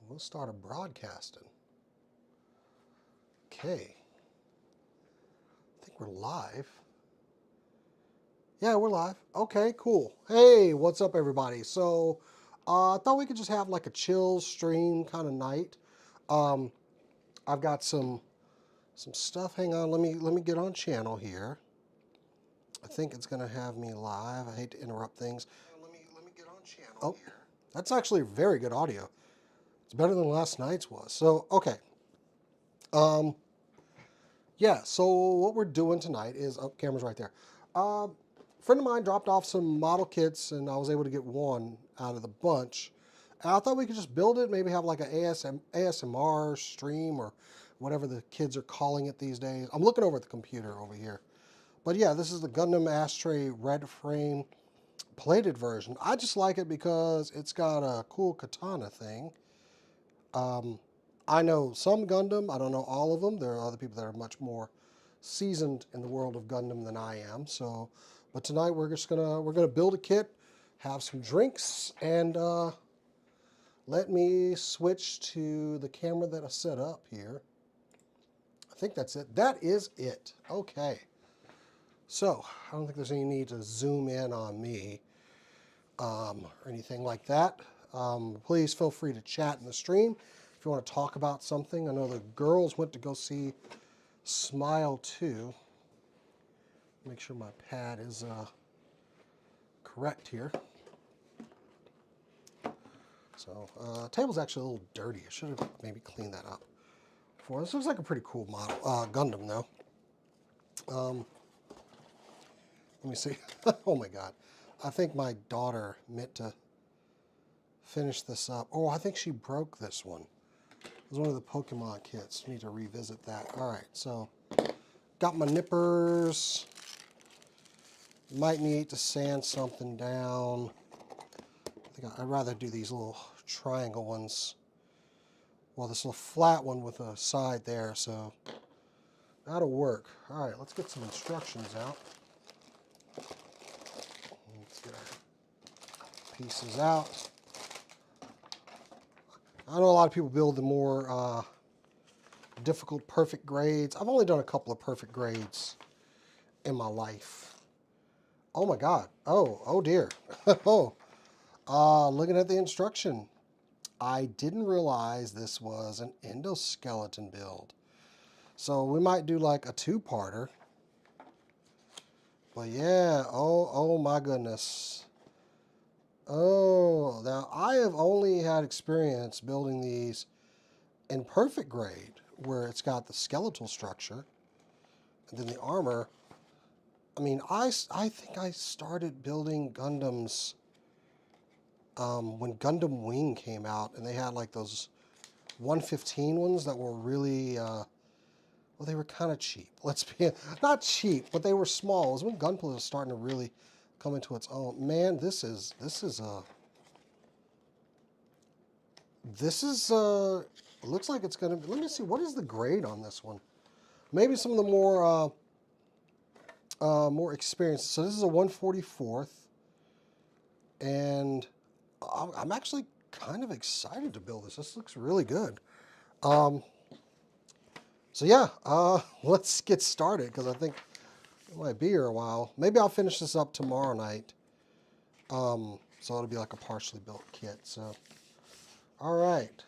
We'll start a broadcasting. Okay. I think we're live. Yeah, we're live. Okay, cool. Hey, what's up, everybody? So, I thought we could just have like a chill stream kind of night. I've got some stuff. Hang on, let me get on channel here. I think it's gonna have me live. I hate to interrupt things. Let me get on channel here. That's actually very good audio. It's better than last night's was. So, okay. Yeah, so what we're doing tonight is, oh, camera's right there. A friend of mine dropped off some model kits and I was able to get one out of the bunch. And I thought we could just build it, maybe have like an ASMR stream or whatever the kids are calling it these days. I'm looking over at the computer over here. But yeah, this is the Gundam Ashtray red frame plated version. I just like it because it's got a cool katana thing. I know some Gundam. I don't know all of them. There are other people that are much more seasoned in the world of Gundam than I am. So, but tonight we're gonna build a kit, have some drinks, and let me switch to the camera that I set up here. I think that's it. That is it. Okay. So I don't think there's any need to zoom in on me or anything like that. Please feel free to chat in the stream if you want to talk about something. I know the girls went to go see Smile 2. Make sure my pad is correct here. So, table's actually a little dirty. I should have maybe cleaned that up before. This looks like a pretty cool model, Gundam though. Let me see. Oh my God. I think my daughter meant to finish this up. Oh, I think she broke this one. It was one of the Pokemon kits. Need to revisit that. All right, so got my nippers. Might need to sand something down. I think I'd rather do these little triangle ones. Well, this little flat one with a side there, so that'll work. All right, let's get some instructions out. Let's get our pieces out. I know a lot of people build the more difficult perfect grades. I've only done a couple of perfect grades in my life. Oh my God. Oh dear. Looking at the instruction, I didn't realize this was an endoskeleton build. So we might do like a two-parter. But yeah, oh my goodness. Oh, now I have only had experience building these in perfect grade, where it's got the skeletal structure and then the armor. I mean, I think I started building Gundams when Gundam Wing came out, and they had like those 115 ones that were really, well, they were kind of cheap. Let's be, not cheap, but they were small. It was when Gunpla was starting to really come into its own. Man, this is it looks like it's gonna be, let me see, what is the grade on this one? Maybe some of the more experienced. So this is a 144th, and I'm actually kind of excited to build this. This looks really good. So yeah, let's get started because I think it might be here a while. Maybe I'll finish this up tomorrow night. So it'll be like a partially built kit. So, all right.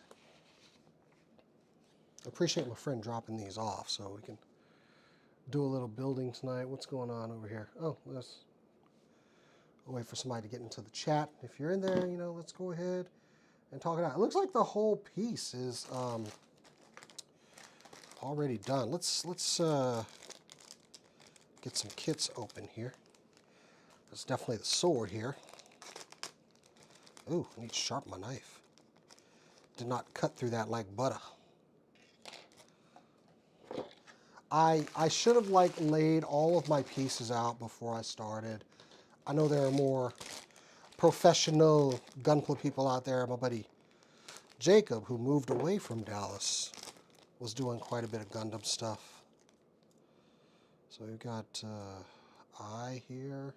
I appreciate my friend dropping these off so we can do a little building tonight. What's going on over here? Oh, let's wait for somebody to get into the chat. If you're in there, you know, let's go ahead and talk it out. It looks like the whole piece is already done. Let's get some kits open here. There's definitely the sword here. Ooh, I need to sharpen my knife. Did not cut through that like butter. I should have like laid all of my pieces out before I started. I know there are more professional Gunpla people out there. My buddy Jacob, who moved away from Dallas, was doing quite a bit of Gundam stuff. So we've got I here,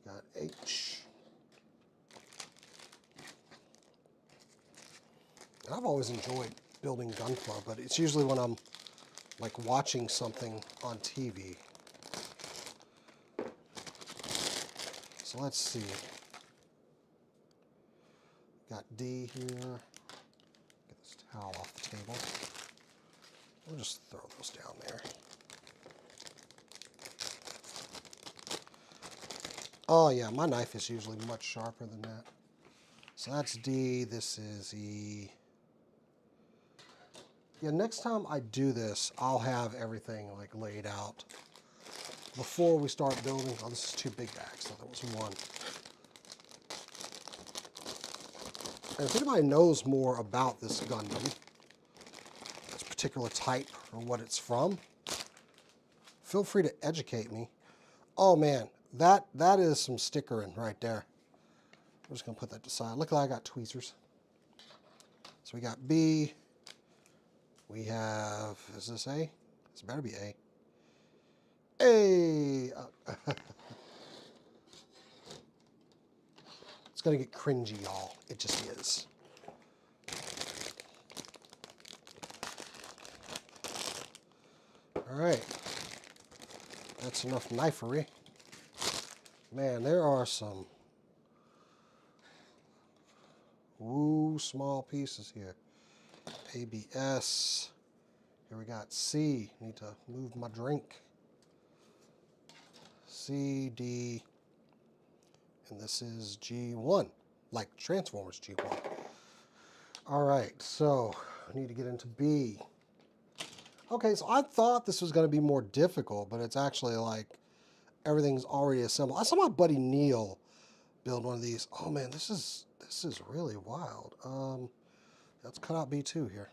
we got H. I've always enjoyed building Gunpla, but it's usually when I'm like watching something on TV. So let's see. Got D here. Get this towel off the table. We'll just throw those down there. Oh yeah, my knife is usually much sharper than that. So that's D, this is E. Yeah, next time I do this, I'll have everything like laid out before we start building. Oh, this is two big bags, so that was one. And if anybody knows more about this Gundam, this particular type, or what it's from, feel free to educate me. Oh man, that is some stickering right there. I'm just gonna put that to the side. Look like I got tweezers. So we got B. We have, is this A? This better be A. A! It's gonna get cringy, y'all. It just is. All right. That's enough knifery. Man, there are some small pieces here. ABS. Here we got C. Need to move my drink. C, D, and this is G1, like Transformers G1. All right, so I need to get into B. Okay, so I thought this was going to be more difficult, but it's actually like everything's already assembled. I saw my buddy Neil build one of these. Oh man, this is really wild. Let's cut out B2 here.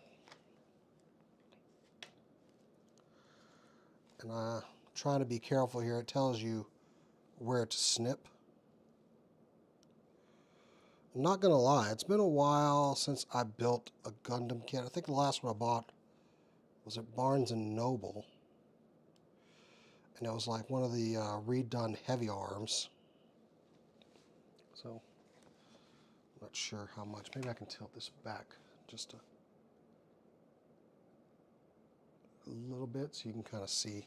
And I'm trying to be careful here. It tells you where to snip. I'm not gonna lie, it's been a while since I built a Gundam kit. I think the last one I bought was at Barnes and Noble. And it was like one of the redone heavy arms. So, I'm not sure how much. Maybe I can tilt this back just a little bit so you can kind of see.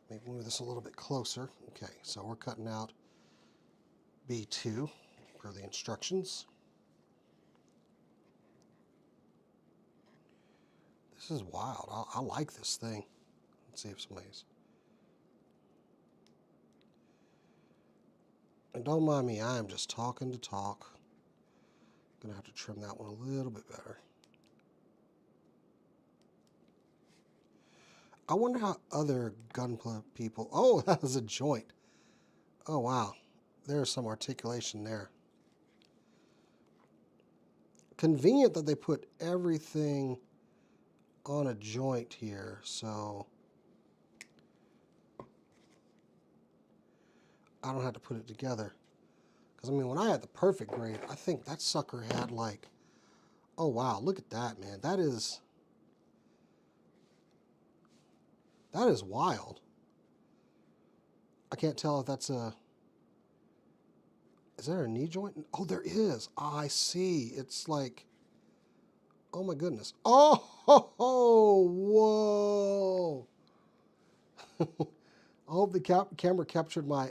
Maybe move this a little bit closer. Okay, so we're cutting out B2 per the instructions. This is wild. I like this thing. Let's see if somebody's... And don't mind me, I am just talking to talk. Gonna have to trim that one a little bit better. I wonder how other Gunpla people... Oh, that was a joint. Oh, wow. There's some articulation there. Convenient that they put everything on a joint here, so I don't have to put it together. Because, I mean, when I had the perfect grade, I think that sucker had like... Oh, wow. Look at that, man. That is wild. I can't tell if that's a... Is there a knee joint? Oh, there is. I see. It's like... Oh, my goodness. Oh, ho, ho, whoa. I hope the camera captured my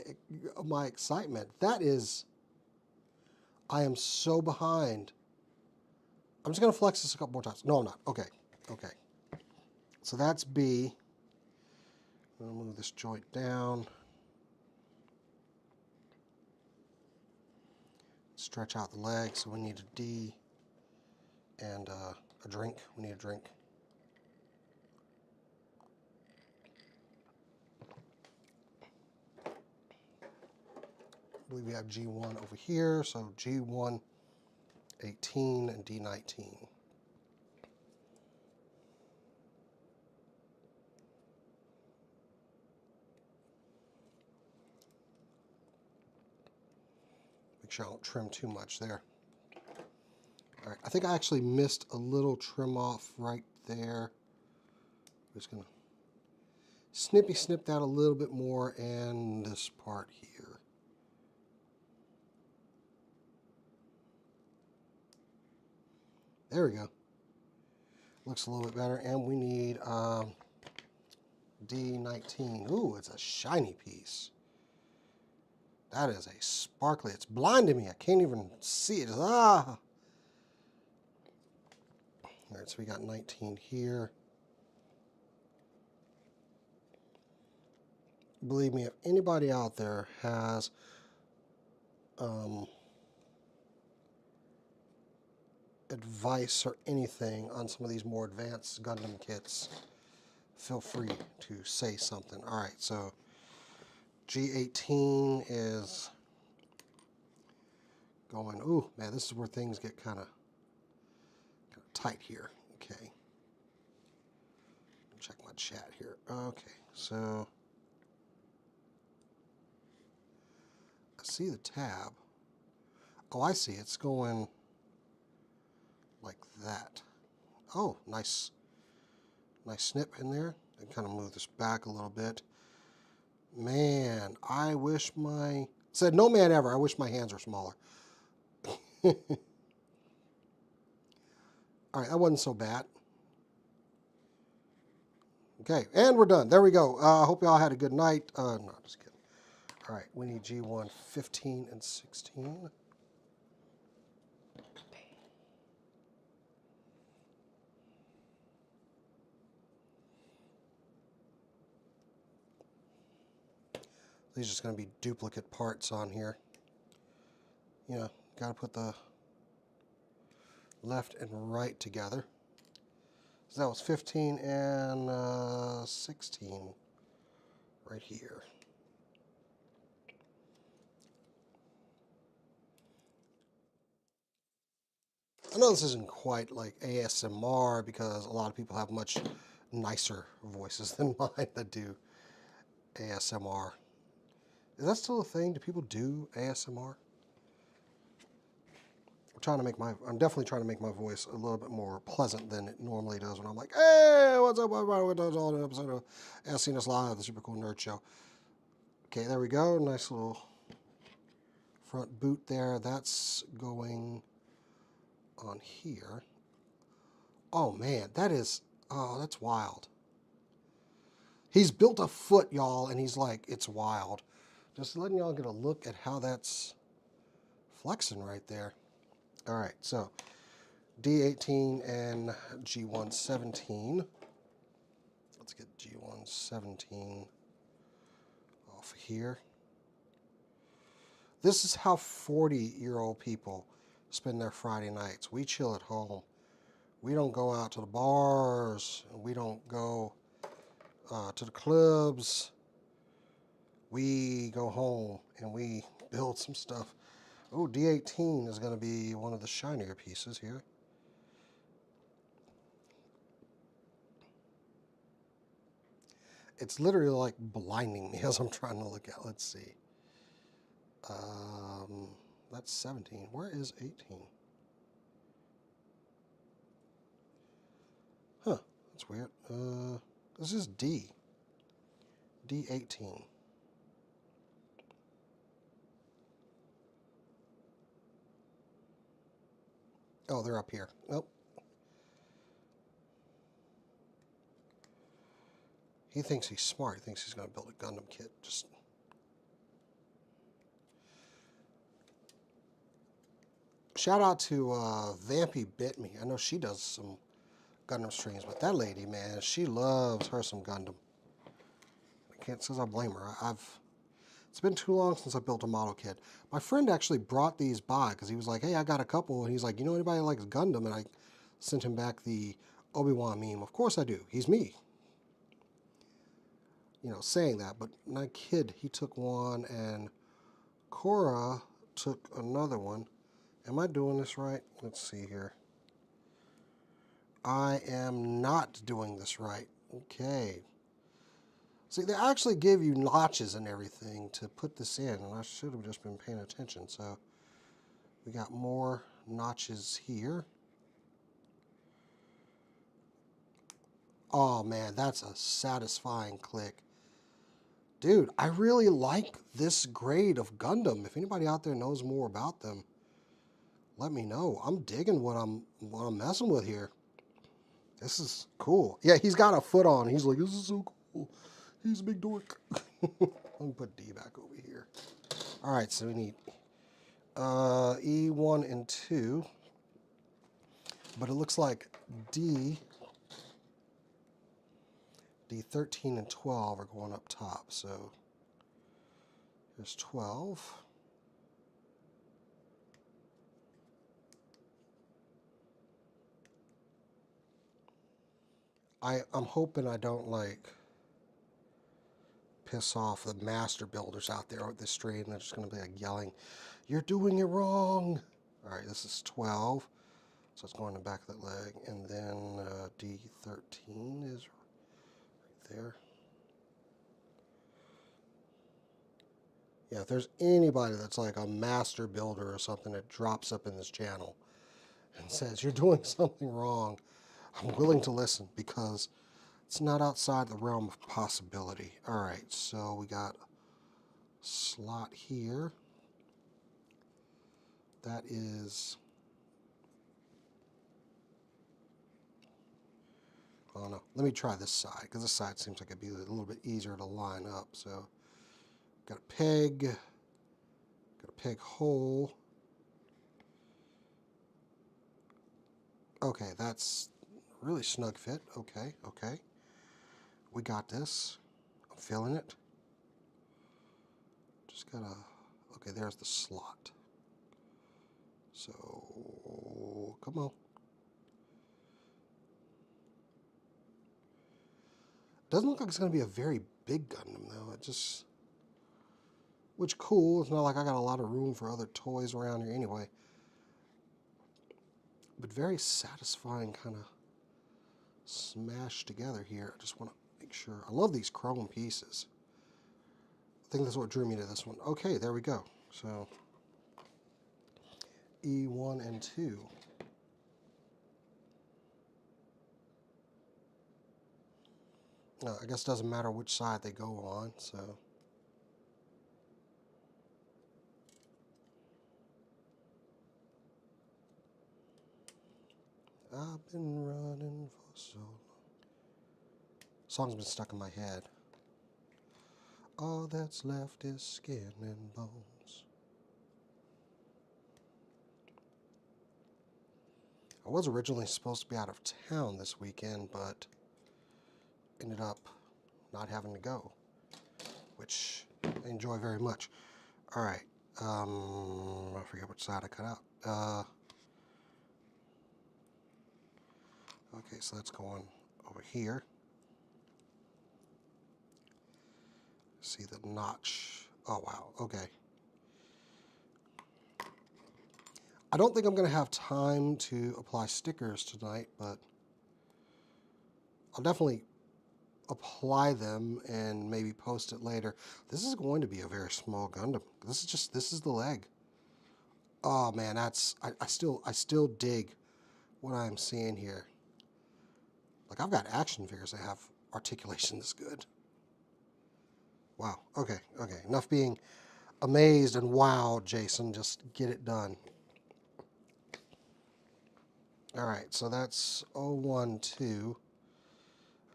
excitement. That is... I am so behind. I'm just going to flex this a couple more times. No, I'm not. Okay. Okay. So that's B. I'm going to move this joint down. Stretch out the legs. So we need a D and a drink. We need a drink. I believe we have G1 over here. So G1, 18, and D19. Make sure I don't trim too much there. All right, I think I actually missed a little trim off right there. I'm just gonna snippy snip that a little bit more, and this part here. There we go. Looks a little bit better. And we need D19. Ooh, it's a shiny piece. That is a sparkly. It's blinding me. I can't even see it. Ah! All right, so we got 19 here. Believe me, if anybody out there has advice or anything on some of these more advanced Gundam kits, feel free to say something. All right, so G18 is going, ooh, man, this is where things get kind of tight here. Okay. Check my chat here. Okay, so I see the tab. Oh, I see. It's going like that. Oh, nice snip in there. And kind of move this back a little bit. Man, I wish said no man ever. I wish my hands were smaller. All right, that wasn't so bad. Okay, and we're done. There we go. I hope y'all had a good night. No, just kidding. All right, we need G1 15 and 16. These are just going to be duplicate parts on here. You know, got to put the left and right together. So that was 15 and 16 right here. I know this isn't quite like ASMR because a lot of people have much nicer voices than mine that do ASMR. Is that still a thing? Do people do ASMR? I'm definitely trying to make my voice a little bit more pleasant than it normally does when I'm like, hey, what's up, everybody? Welcome to an episode of SCNS Live, the Super Cool Nerd Show. Okay, there we go. Nice little front boot there. That's going on here. Oh, man, that's wild. He's built a foot, y'all, and he's like, it's wild. Just letting y'all get a look at how that's flexing right there. All right, so D18 and G117. Let's get G117 off here. This is how 40-year-old people spend their Friday nights. We chill at home. We don't go out to the bars. We don't go to the clubs. We go home and we build some stuff. Oh, D18 is going to be one of the shinier pieces here. It's literally like blinding me as I'm trying to look at. Let's see. That's 17. Where is 18? Huh, that's weird. This is D. D18. Oh, they're up here. Nope. He thinks he's smart. He thinks he's going to build a Gundam kit. Just shout out to Vampy Bit Me. I know she does some Gundam streams, but that lady, man, she loves her some Gundam. I can't say I blame her. It's been too long since I built a model kit. My friend actually brought these by because he was like, hey, I got a couple. And he's like, you know anybody that likes Gundam? And I sent him back the Obi-Wan meme. Of course I do. He's me. You know, saying that. But my kid, he took one and Cora took another one. Am I doing this right? Let's see here. I am not doing this right. Okay. See, they actually give you notches and everything to put this in, and I should have just been paying attention. So we got more notches here. Oh man, that's a satisfying click. Dude, I really like this grade of Gundam. If anybody out there knows more about them, let me know. I'm digging what I'm messing with here. This is cool. Yeah, he's got a foot on. He's like, this is so cool. He's a big dork. Let me put D back over here. All right, so we need E1 and 2. But it looks like D13 and 12 are going up top. So here's 12. I'm hoping I don't like piss off the master builders out there with this stream. They're just going to be like yelling, "You're doing it wrong." All right, this is 12. So it's going in the back of that leg. And then D13 is right there. Yeah, if there's anybody that's like a master builder or something that drops up in this channel and says, "You're doing something wrong," I'm willing to listen because it's not outside the realm of possibility. All right, so we got a slot here. That is, oh no, let me try this side because this side seems like it'd be a little bit easier to line up. So got a peg hole. Okay, that's really snug fit. Okay, okay. We got this. I'm feeling it. Just gotta, okay, there's the slot. So, come on. Doesn't look like it's gonna be a very big Gundam though. It just, which cool. It's not like I got a lot of room for other toys around here anyway. But very satisfying kind of smashed together here. I just want to make sure. I love these chrome pieces. I think that's what drew me to this one. Okay, there we go. So E1 and 2. I guess it doesn't matter which side they go on, so. I've been running for so long. Song's been stuck in my head. All that's left is skin and bones. I was originally supposed to be out of town this weekend, but ended up not having to go, which I enjoy very much. All right, I forget which side I cut out. Okay, so that's going over here. See the notch. Oh, wow, okay. I don't think I'm going to have time to apply stickers tonight, but I'll definitely apply them and maybe post it later. This is going to be a very small Gundam. This is the leg. Oh man, that's I still dig what I'm seeing here. Like I've got action figures that have articulation this good. Wow. Okay. Enough being amazed and wowed, Jason. Just get it done. All right. So that's 012.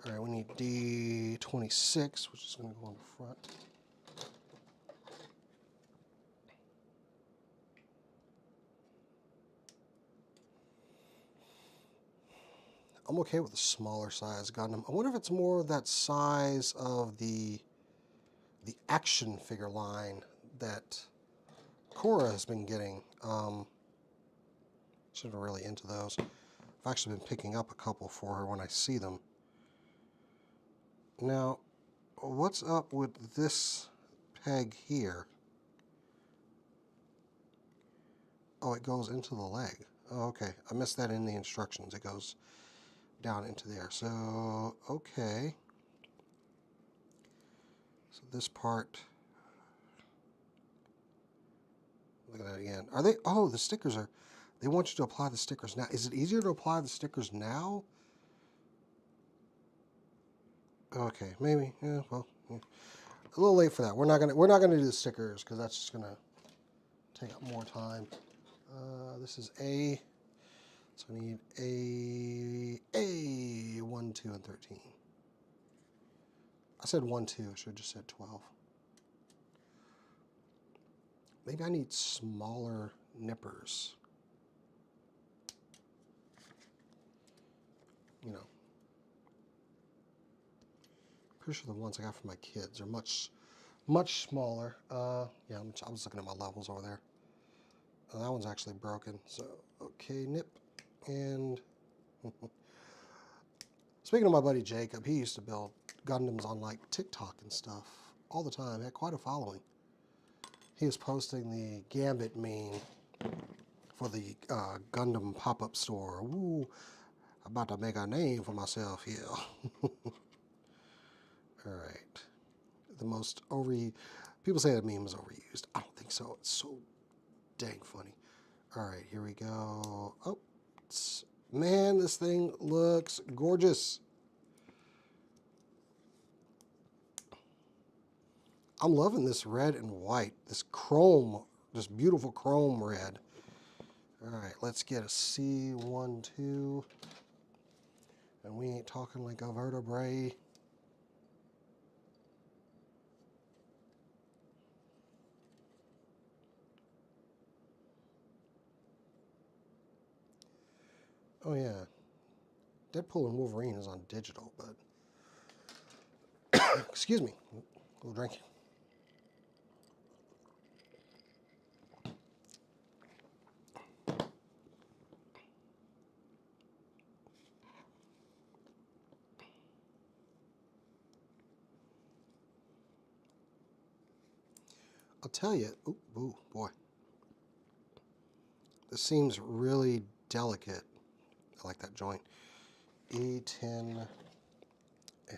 All right. We need D26, which is going to go on the front. I'm okay with a smaller size Gundam. I wonder if it's more that size of the action figure line that Cora has been getting. She's been really into those. I've actually been picking up a couple for her when I see them. Now, what's up with this peg here? Oh, it goes into the leg. Oh, okay. I missed that in the instructions. It goes down into there. So, okay. So this part, look at that again. Are they, oh, the stickers are, they want you to apply the stickers now. Is it easier to apply the stickers now? Okay, maybe. Yeah, well, yeah. A little late for that. We're not gonna do the stickers because that's just gonna take up more time. This is A. So I need A, 1, 2, and 13. I said 1, 2. I should have just said 12. Maybe I need smaller nippers. You know. Pretty sure the ones I got for my kids are much smaller. Yeah, I was looking at my levels over there. That one's actually broken. So, okay, nip. And speaking of my buddy Jacob, he used to build Gundams on like TikTok and stuff all the time. He had quite a following. He was posting the Gambit meme for the Gundam pop-up store. Woo, I'm about to make a name for myself here. All right. The most people say that meme is overused. I don't think so. It's so dang funny. All right, here we go. Oh, man, this thing looks gorgeous. I'm loving this red and white. This chrome, this beautiful chrome red. All right, let's get a C1, 2. And we ain't talking like a vertebrae. Oh yeah, Deadpool and Wolverine is on digital, but excuse me, a little drink. I'll tell you, ooh, boy, this seems really delicate. I like that joint. E10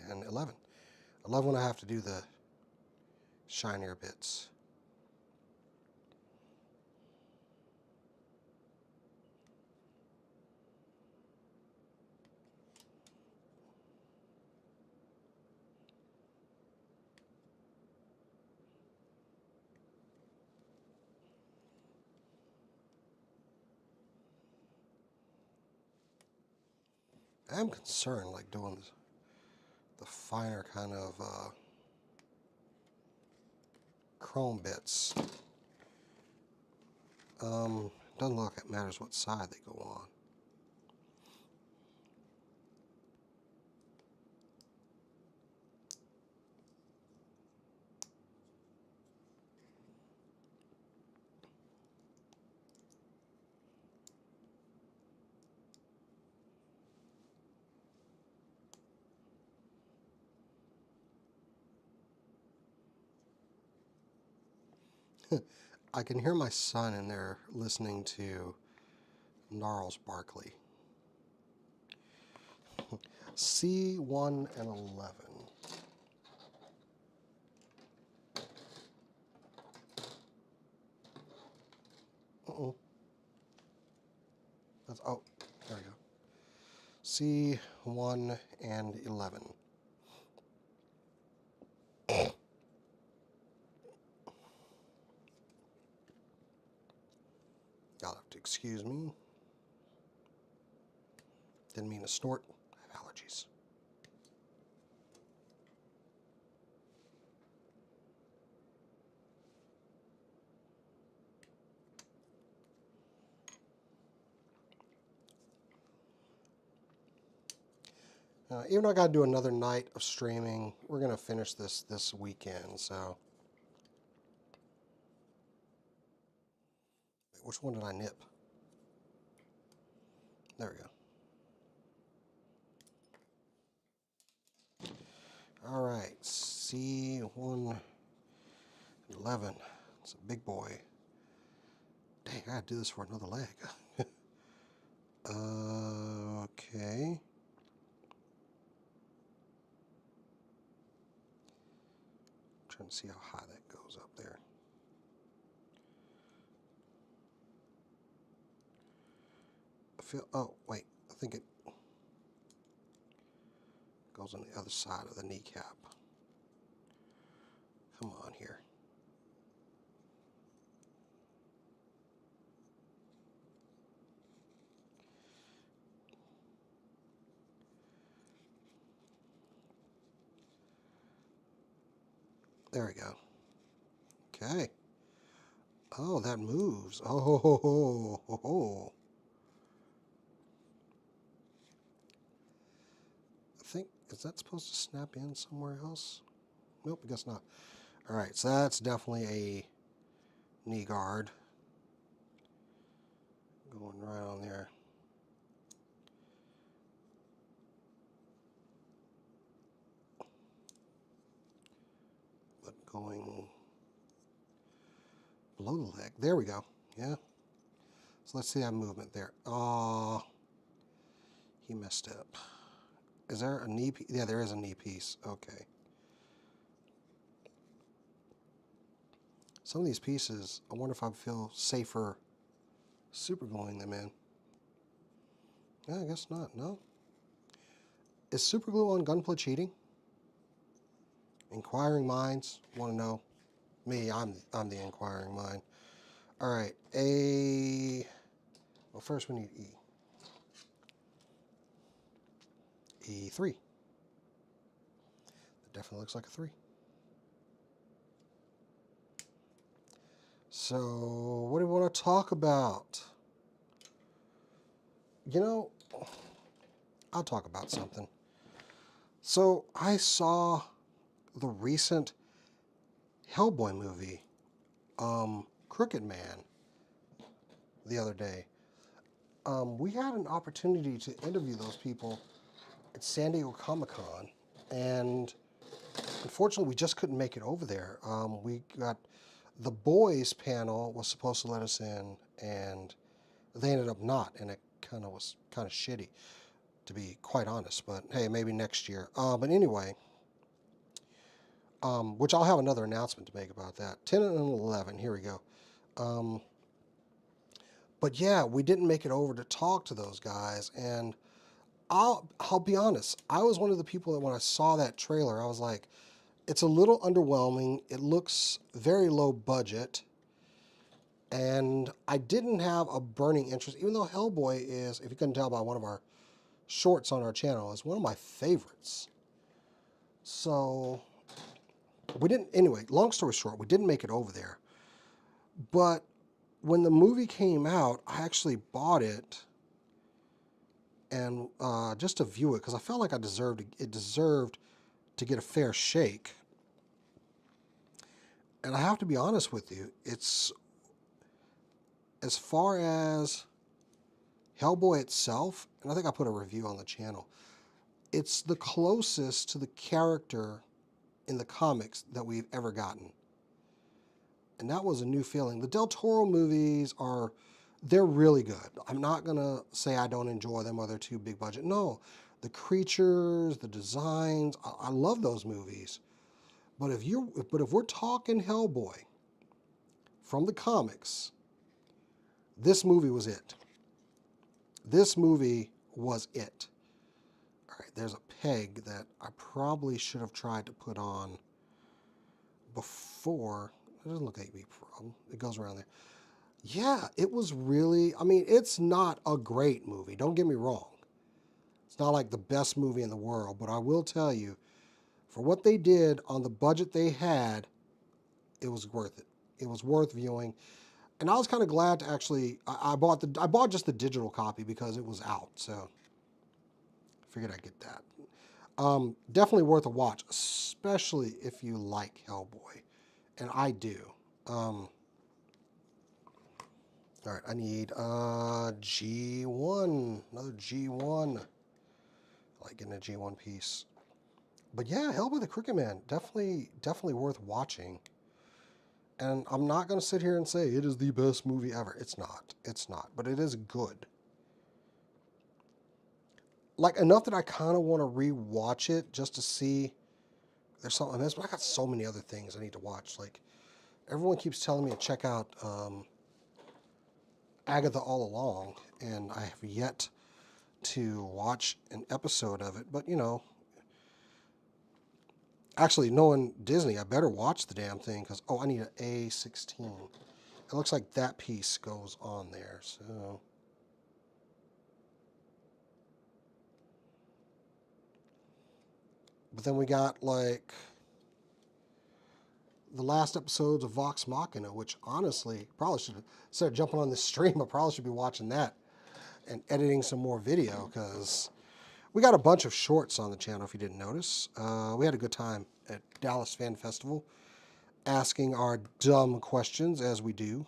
and 11. I love when I have to do the shinier bits. I am concerned, like doing the finer kind of chrome bits. Doesn't look like it matters what side they go on. I can hear my son in there listening to Gnarls Barkley. C1 and 11. That's, oh, there we go. C1 and 11. Y'all have to excuse me. Didn't mean to snort. I have allergies. Even though I got to do another night of streaming, we're going to finish this weekend, so. Which one did I nip? There we go. All right, C1, 11. It's a big boy. Dang, I gotta do this for another leg. Okay. Trying to see how high that goes up there. Oh, wait, I think it goes on the other side of the kneecap. Come on here. There we go. Okay. Oh, that moves. Oh, ho, ho, ho, ho, ho. I think, is that supposed to snap in somewhere else? Nope, I guess not. All right, so that's definitely a knee guard. Going right on there. But going below the leg. There we go. Yeah. So let's see that movement there. Oh, he messed up. Is there a knee piece? Yeah, there is a knee piece. Okay. Some of these pieces, I wonder if I feel safer super gluing them in. Yeah, I guess not. No. Is super glue on Gunpla cheating? Inquiring minds want to know. Me, I'm the inquiring mind. All right, well, first we need E. E3. It definitely looks like a 3. So, what do we want to talk about? You know, I'll talk about something. So, I saw the recent Hellboy movie, Crooked Man, the other day. We had an opportunity to interview those people at San Diego Comic-Con, and unfortunately, we just couldn't make it over there. We got the boys panel was supposed to let us in, and they ended up not, and it was kind of shitty, to be quite honest. But hey, maybe next year. But anyway, which I'll have another announcement to make about that. 10 and 11. Here we go. But yeah, we didn't make it over to talk to those guys, and I'll be honest. I was one of the people that when I saw that trailer, I was like, it's a little underwhelming. It looks very low budget. And I didn't have a burning interest, even though Hellboy is, if you couldn't tell by one of our shorts on our channel, is one of my favorites. So, we didn't, anyway, long story short, we didn't make it over there. But when the movie came out, I actually bought it and just to view it, because I felt like it deserved to get a fair shake. And I have to be honest with you, it's, as far as Hellboy itself, and I think I put a review on the channel, it's the closest to the character in the comics that we've ever gotten. And that was a new feeling. The Del Toro movies they're really good. I'm not going to say I don't enjoy them or they're too big budget. No, the creatures, the designs, I love those movies. But if we're talking Hellboy from the comics, this movie was it. This movie was it. All right, there's a peg that I probably should have tried to put on before. It doesn't look like a big problem. It goes around there. Yeah, it was really, I mean, it's not a great movie. Don't get me wrong. It's not like the best movie in the world, but I will tell you, for what they did on the budget they had, it was worth it. It was worth viewing. And I was kind of glad to actually, I bought just the digital copy because it was out, so I figured I'd get that. Definitely worth a watch, especially if you like Hellboy, and I do. All right, I need G1, another G1. I like getting a G1 piece. But yeah, Hellboy the Crooked Man, definitely worth watching. And I'm not going to sit here and say it is the best movie ever. It's not. It's not. But it is good. Like, enough that I kind of want to re-watch it just to see if there's something I missed. But I got so many other things I need to watch. Like, everyone keeps telling me to check out Agatha All Along. And I have yet to watch an episode of it. But, you know, actually, knowing Disney, I better watch the damn thing. Because, oh, I need an A16. It looks like that piece goes on there. So... But then we got, like, the last episodes of Vox Machina, which honestly, probably should, instead of jumping on this stream, I probably should be watching that and editing some more video, because we got a bunch of shorts on the channel, if you didn't notice. We had a good time at Dallas Fan Festival, asking our dumb questions, as we do.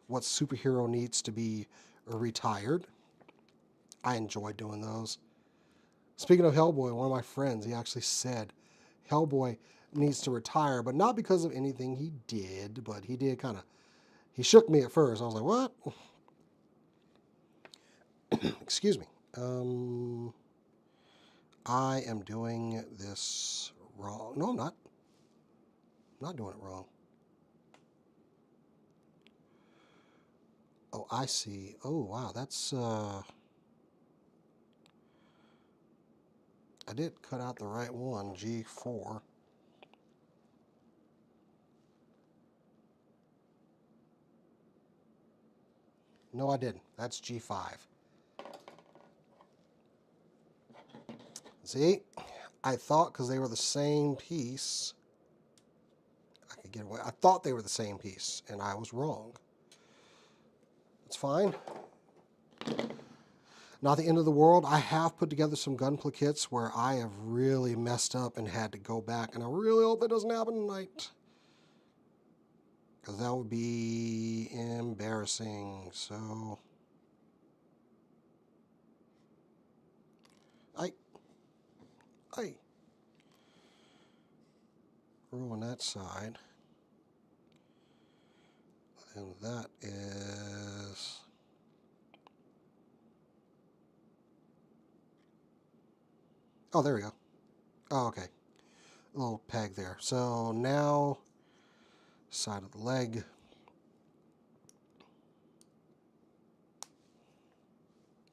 What superhero needs to be retired? I enjoy doing those. Speaking of Hellboy, one of my friends, he actually said Hellboy needs to retire, but not because of anything he did, but he did kind of, he shook me at first. I was like, what? Excuse me. I am doing this wrong. No, I'm not. I'm not doing it wrong. Oh, I see. Oh, wow. That's, I did cut out the right one, G4. No, I didn't. That's G5. See? I thought because they were the same piece, I could get away. I thought they were the same piece, and I was wrong. It's fine. Not the end of the world. I have put together some Gunpla kits where I have really messed up and had to go back, and I really hope that doesn't happen tonight, because that would be embarrassing. So, I ruin that side, and that is. Oh, there we go. Oh, okay. A little peg there. So now, side of the leg.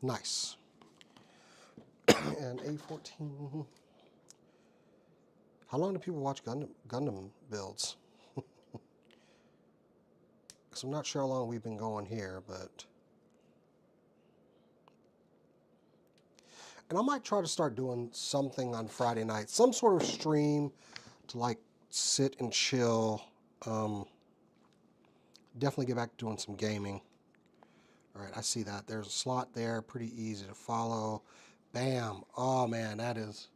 Nice. And A14. How long do people watch Gundam builds? Because I'm not sure how long we've been going here, but. And I might try to start doing something on Friday night, some sort of stream to like sit and chill. Definitely get back to doing some gaming. All right, I see that. There's a slot there, pretty easy to follow. Bam. Oh man, that's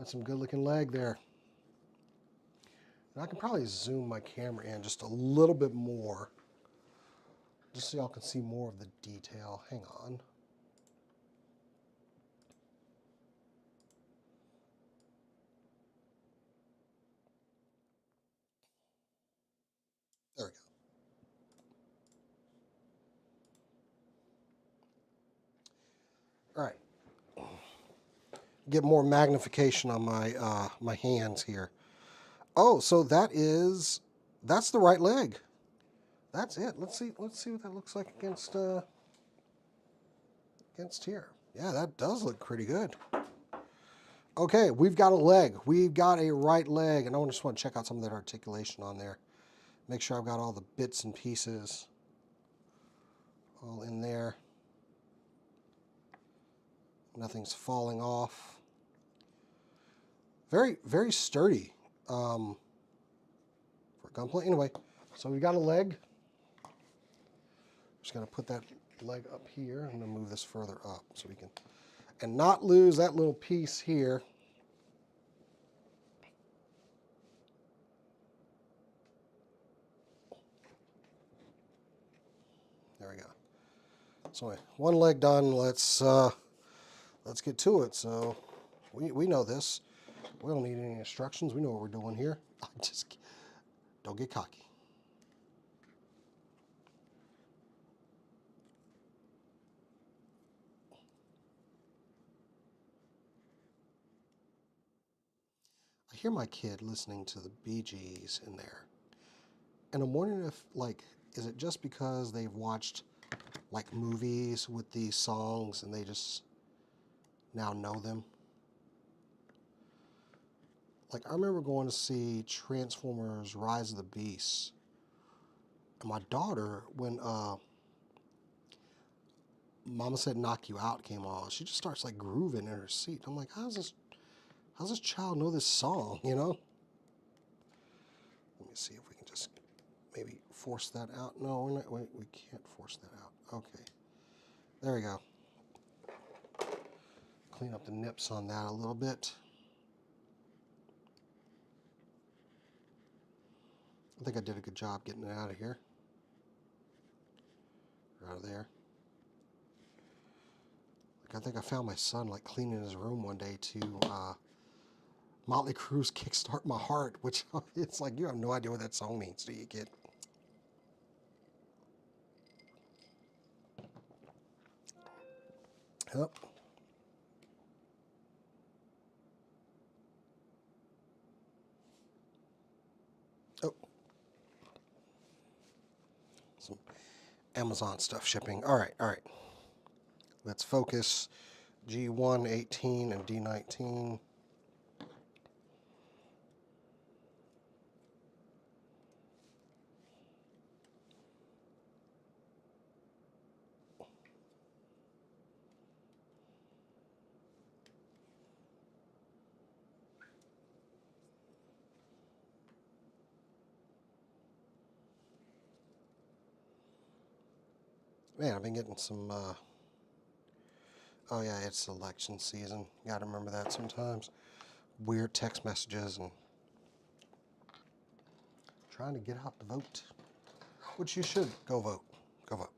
some good looking leg there. And I can probably zoom my camera in just a little bit more, just so y'all can see more of the detail. Hang on. There we go. All right. Get more magnification on my my hands here. Oh, so that's the right leg. That's it. Let's see what that looks like against here. Yeah, that does look pretty good. Okay, we've got a leg. We've got a right leg, and I just want to check out some of that articulation on there. Make sure I've got all the bits and pieces all in there. Nothing's falling off. Very, very sturdy for Gunpla. Anyway, so we got a leg. Just going to put that leg up here. I'm going to move this further up so we can, and not lose that little piece here. There we go. So anyway, one leg done. Let's get to it. So we know this. We don't need any instructions. We know what we're doing here. Just don't get cocky. I hear my kid listening to the Bee Gees in there. And I'm wondering if, like, is it just because they've watched, like, movies with these songs and they just now know them? Like, I remember going to see Transformers Rise of the Beasts. And my daughter, when Mama Said Knock You Out came on, she just starts, like, grooving in her seat. I'm like, how's this child know this song, you know? me see if we can just maybe force that out. No, we're not, we can't force that out. Okay. There we go. Clean up the nips on that a little bit. I think I did a good job getting it out of here. Out of there. Like, I think I found my son like cleaning his room one day to Motley Crue's Kickstart My Heart, which it's like you have no idea what that song means, do you, kid? Yep. Oh. Some Amazon stuff shipping. All right, all right. Let's focus G1, 18, and D19. Man, I've been getting some, oh yeah, it's election season. Gotta remember that sometimes. Weird text messages and trying to get out the vote. Which you should. Go vote. Go vote.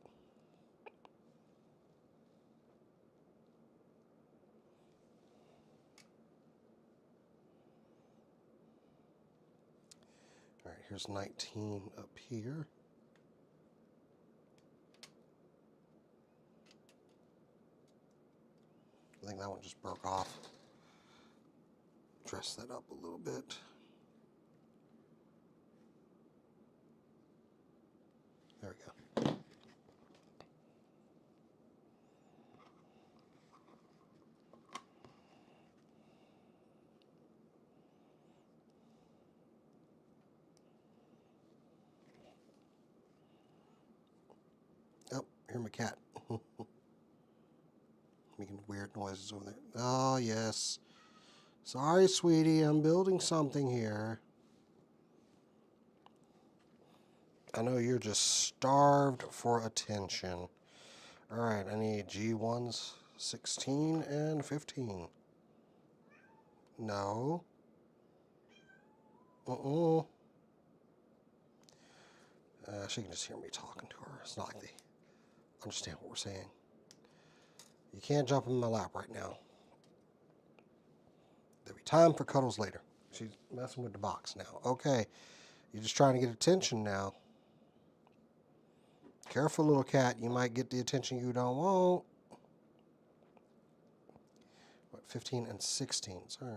All right, here's 19 up here. I think that one just broke off. Dress that up a little bit. There we go. Oh, hear my cat. Making weird noises over there. Oh, yes. Sorry, sweetie, I'm building something here. I know you're just starved for attention. All right, I need G1s, 16 and 15. No. She can just hear me talking to her. It's not like they understand what we're saying. You can't jump in my lap right now. There'll be time for cuddles later. She's messing with the box now. Okay, you're just trying to get attention now. Careful, little cat. You might get the attention you don't want. What, 15 and 16? Sorry,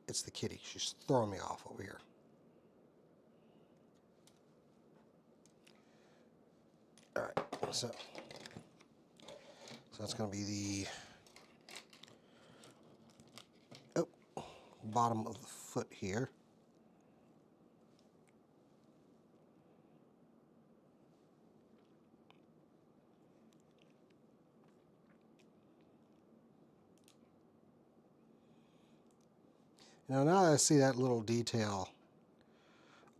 it's the kitty. She's throwing me off over here. All right, so that's going to be the bottom of the foot here. Now I see that little detail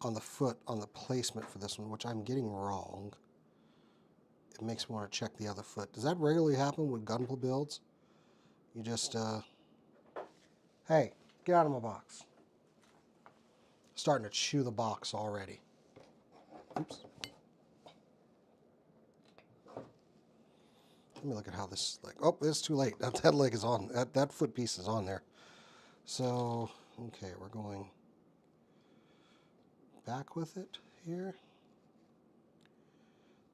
on the foot, on the placement for this one, which I'm getting wrong. It makes me want to check the other foot. Does that regularly happen with Gunpla builds? You just, hey, get out of my box. Starting to chew the box already. Oops. Let me look at how this, like, oh, it's too late. That leg is on, that foot piece is on there. So, okay, we're going back with it here.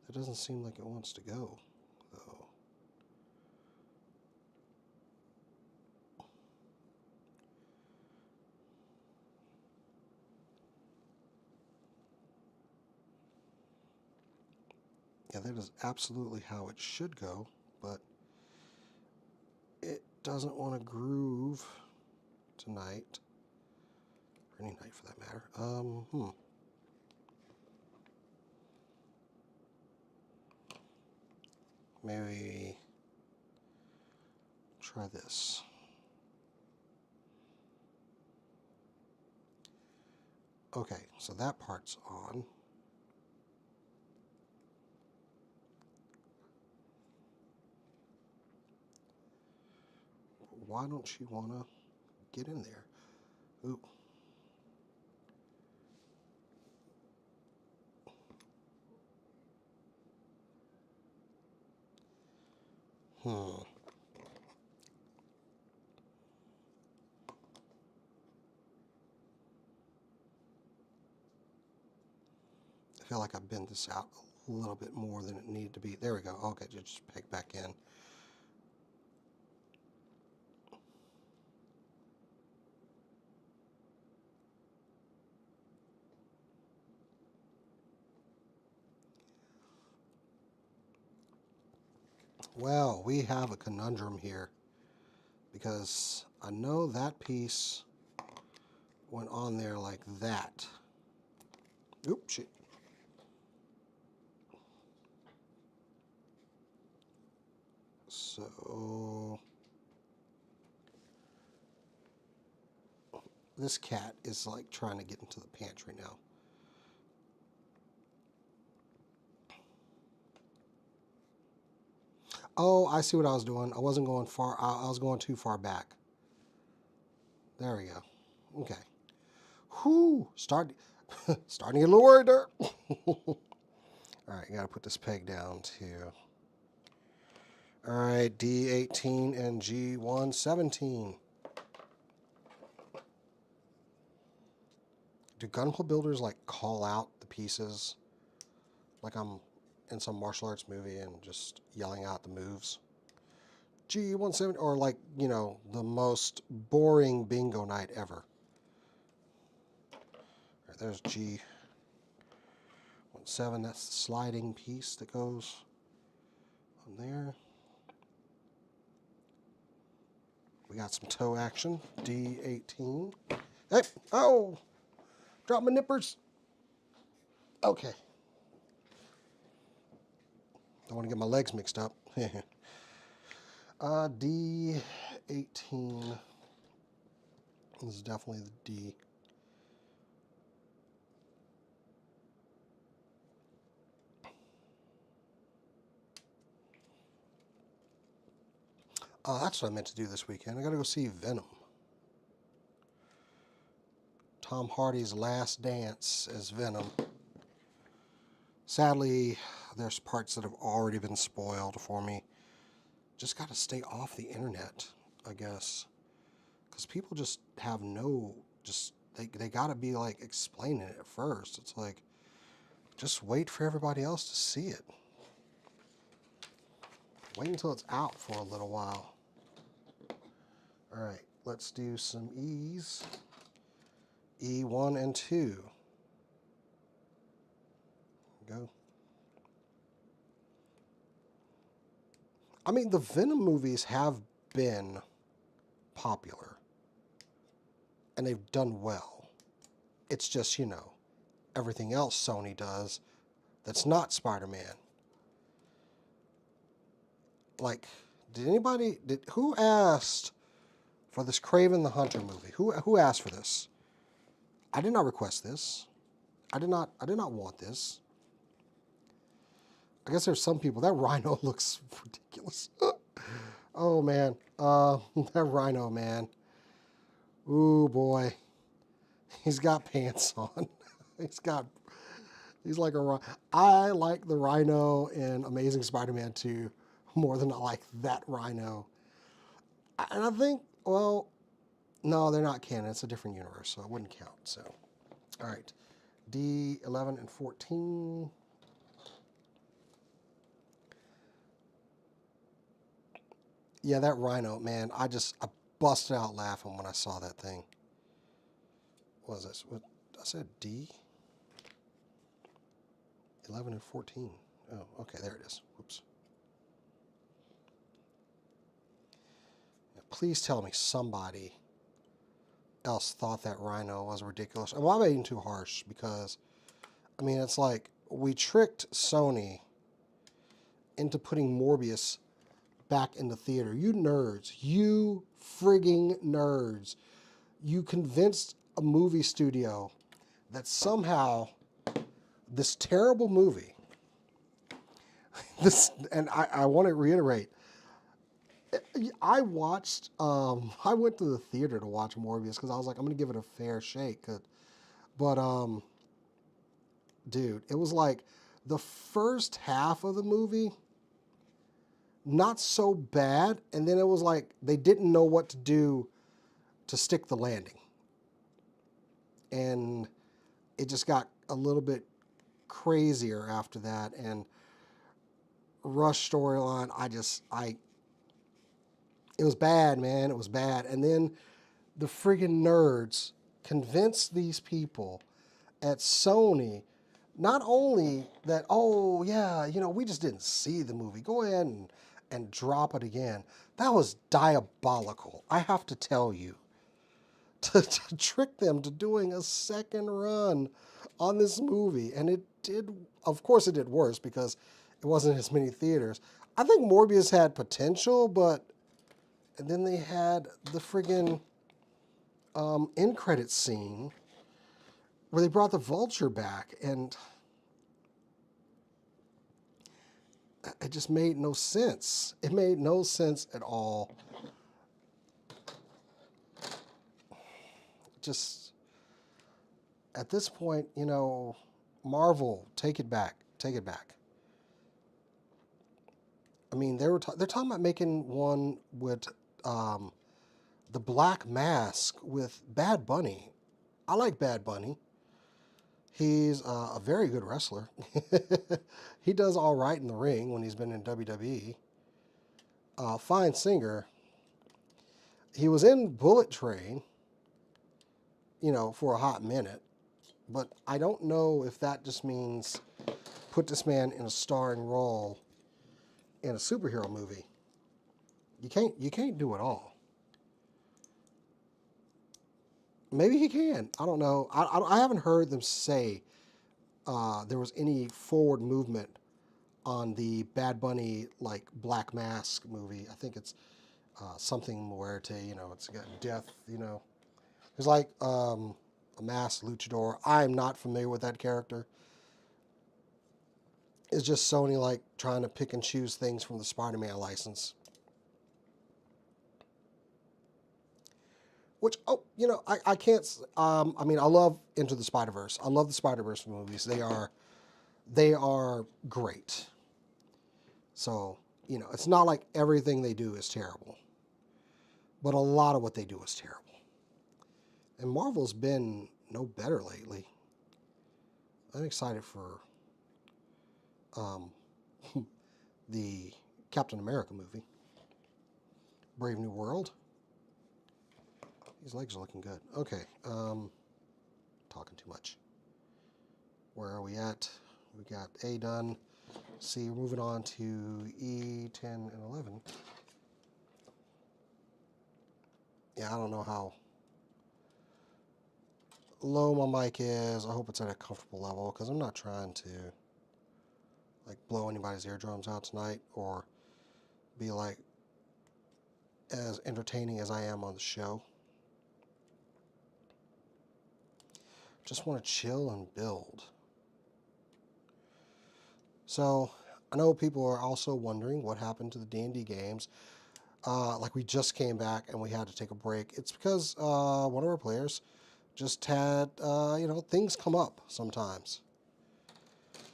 That doesn't seem like it wants to go, though. Yeah, that is absolutely how it should go, but it doesn't want to groove tonight, or any night for that matter. Maybe try this. Okay, so that part's on. Why don't she want to get in there? Ooh. Hmm. I feel like I bent this out a little bit more than it needed to be. There we go. Okay, just peg back in. Well, we have a conundrum here because I know that piece went on there like that. Oops, shit. So this cat is like trying to get into the pantry now. Oh, I see what I was doing. I wasn't going far. I was going too far back. There we go. Okay. Whew. Starting to get a little worried there. All right, you got to put this peg down too. All right, D18 and G117. Do Gunpla builders like call out the pieces like I'm in some martial arts movie and just yelling out the moves? G170, or like, you know, the most boring bingo night ever. All right, there's G17. That's the sliding piece that goes on there. We got some toe action. D18. Hey, oh, drop my nippers. Okay. Don't want to get my legs mixed up. D18. This is definitely the D. That's what I meant to do this weekend. I got to go see Venom. Tom Hardy's last dance as Venom. Sadly, there's parts that have already been spoiled for me. Just got to stay off the internet, I guess. Because people just have no, they got to be like explaining it first. It's like, just wait for everybody else to see it. Wait until it's out for a little while. All right, let's do some E's. E1 and 2. Go. I mean, the Venom movies have been popular. And they've done well. It's just, you know, everything else Sony does that's not Spider-Man. Like, who asked for this Kraven the Hunter movie? Who asked for this? I did not request this. I did not want this. I guess there's some people. That rhino looks ridiculous. Oh man, that rhino, man. Ooh boy, he's got pants on. He's like a rhino. I like the rhino in Amazing Spider-Man 2 more than I like that rhino. And I think, well, no, they're not canon. It's a different universe, so it wouldn't count. So, all right, D11 and 14. Yeah, that rhino, man. I busted out laughing when I saw that thing. What was this? What I said? D. 11 and 14. Oh, okay, there it is. Whoops. Please tell me somebody else thought that rhino was ridiculous. Well, I'm being too harsh because, I mean, it's like we tricked Sony into putting Morbius back in the theater. You nerds. You frigging nerds. You convinced a movie studio that somehow this terrible movie, this, and I want to reiterate, I watched, I went to the theater to watch Morbius because I was like, I'm going to give it a fair shake. But, dude, it was like the first half of the movie, not so bad. And then it was like they didn't know what to do to stick the landing. And it just got a little bit crazier after that. And Rush storyline, it was bad, man. It was bad. And then the friggin' nerds convinced these people at Sony not only that, oh, yeah, we just didn't see the movie. Go ahead and drop it again. That was diabolical, I have to tell you. To trick them to doing a second run on this movie. And it did, of course, it did worse because it wasn't as many theaters. I think Morbius had potential, but. And then they had the friggin' end credit scene where they brought the Vulture back, and it just made no sense. It made no sense at all. Just at this point, Marvel, take it back. Take it back. I mean, they're talking about making one with the Black Mask with Bad Bunny. I like Bad Bunny. He's a very good wrestler. He does all right in the ring when he's been in WWE. Fine singer. He was in Bullet Train, for a hot minute. But I don't know if that just means put this man in a starring role in a superhero movie. You can't do it all. Maybe he can. I don't know. I haven't heard them say there was any forward movement on the Bad Bunny like Black Mask movie. I think it's something Muerte. It's got death. There's like a masked luchador. I'm not familiar with that character. It's just Sony like trying to pick and choose things from the Spider-Man license. Which, I can't, I mean, I love Into the Spider-Verse. I love the Spider-Verse movies. They are great. So, it's not like everything they do is terrible. But a lot of what they do is terrible. And Marvel's been no better lately. I'm excited for the Captain America movie. Brave New World. These legs are looking good. Okay, talking too much. Where are we at? We got A done. C, we're moving on to E, 10, and 11. Yeah, I don't know how low my mic is. I hope it's at a comfortable level because I'm not trying to like blow anybody's eardrums out tonight or be like as entertaining as I am on the show. Just want to chill and build. So I know people are also wondering what happened to the D&D games. Like we just came back and we had to take a break. It's because one of our players just had, things come up sometimes.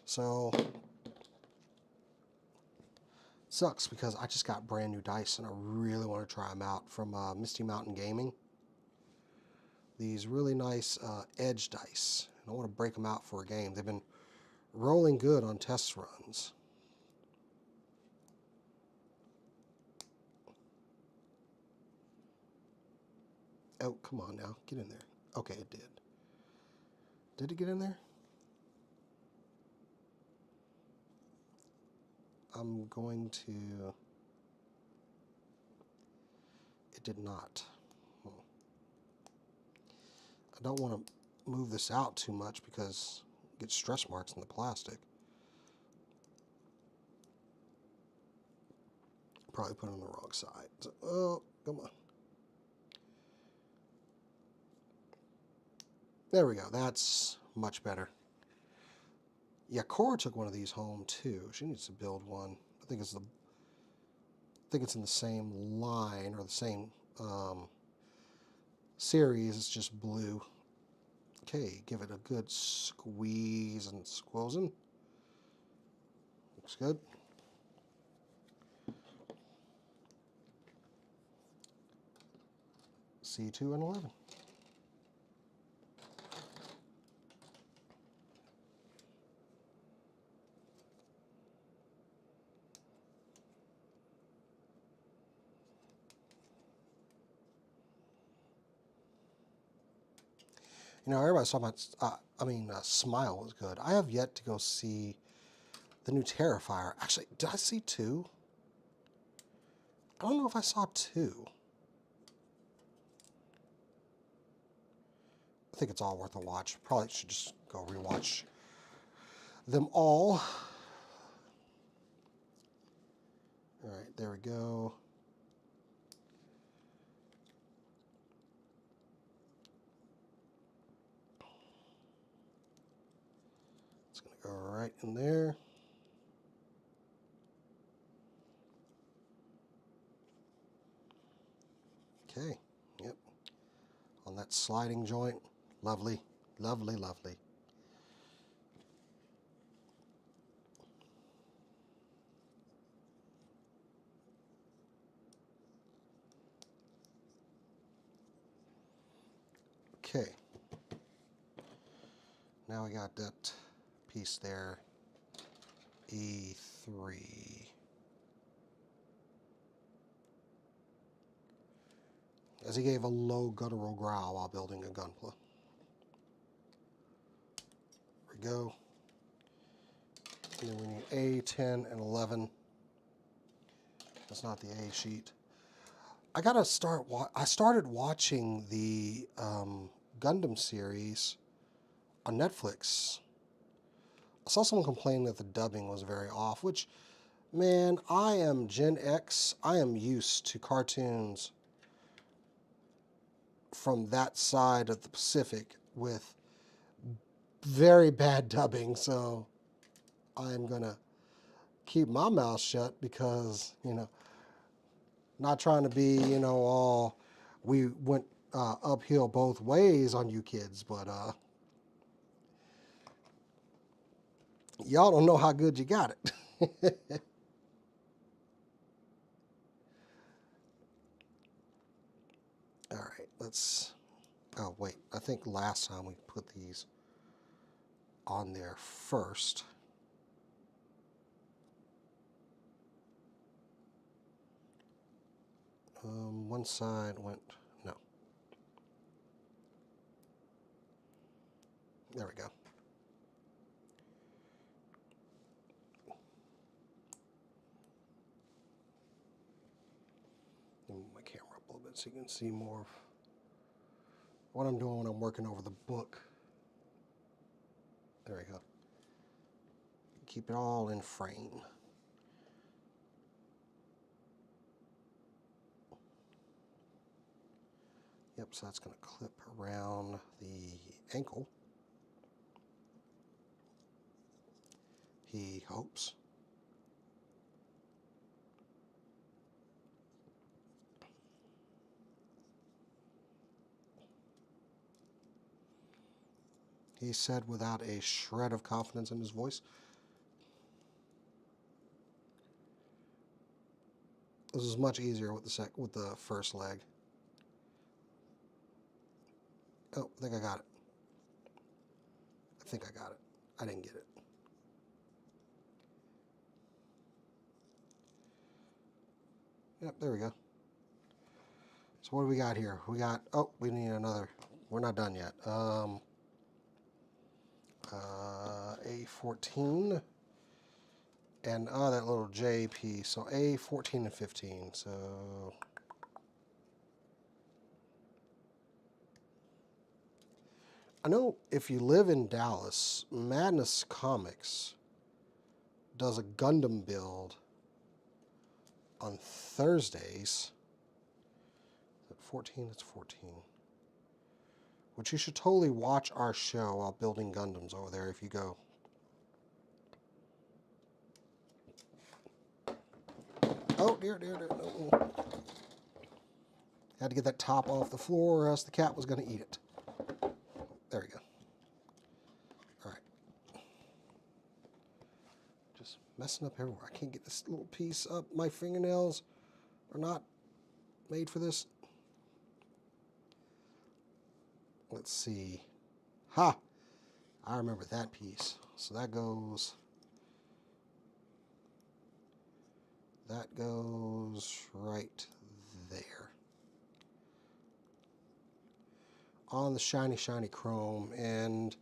So sucks because I just got brand new dice and I really want to try them out from Misty Mountain Gaming. These really nice edge dice. And I want to break them out for a game. They've been rolling good on test runs. Oh, come on now. Get in there. Okay, it did. Did it get in there? I'm going to... It did not. I don't want to move this out too much because it gets stretch marks in the plastic. Probably put it on the wrong side. So, oh, come on. There we go. That's much better. Yeah, Cora took one of these home too. She needs to build one. I think it's in the same line or the same series. It's just blue. Okay, give it a good squeeze and squozen. Looks good. C2 and 11. You know, everybody's talking about, Smile was good. I have yet to go see the new Terrifier. Actually, did I see 2? I don't know if I saw 2. I think it's all worth a watch. Probably should just go rewatch them all. All right, there we go. It's going to go right in there. Okay, yep. On that sliding joint. Lovely, lovely, lovely. Okay. Now we got that piece there. E3. As he gave a low guttural growl while building a Gunpla. There we go. And then we need A10 and 11. That's not the A sheet. I gotta start. I started watching the Gundam series on Netflix. I saw someone complain that the dubbing was very off, which, man, I am Gen X. I am used to cartoons from that side of the Pacific with very bad dubbing, so I'm gonna keep my mouth shut because, not trying to be, all we went uphill both ways on you kids, but y'all don't know how good you got it. All right, oh wait, I think last time we put these on there first. One side went, no. There we go. Move my camera up a little bit so you can see more of what I'm doing when I'm working over the book. There we go. Keep it all in frame. Yep, so that's going to clip around the ankle. He hopes. He said without a shred of confidence in his voice. This is much easier with the first leg. Oh, I think I got it. I think I got it. I didn't get it. Yep, there we go. So what do we got here? We got, oh, we need another. We're not done yet. A14 and that little J piece. So A14 and 15. So I know if you live in Dallas, Madness Comics does a Gundam build on Thursdays. Is it 14? It's 14. which you should totally watch our show while building Gundams over there if you go. Oh, dear, dear, dear. No. Had to get that top off the floor or else the cat was going to eat it. There we go. All right. Just messing up everywhere. I can't get this little piece up. My fingernails are not made for this. Let's see. Ha! I remember that piece. So that goes right there. On the shiny, shiny chrome. And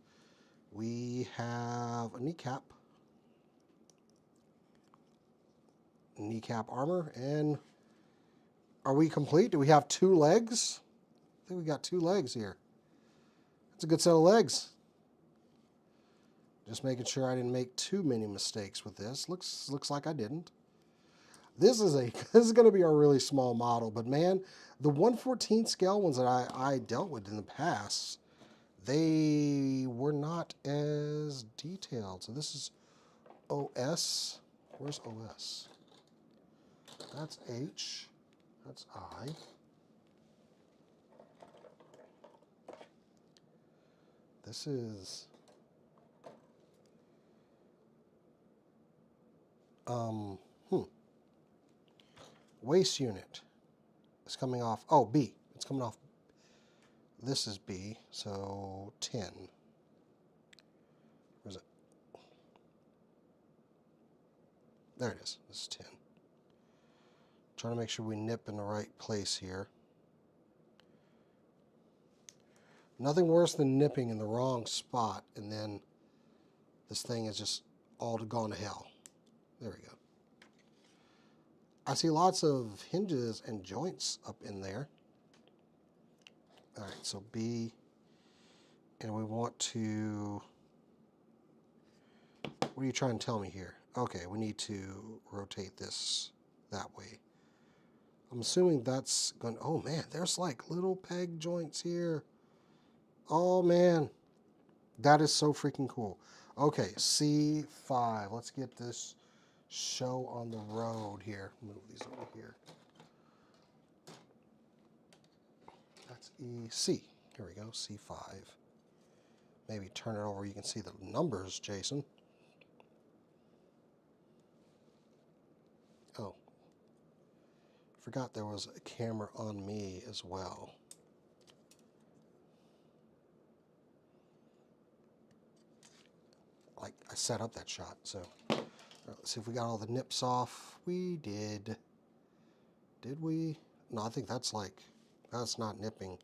we have a kneecap. Kneecap armor. And are we complete? Do we have 2 legs? I think we got 2 legs here. That's a good set of legs. Just making sure I didn't make too many mistakes with this. Looks like I didn't. This is going to be a really small model, but man, the 1/14 scale ones that I dealt with in the past, they were not as detailed. So this is OS. Where's OS? That's H. That's I. This is waist unit. It's coming off. Oh, B. It's coming off. This is B. So 10. Where's it? There it is. This is 10. Trying to make sure we nip in the right place here. Nothing worse than nipping in the wrong spot and then this thing is just all gone to hell. There we go. I see lots of hinges and joints up in there. All right, so B, and we want to, what are you trying to tell me here? Okay, we need to rotate this that way. I'm assuming that's going, oh man, there's like little peg joints here. Oh man, that is so freaking cool. Okay, C5, let's get this show on the road here. Move these over here. That's EC. Here we go, C5. Maybe turn it over, you can see the numbers, Jason. Oh, forgot there was a camera on me as well. Like, I set up that shot, so. Let's see if we got all the nips off. We did. Did we? No, I think that's like, that's not nipping.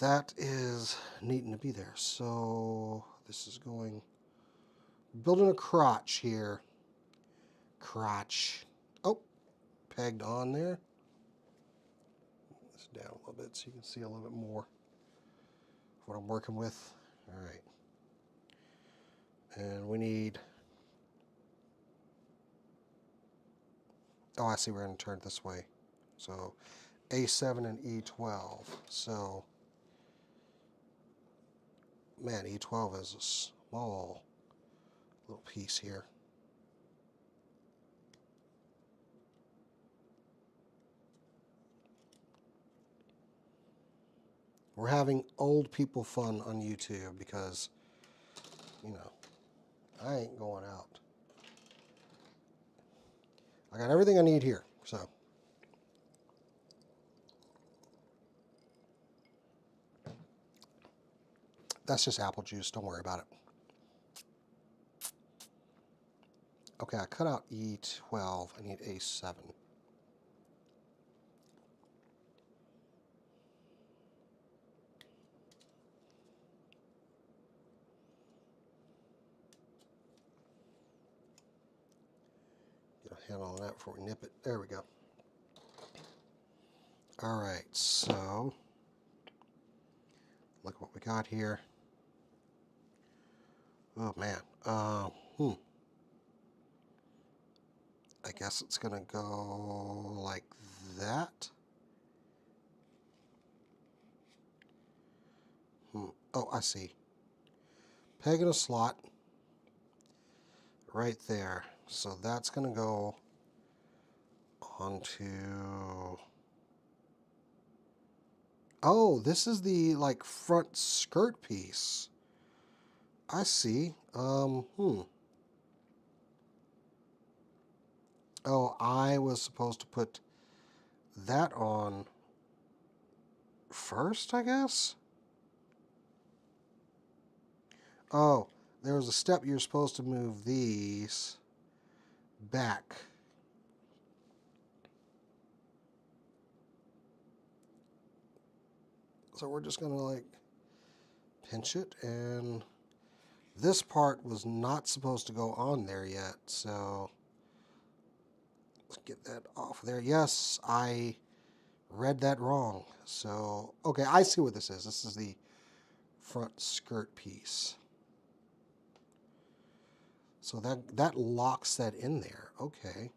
That is needing to be there. So this is going, building a crotch here. Crotch. Oh, pegged on there. This down a little bit so you can see a little bit more of what I'm working with. All right. And we need, oh, I see we're going to turn it this way. So A7 and E12. So, man, E12 is a small little piece here. We're having old people fun on YouTube because, you know, I ain't going out. I got everything I need here, so. That's just apple juice, don't worry about it. Okay, I cut out E12, I need A7. Get a handle on that before we nip it. There we go. All right, so look what we got here. Oh man, I guess it's gonna go like that. Oh, I see. Peg in a slot right there. So that's going to go onto... Oh, this is the, like, front skirt piece. I see. Oh, I was supposed to put that on first, I guess? Oh, there was a step you're supposed to move these back. So we're just going to, like, pinch it, and this part was not supposed to go on there yet, so let's get that off there. Yes, I read that wrong. So, okay, I see what this is. This is the front skirt piece. So that locks that in there. Okay.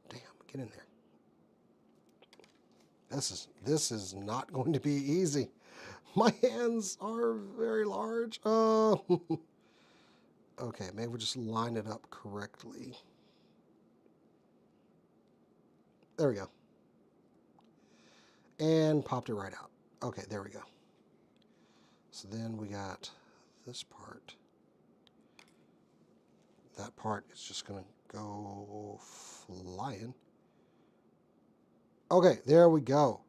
Damn, get in there. This is not going to be easy. My hands are very large. Okay, maybe we'll just line it up correctly. There we go. And popped it right out. Okay, there we go. So then we got this part. That part is just going to go flying. Okay, there we go.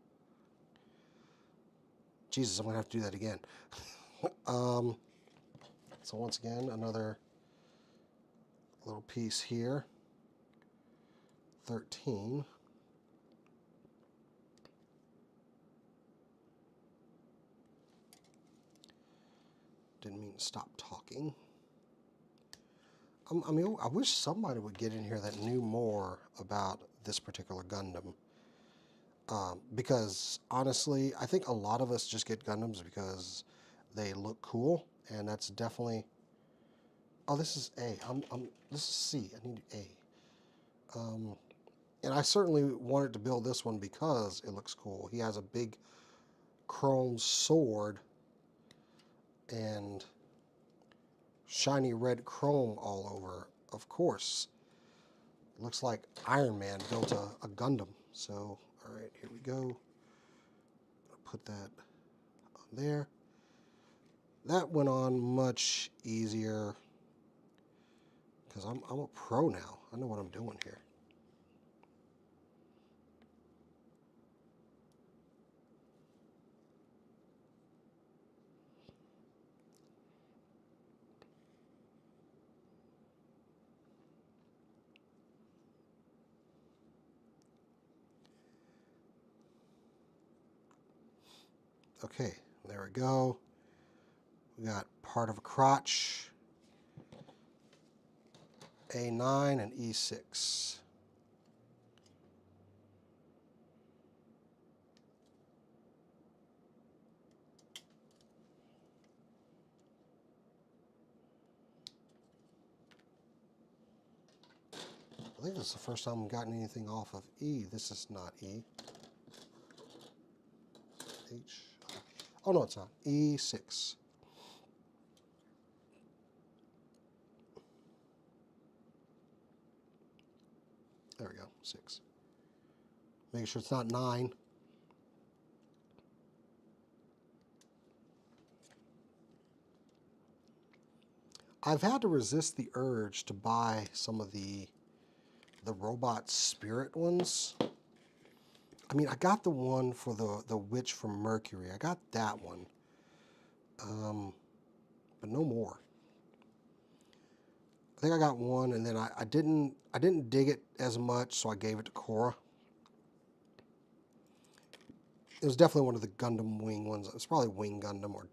Jesus, I'm going to have to do that again. So once again, another little piece here. 13. Didn't mean to stop talking. I mean, I wish somebody would get in here that knew more about this particular Gundam. Because honestly, I think a lot of us just get Gundams because they look cool, and that's definitely. Oh, this is A. This is C. I need A. And I certainly wanted to build this one because it looks cool. He has a big chrome sword and shiny red chrome all over. Of course, looks like Iron Man built a Gundam. So, all right, here we go. Put that on there. That went on much easier because I'm a pro now. I know what I'm doing here. Okay, there we go. We got part of a crotch, A9 and E6. I think this is the first time I've gotten anything off of E. This is not E. H. Oh, no, it's not. E6. There we go, 6. Making sure it's not 9. I've had to resist the urge to buy some of the robot spirit ones. I mean, I got the one for the witch from Mercury. I got that one. But no more. I think I got one, and then I didn't dig it as much, so I gave it to Cora. It was definitely one of the Gundam Wing ones. It's probably Wing Gundam or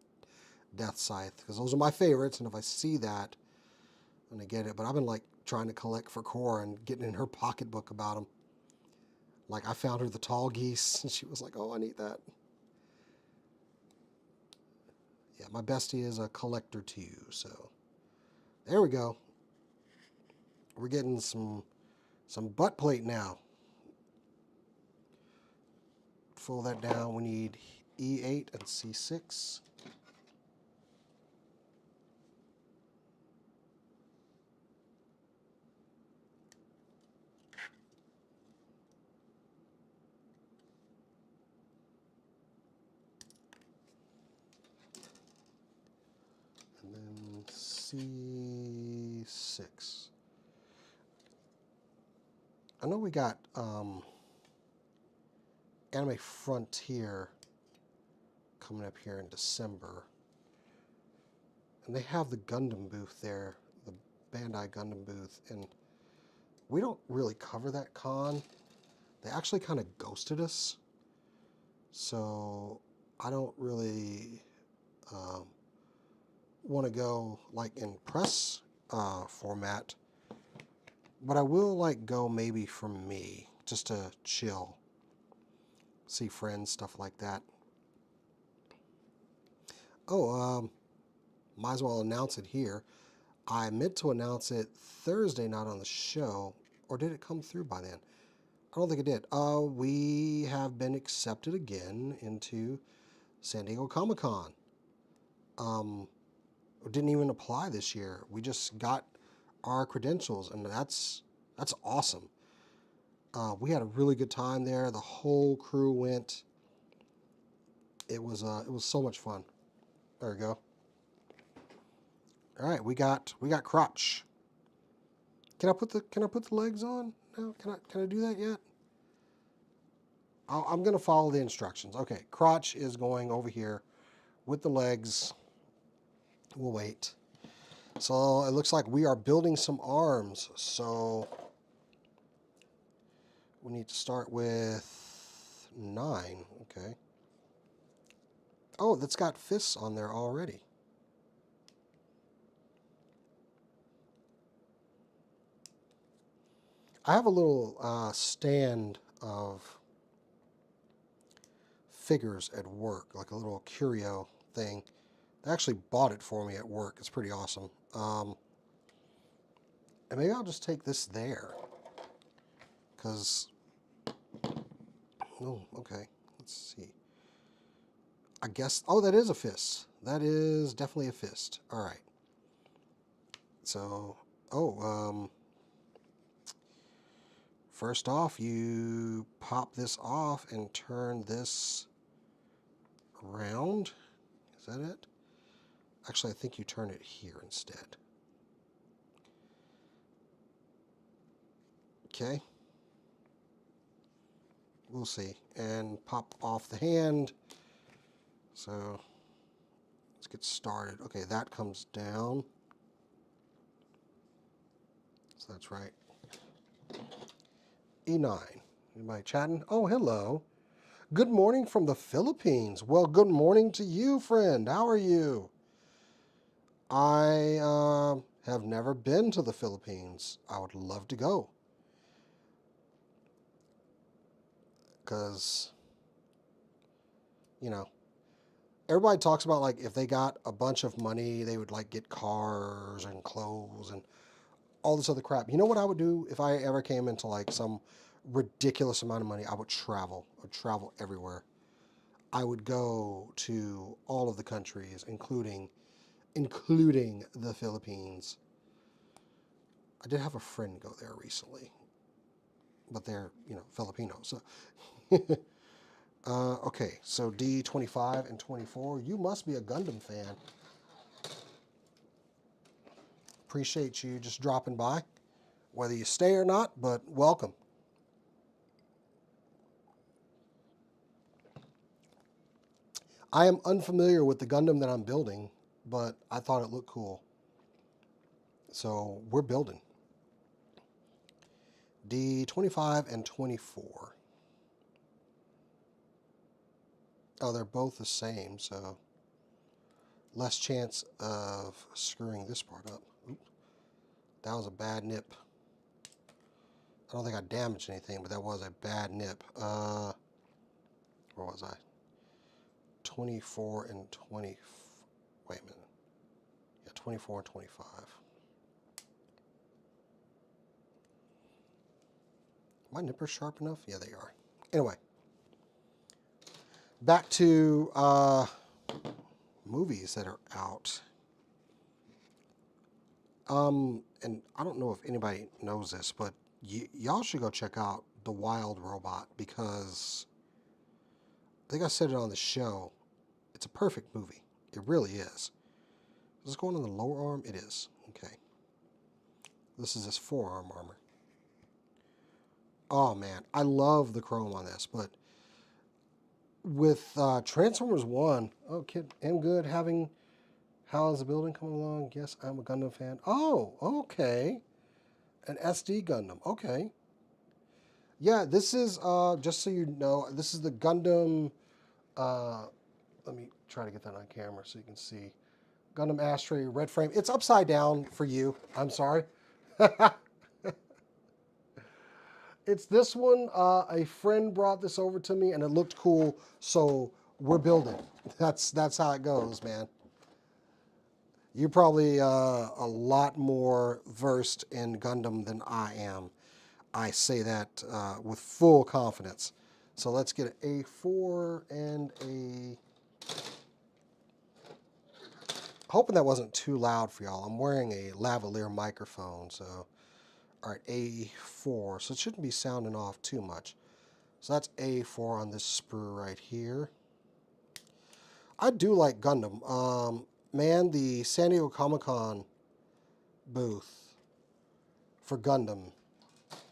Death Scythe, because those are my favorites, and if I see that, I'm going to get it. But I've been, like, trying to collect for Cora and getting in her pocketbook about them. Like, I found her the tall geese, and she was like, oh, I need that. Yeah, my bestie is a collector too, so there we go. We're getting some butt plate now. Fold that down. We need E8 and C6. And then C6. I know we got Anime Frontier coming up here in December. And they have the Gundam booth there, the Bandai Gundam booth. And we don't really cover that con. They actually kind of ghosted us. So I don't really want to go like in press format. But I will like go maybe from me, just to chill, see friends, stuff like that. Oh, might as well announce it here. I meant to announce it Thursday night on the show, or did it come through by then? I don't think it did. We have been accepted again into San Diego Comic-Con. Didn't even apply this year. We just got our credentials, and that's awesome. We had a really good time there. The whole crew went. It was so much fun. There we go. All right, we got crotch. Can I put the legs on? No, can I do that yet? I'm gonna follow the instructions. Okay, crotch is going over here with the legs. We'll wait. So it looks like we are building some arms. So we need to start with 9. Okay. Oh, that's got fists on there already. I have a little stand of figures at work, like a little curio thing. They actually bought it for me at work. It's pretty awesome. And maybe I'll just take this there. Because, oh, okay. Let's see. I guess, oh, that is a fist. That is definitely a fist. All right. So, first off, you pop this off and turn this around. Is that it? Actually, I think you turn it here instead. Okay. We'll see. And pop off the hand. So let's get started. Okay, that comes down. So that's right. E9. Anybody chatting? Oh, hello. Good morning from the Philippines. Well, good morning to you, friend. How are you? I have never been to the Philippines. I would love to go. Because, you know, everybody talks about like if they got a bunch of money, they would like get cars and clothes and all this other crap. You know what I would do if I ever came into like some ridiculous amount of money? I would travel. I would travel everywhere. I would go to all of the countries, including the Philippines. I did have a friend go there recently, but they're, Filipinos. So. Okay, so D25 and 24. You must be a Gundam fan. Appreciate you just dropping by, whether you stay or not, but welcome. I am unfamiliar with the Gundam that I'm building, but I thought it looked cool. So we're building. D25 and 24. Oh, they're both the same, so less chance of screwing this part up. Oops. That was a bad nip. I don't think I damaged anything, but that was a bad nip. Where was I? 24 and 20. Wait a minute. Yeah, 24 and 25. My nippers sharp enough? Yeah, they are. Anyway. back to movies that are out. And I don't know if anybody knows this, but y'all should go check out The Wild Robot, because I think I said it on the show. It's a perfect movie. It really is. Is this going on the lower arm? It is. Okay. This is his forearm armor. Oh man, I love the chrome on this, but with Transformers 1, oh kid, am good having, how's the building coming along? Yes, I'm a Gundam fan. Oh, okay. An SD Gundam. Okay. Yeah, this is, just so you know, this is the Gundam, let me try to get that on camera so you can see. Gundam Ashtray red frame. It's upside down for you. I'm sorry. It's this one. A friend brought this over to me and it looked cool, so we're building. That's how it goes, man. You're probably a lot more versed in Gundam than I am. I say that with full confidence. So let's get an A4 and a... Hoping that wasn't too loud for y'all. I'm wearing a lavalier microphone, so... All right, A4. So it shouldn't be sounding off too much. So that's A4 on this sprue right here. I do like Gundam. Man, the San Diego Comic-Con booth for Gundam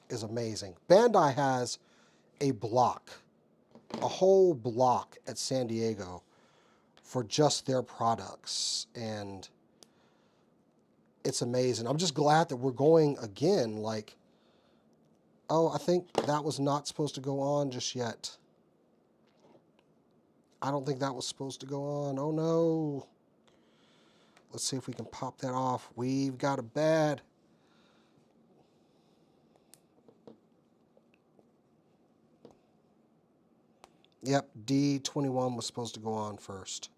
is amazing. Bandai has a block, a whole block at San Diego for just their products, and it's amazing. I'm just glad that we're going again. Like, oh, I think that was not supposed to go on just yet. I don't think that was supposed to go on. Oh no. Let's see if we can pop that off. We've got a bad... Yep, D21 was supposed to go on first.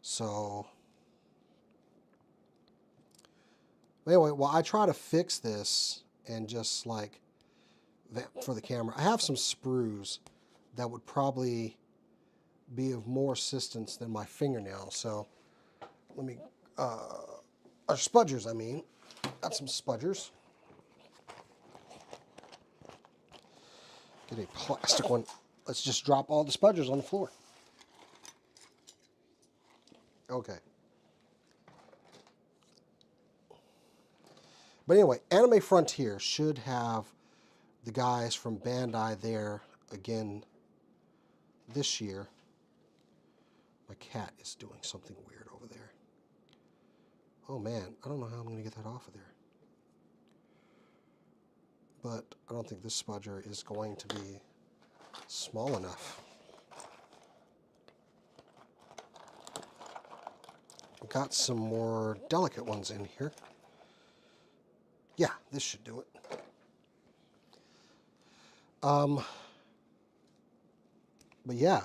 So... Anyway, well, I try to fix this and just like for the camera. I have some sprues that would probably be of more assistance than my fingernail. So let me, or spudgers, I mean. Got some spudgers. Get a plastic one. Let's just drop all the spudgers on the floor. Okay. But anyway, Anime Frontier should have the guys from Bandai there again this year. My cat is doing something weird over there. Oh man, I don't know how I'm going to get that off of there. But I don't think this spudger is going to be small enough. I've got some more delicate ones in here. Yeah, this should do it. But yeah,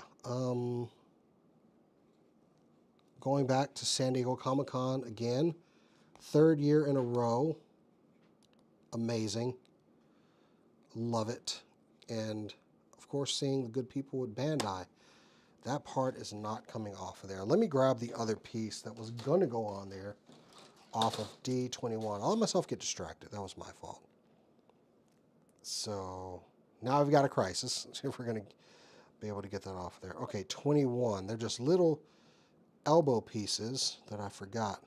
going back to San Diego Comic-Con again, 3rd year in a row. Amazing. Love it. And of course, seeing the good people with Bandai. That part is not coming off of there. Let me grab the other piece that was going to go on there off of D21. I'll let myself get distracted. That was my fault. So now I've got a crisis. Let's see if we're going to be able to get that off there. Okay, 21. They're just little elbow pieces that I forgot.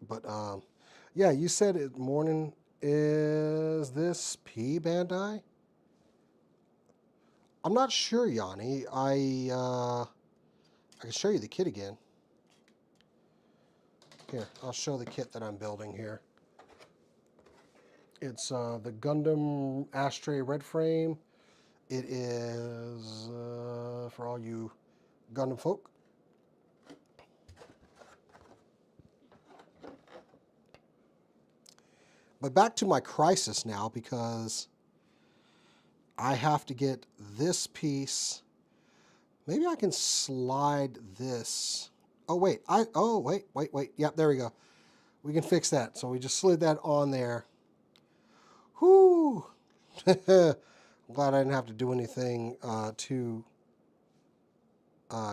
But yeah, you said it morning. Is this P Bandai? I'm not sure, Yanni. I can show you the kit again. Here, I'll show the kit that I'm building here. It's the Gundam Ashtray red frame. It is, for all you Gundam folk. But back to my crisis now, because I have to get this piece. Maybe I can slide this. Oh, wait. Wait. Yep, there we go. We can fix that. So we just slid that on there. Whoo! I'm glad I didn't have to do anything too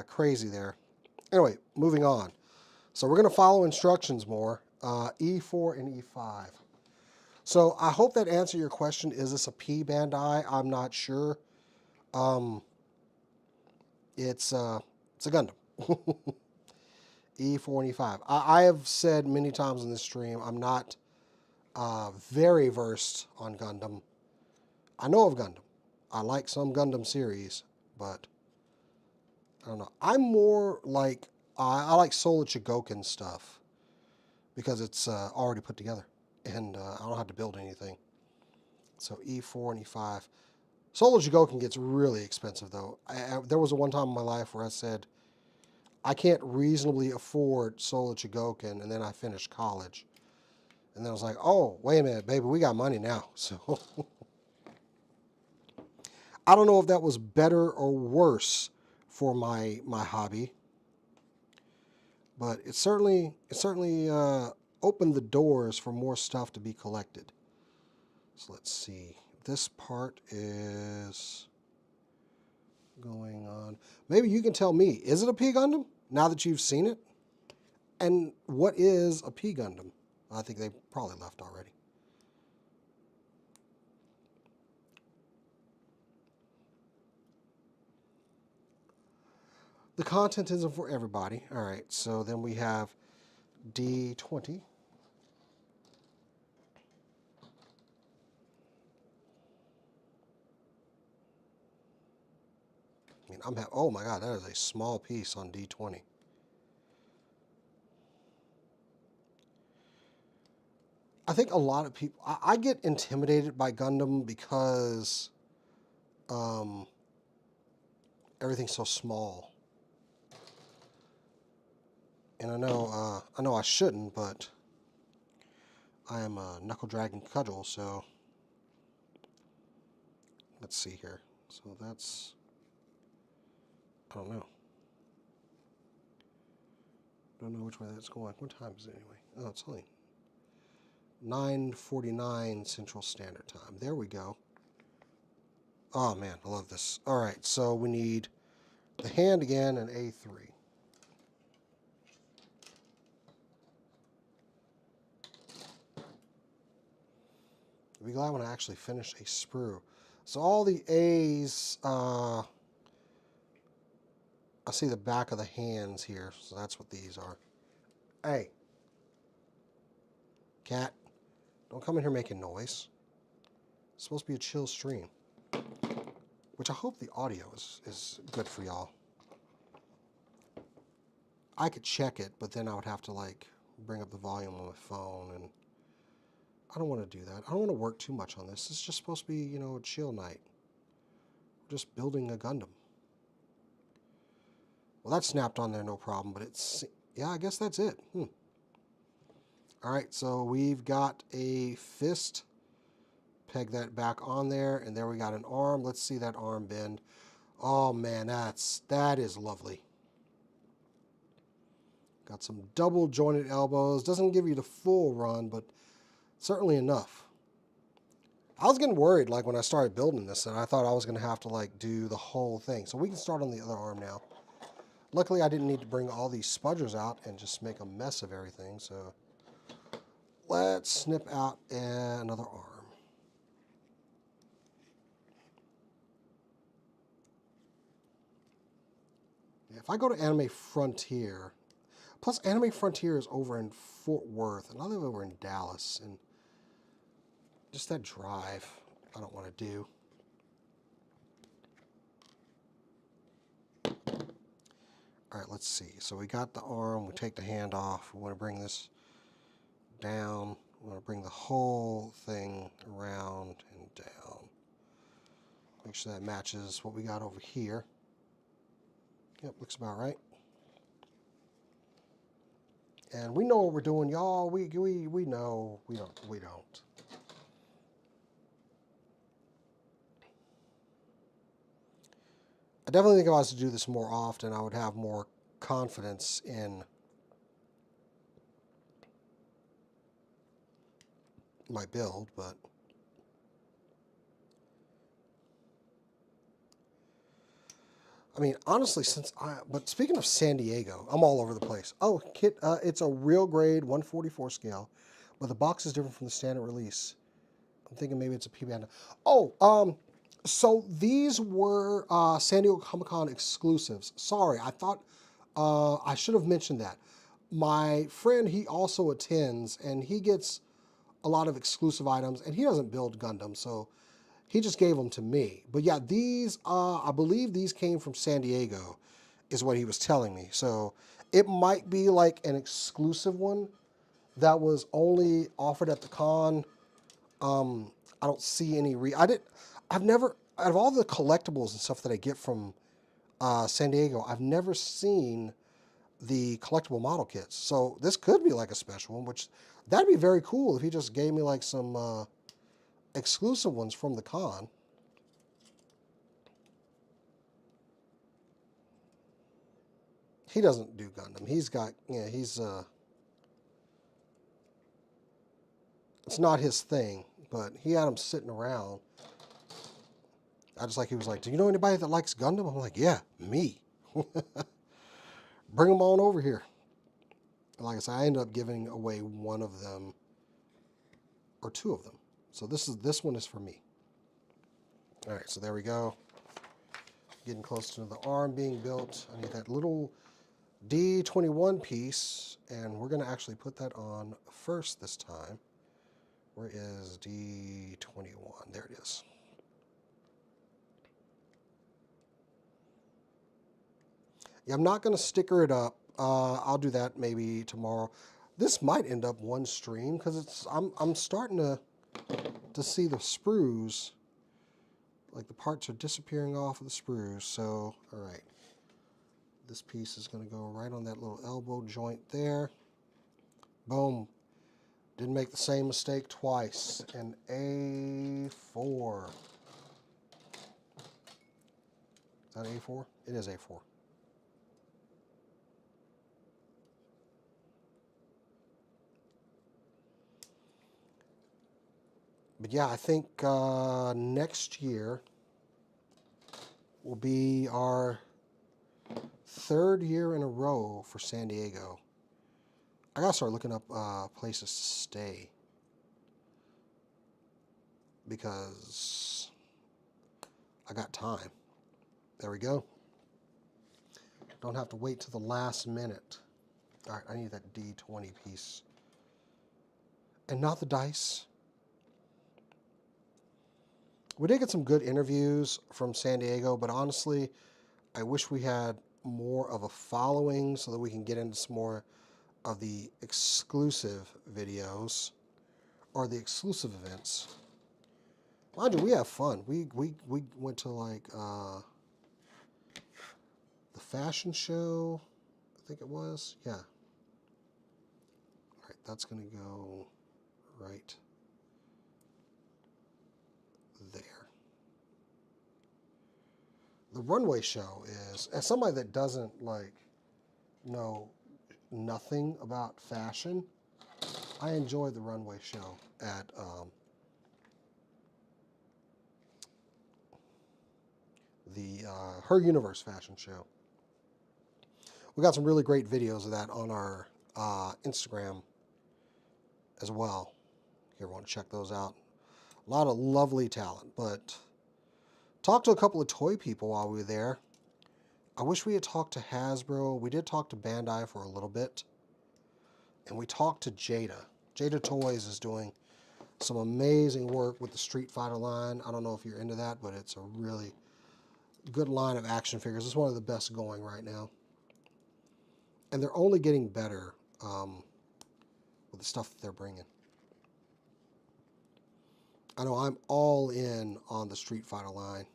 crazy there. Anyway, moving on. So we're going to follow instructions more. E4 and E5. So I hope that answered your question. Is this a P Bandai? I'm not sure. It's a Gundam. E4 and E5. I have said many times in this stream, I'm not very versed on Gundam. I know of Gundam. I like some Gundam series, but I don't know. I'm more like, I like Solar Chigoken stuff because it's already put together and I don't have to build anything. So E4 and E5. Solar Chigoken gets really expensive though. There was a one time in my life where I said, I can't reasonably afford Solar Chigoken, and then I finished college. And then I was like, oh, wait a minute, baby, we got money now. So I don't know if that was better or worse for my hobby, but it certainly opened the doors for more stuff to be collected. So let's see. This part is going on. Maybe you can tell me, is it a P Gundam now that you've seen it? And what is a P Gundam? I think they probably left already. The content isn't for everybody. All right, so then we have D20. I mean, oh my God, that is a small piece on D20. I think a lot of people, I get intimidated by Gundam because everything's so small. And I know I shouldn't, but I am a knuckle dragging cudgel, so let's see here. So that's, I don't know. Don't know which way that's going. What time is it anyway? Oh, it's only 9:49 Central Standard Time. There we go. Oh man, I love this. All right, so we need the hand again and A3. I'll be glad when I actually finish a sprue. So all the A's, I see the back of the hands here, so that's what these are. Hey, cat, don't come in here making noise. It's supposed to be a chill stream, which I hope the audio is good for y'all. I could check it, but then I would have to like bring up the volume on my phone, and I don't want to do that. I don't want to work too much on this. It's just supposed to be, you know, a chill night. We're just building a Gundam. Well, that snapped on there, no problem, but it's, yeah, I guess that's it. All right, so we've got a fist. Peg that back on there, and there we got an arm. Let's see that arm bend. Oh man, that is lovely. Got some double jointed elbows. Doesn't give you the full run, but certainly enough. I was getting worried like when I started building this, and I thought I was going to have to like do the whole thing. So we can start on the other arm now. Luckily, I didn't need to bring all these spudgers out and just make a mess of everything. So let's snip out another arm. If I go to Anime Frontier, plus Anime Frontier is over in Fort Worth, and I live over in Dallas, and just that drive I don't want to do. All right, let's see. So we got the arm, we take the hand off, we want to bring this down, we want to bring the whole thing around and down. Make sure that matches what we got over here. Yep, looks about right. And we know what we're doing, y'all. We know. We don't. I definitely think if I was to do this more often, I would have more confidence in my build, but I mean, honestly, but speaking of San Diego, I'm all over the place. Oh, kit, it's a real grade 144 scale, but the box is different from the standard release. I'm thinking maybe it's a P-Band. Oh, so these were San Diego Comic-Con exclusives. Sorry, I thought I should have mentioned that. My friend, he also attends, and he gets a lot of exclusive items, and he doesn't build Gundam, so he just gave them to me. But yeah, these, I believe these came from San Diego, is what he was telling me. So it might be like an exclusive one that was only offered at the con. I don't see any I've never, out of all the collectibles and stuff that I get from San Diego, I've never seen the collectible model kits. So this could be like a special one, which that'd be very cool if he just gave me like some exclusive ones from the con. He doesn't do Gundam. He's got, yeah, it's not his thing, but he had them sitting around. I just like, he was like, do you know anybody that likes Gundam? I'm like, yeah, me. Bring them on over here. And like I said, I ended up giving away one of them, or two of them. So this one is for me. All right, so there we go. Getting close to the arm being built. I need that little D21 piece, and we're gonna actually put that on first this time. Where is D21? There it is. Yeah, I'm not gonna sticker it up. I'll do that maybe tomorrow. This might end up one stream because I'm starting to see the sprues, like the parts are disappearing off of the sprues. So all right, this piece is going to go right on that little elbow joint there. Boom. Didn't make the same mistake twice. And A4. Is that A4? It is A4. But yeah, I think next year will be our third year in a row for San Diego. I gotta start looking up places to stay because I got time. There we go. Don't have to wait to the last minute. All right, I need that D20 piece. And not the dice. We did get some good interviews from San Diego, but honestly, I wish we had more of a following so that we can get into some more of the exclusive videos or the exclusive events. Mind you, we have fun. We went to like the fashion show, I think it was. Yeah. All right, that's going to go right there. The runway show is, as somebody that doesn't like know nothing about fashion, I enjoyed the runway show at the Her Universe fashion show. We got some really great videos of that on our Instagram as well. If you ever want to check those out. A lot of lovely talent, but talked to a couple of toy people while we were there. I wish we had talked to Hasbro. We did talk to Bandai for a little bit. And we talked to Jada. Jada Toys is doing some amazing work with the Street Fighter line. I don't know if you're into that, but it's a really good line of action figures. It's one of the best going right now. And they're only getting better with the stuff that they're bringing. I know I'm all in on the Street Fighter line.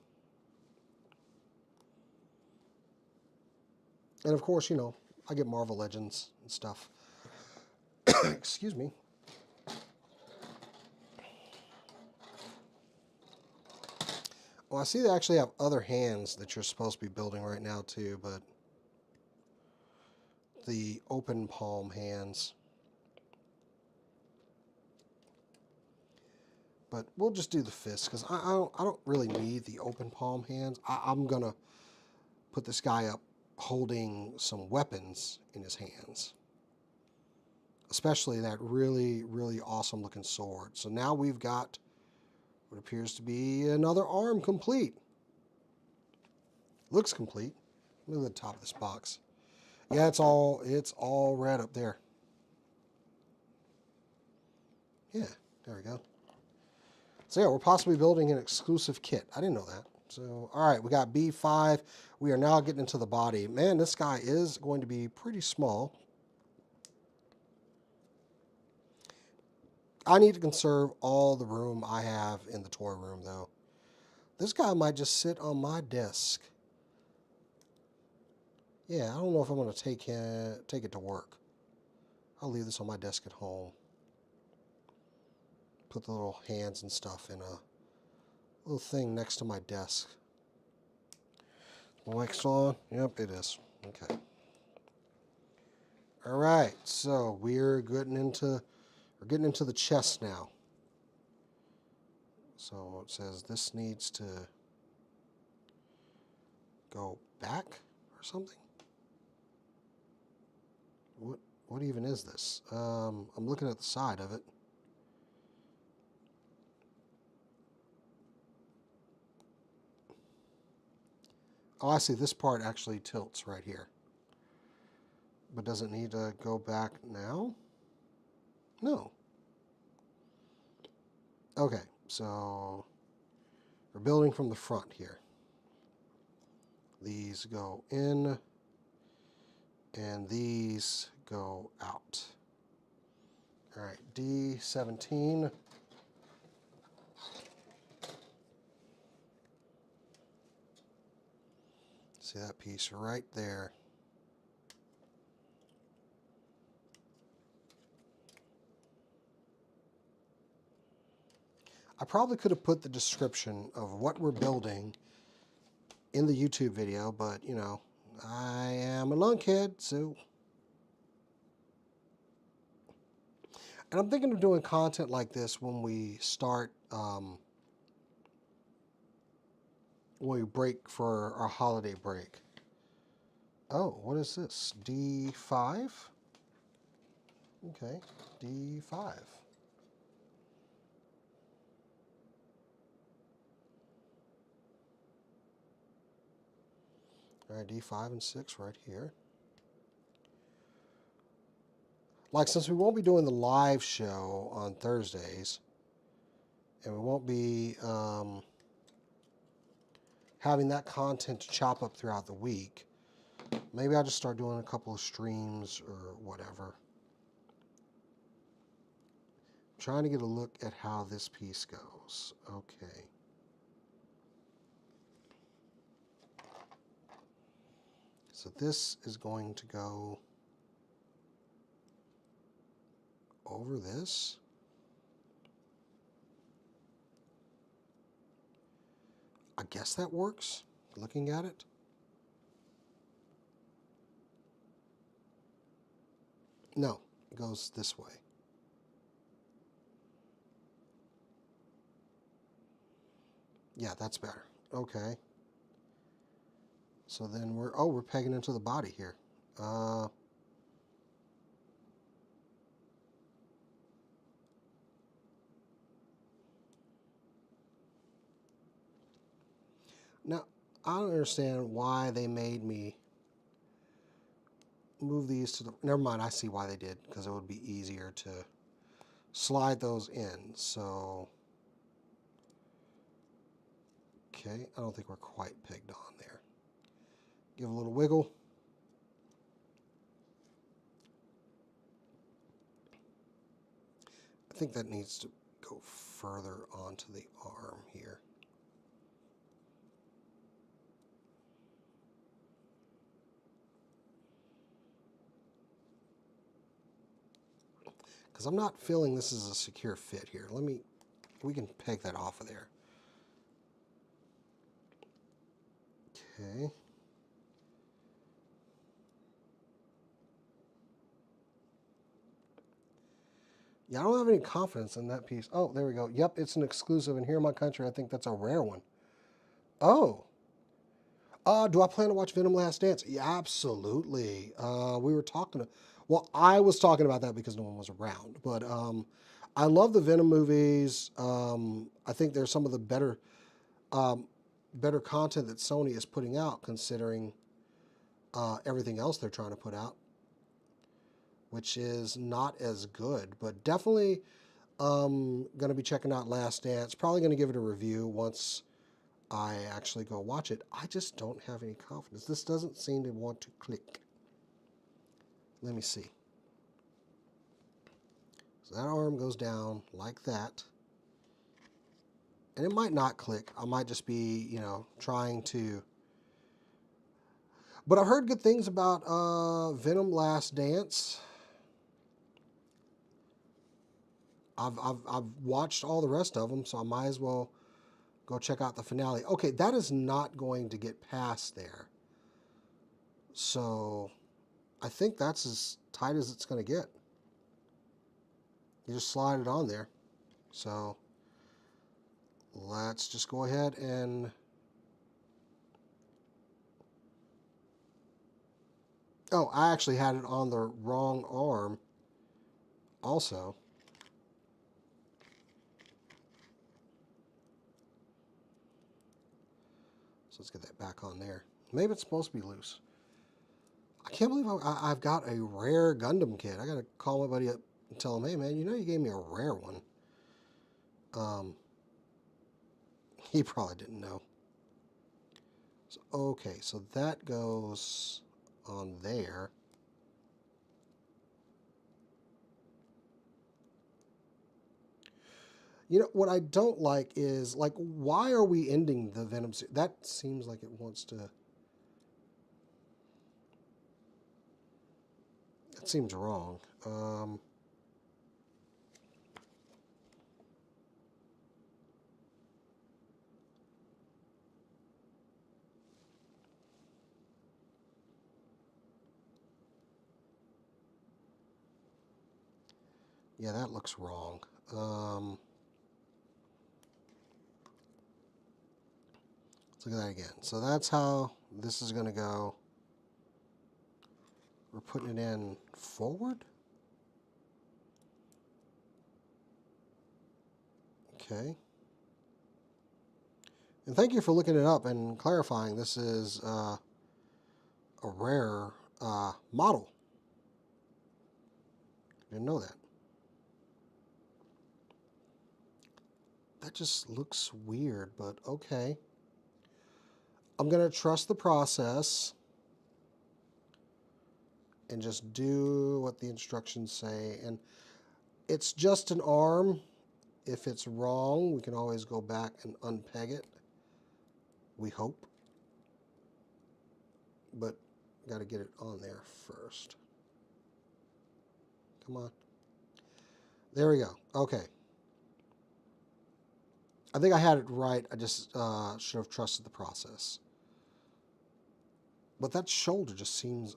And of course, you know, I get Marvel Legends and stuff. Excuse me. Well, I see they actually have other hands that you're supposed to be building right now too, but the open palm hands. But we'll just do the fists because I don't really need the open palm hands. I'm gonna put this guy up holding some weapons in his hands. Especially that really, really awesome looking sword. So now we've got what appears to be another arm complete. Looks complete. Look at the top of this box. Yeah, it's all red up there. Yeah, there we go. So yeah, we're possibly building an exclusive kit. I didn't know that. So, all right, we got B5. We are now getting into the body. Man, this guy is going to be pretty small. I need to conserve all the room I have in the toy room, though. This guy might just sit on my desk. Yeah, I don't know if I'm going to take it to work. I'll leave this on my desk at home. Put the little hands and stuff in a little thing next to my desk. Mic's on? Yep, it is. Okay. All right, so we're getting into the chest now. So it says this needs to go back or something. What even is this? I'm looking at the side of it. Oh, I see. This part actually tilts right here. But does it need to go back now? No. Okay, so we're building from the front here. These go in, and these go out. All right, D17. See that piece right there. I probably could have put the description of what we're building in the YouTube video, but, you know, I am a lunkhead, so... And I'm thinking of doing content like this when we start, when we break for our holiday break. Oh, what is this? D5? Okay, D5. All right, D5 and 6 right here. Like, since we won't be doing the live show on Thursdays, and we won't be having that content to chop up throughout the week, maybe I'll just start doing a couple of streams or whatever. I'm trying to get a look at how this piece goes. Okay. So this is going to go over this. I guess that works, looking at it. No, it goes this way. Yeah, that's better. Okay. So then we're pegging into the body here. Now, I don't understand why they made me move these to the... Never mind, I see why they did, because it would be easier to slide those in. So, okay, I don't think we're quite pegged on there. Give a little wiggle. I think that needs to go further onto the arm here. Because I'm not feeling this is a secure fit here. We can peg that off of there. Okay. Yeah, I don't have any confidence in that piece. Oh, there we go. Yep, it's an exclusive, and here in my country, I think that's a rare one. Oh. Do I plan to watch Venom Last Dance? Yeah, absolutely. We were talking well, I was talking about that because no one was around. But I love the Venom movies. I think they're some of the better content that Sony is putting out, considering everything else they're trying to put out, which is not as good. But definitely going to be checking out Last Dance. Probably going to give it a review once I actually go watch it. I just don't have any confidence. This doesn't seem to want to click. Let me see. So that arm goes down like that. And it might not click. I might just be, trying to. But I've heard good things about Venom Last Dance. I've watched all the rest of them, so I might as well go check out the finale. Okay, that is not going to get past there. So I think that's as tight as it's going to get. You just slide it on there. So let's just go ahead and... Oh, I actually had it on the wrong arm also. So let's get that back on there. Maybe it's supposed to be loose. I can't believe I've got a rare Gundam kit. I got to call my buddy up and tell him, hey, man, you gave me a rare one. He probably didn't know. So, okay, so that goes on there. What I don't like is, why are we ending the Venom series? That seems like it wants to... That seems wrong. Yeah, that looks wrong. Let's look at that again. So that's how this is going to go. We're putting it in forward. Okay. And thank you for looking it up and clarifying. This is a rare model. Didn't know that. That just looks weird, but okay. I'm going to trust the process and just do what the instructions say. And it's just an arm. If it's wrong, we can always go back and unpeg it. We hope. But got to get it on there first. Come on. There we go. Okay. I think I had it right. I just should have trusted the process. But that shoulder just seems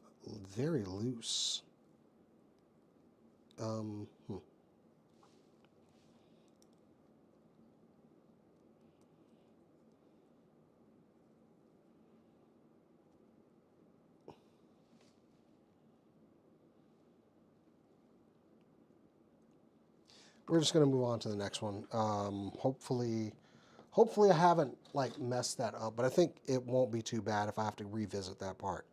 very loose. We're just going to move on to the next one. Hopefully I haven't messed that up, but I think it won't be too bad if I have to revisit that part.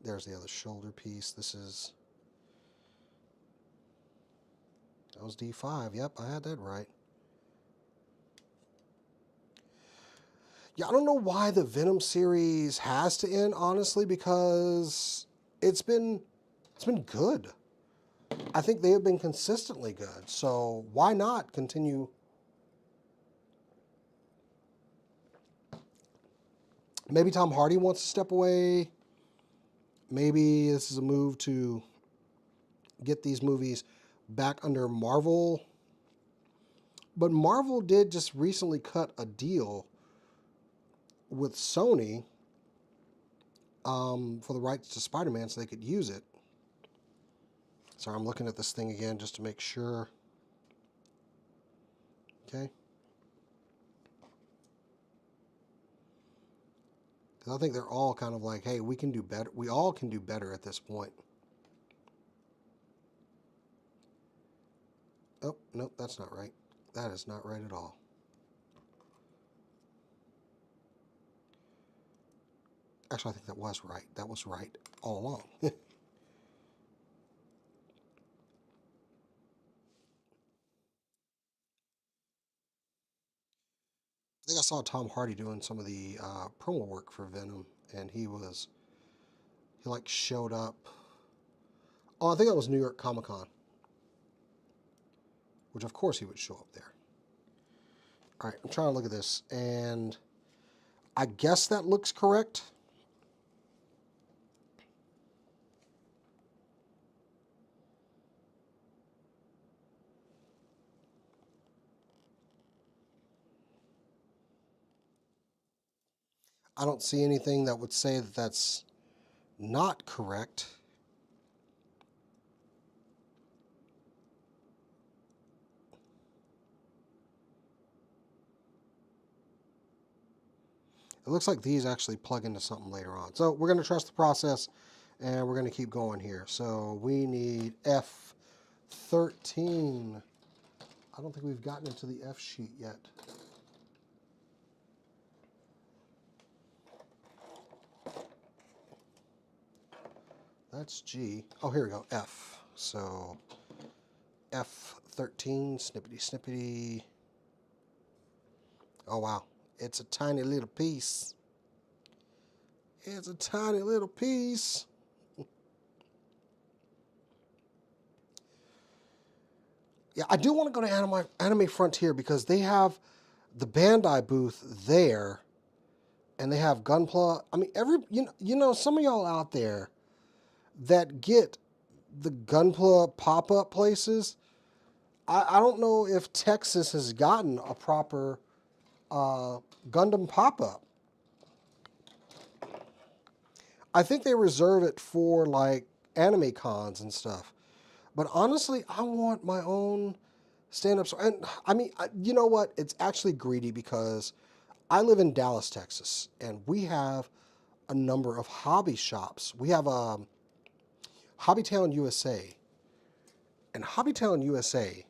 There's the other shoulder piece. That was D5. Yep, I had that right. Yeah, I don't know why the Venom series has to end, honestly, because it's been good. I think they have been consistently good. So why not continue? Maybe Tom Hardy wants to step away. Maybe this is a move to get these movies back under Marvel. But Marvel did just recently cut a deal with Sony for the rights to Spider-Man so they could use it. Sorry, I'm looking at this thing again just to make sure. Okay. 'Cause I think they're all kind of like, hey, we can do better. We all can do better at this point. Oh, nope, that's not right. That is not right at all. Actually, I think that was right. That was right all along. I think I saw Tom Hardy doing some of the promo work for Venom, and he like showed up. Oh, I think that was New York Comic Con, which of course he would show up there. All right, I'm trying to look at this, and I guess that looks correct. I don't see anything that would say that that's not correct. It looks like these actually plug into something later on. So we're going to trust the process, and we're going to keep going here. So we need F13. I don't think we've gotten into the F sheet yet. That's G. Oh, here we go. F. So F13, snippety snippety. Oh, wow. It's a tiny little piece. It's a tiny little piece. Yeah, I do want to go to Anime Frontier because they have the Bandai booth there, and they have Gunpla. I mean, some of y'all out there that get the Gunpla pop-up places. I don't know if Texas has gotten a proper Gundam pop-up. I think they reserve it for like anime cons and stuff. But honestly, I want my own stand-up store. And I mean, you know what? It's actually greedy because I live in Dallas, Texas, and we have a number of hobby shops. We have Hobbytown USA, and Hobbytown USA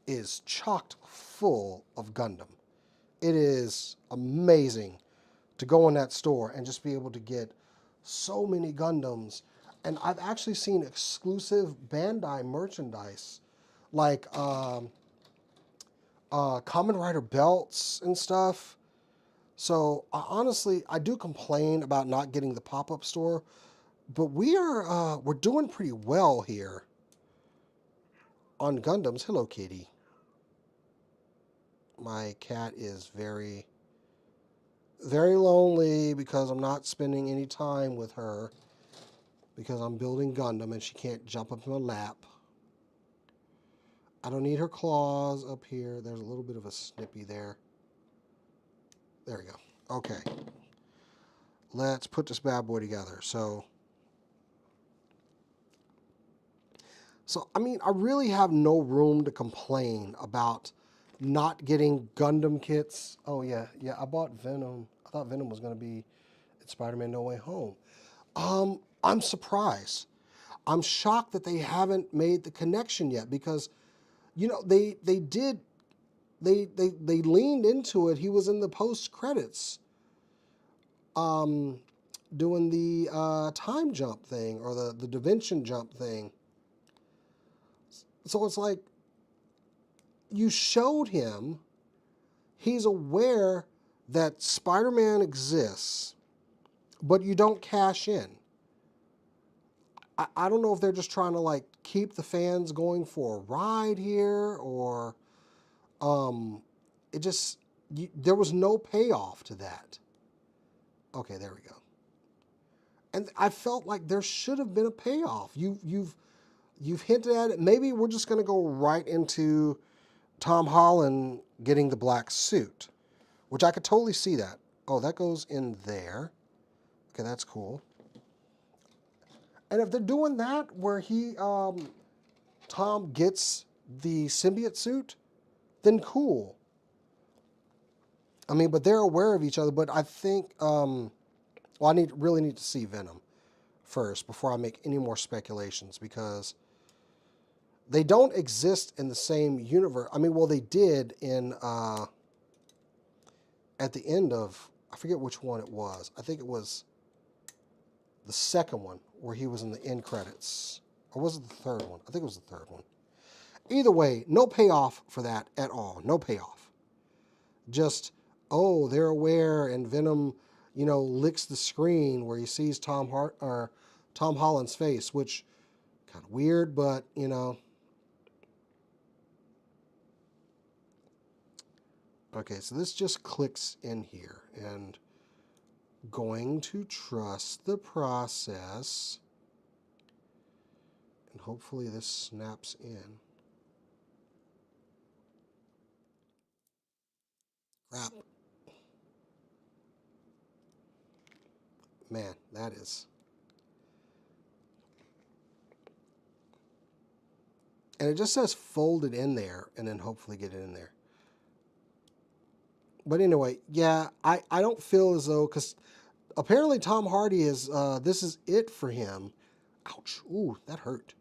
is chocked full of Gundam. It is amazing to go in that store and just be able to get so many Gundams. And I've actually seen exclusive Bandai merchandise, like Kamen Rider belts and stuff. So honestly, I do complain about not getting the pop-up store, but we're doing pretty well here on Gundams. Hello, Kitty. My cat is very, very lonely because I'm not spending any time with her because I'm building Gundam and she can't jump up in my lap. I don't need her claws up here. There's a little bit of a snippy there. There we go. Okay. Let's put this bad boy together. So I mean, I really have no room to complain about not getting Gundam kits. Oh, yeah. I bought Venom. I thought Venom was going to be in Spider-Man No Way Home. I'm surprised. I'm shocked that they haven't made the connection yet because, they leaned into it. He was in the post credits, doing the time jump thing or the dimension jump thing. So it's like you showed him. He's aware that Spider-Man exists, but you don't cash in. I don't know if they're just trying to like keep the fans going for a ride here or there was no payoff to that. Okay, there we go. And I felt like there should have been a payoff. You've hinted at it. Maybe we're just going to go right into Tom Holland getting the black suit, which I could totally see that. Oh, that goes in there. Okay, that's cool. And if they're doing that where Tom gets the symbiote suit, then cool. I mean, but they're aware of each other. But I think Well, really need to see Venom first before I make any more speculations, because they don't exist in the same universe. I mean, well, they did in at the end of, I forget which one it was. I think it was the second one where he was in the end credits. Or was it the third one? I think it was the third one. Either way, no payoff for that at all. No payoff. Just, oh, they're aware, and Venom, licks the screen where he sees Tom Holland's face, which kind of weird, but Okay, so this just clicks in here, and going to trust the process, and hopefully this snaps in. Crap. Man, that is. And it just says fold it in there, and then hopefully get it in there. But anyway, yeah, I don't feel as though, because apparently Tom Hardy is, this is it for him. Ouch. Ooh, that hurt.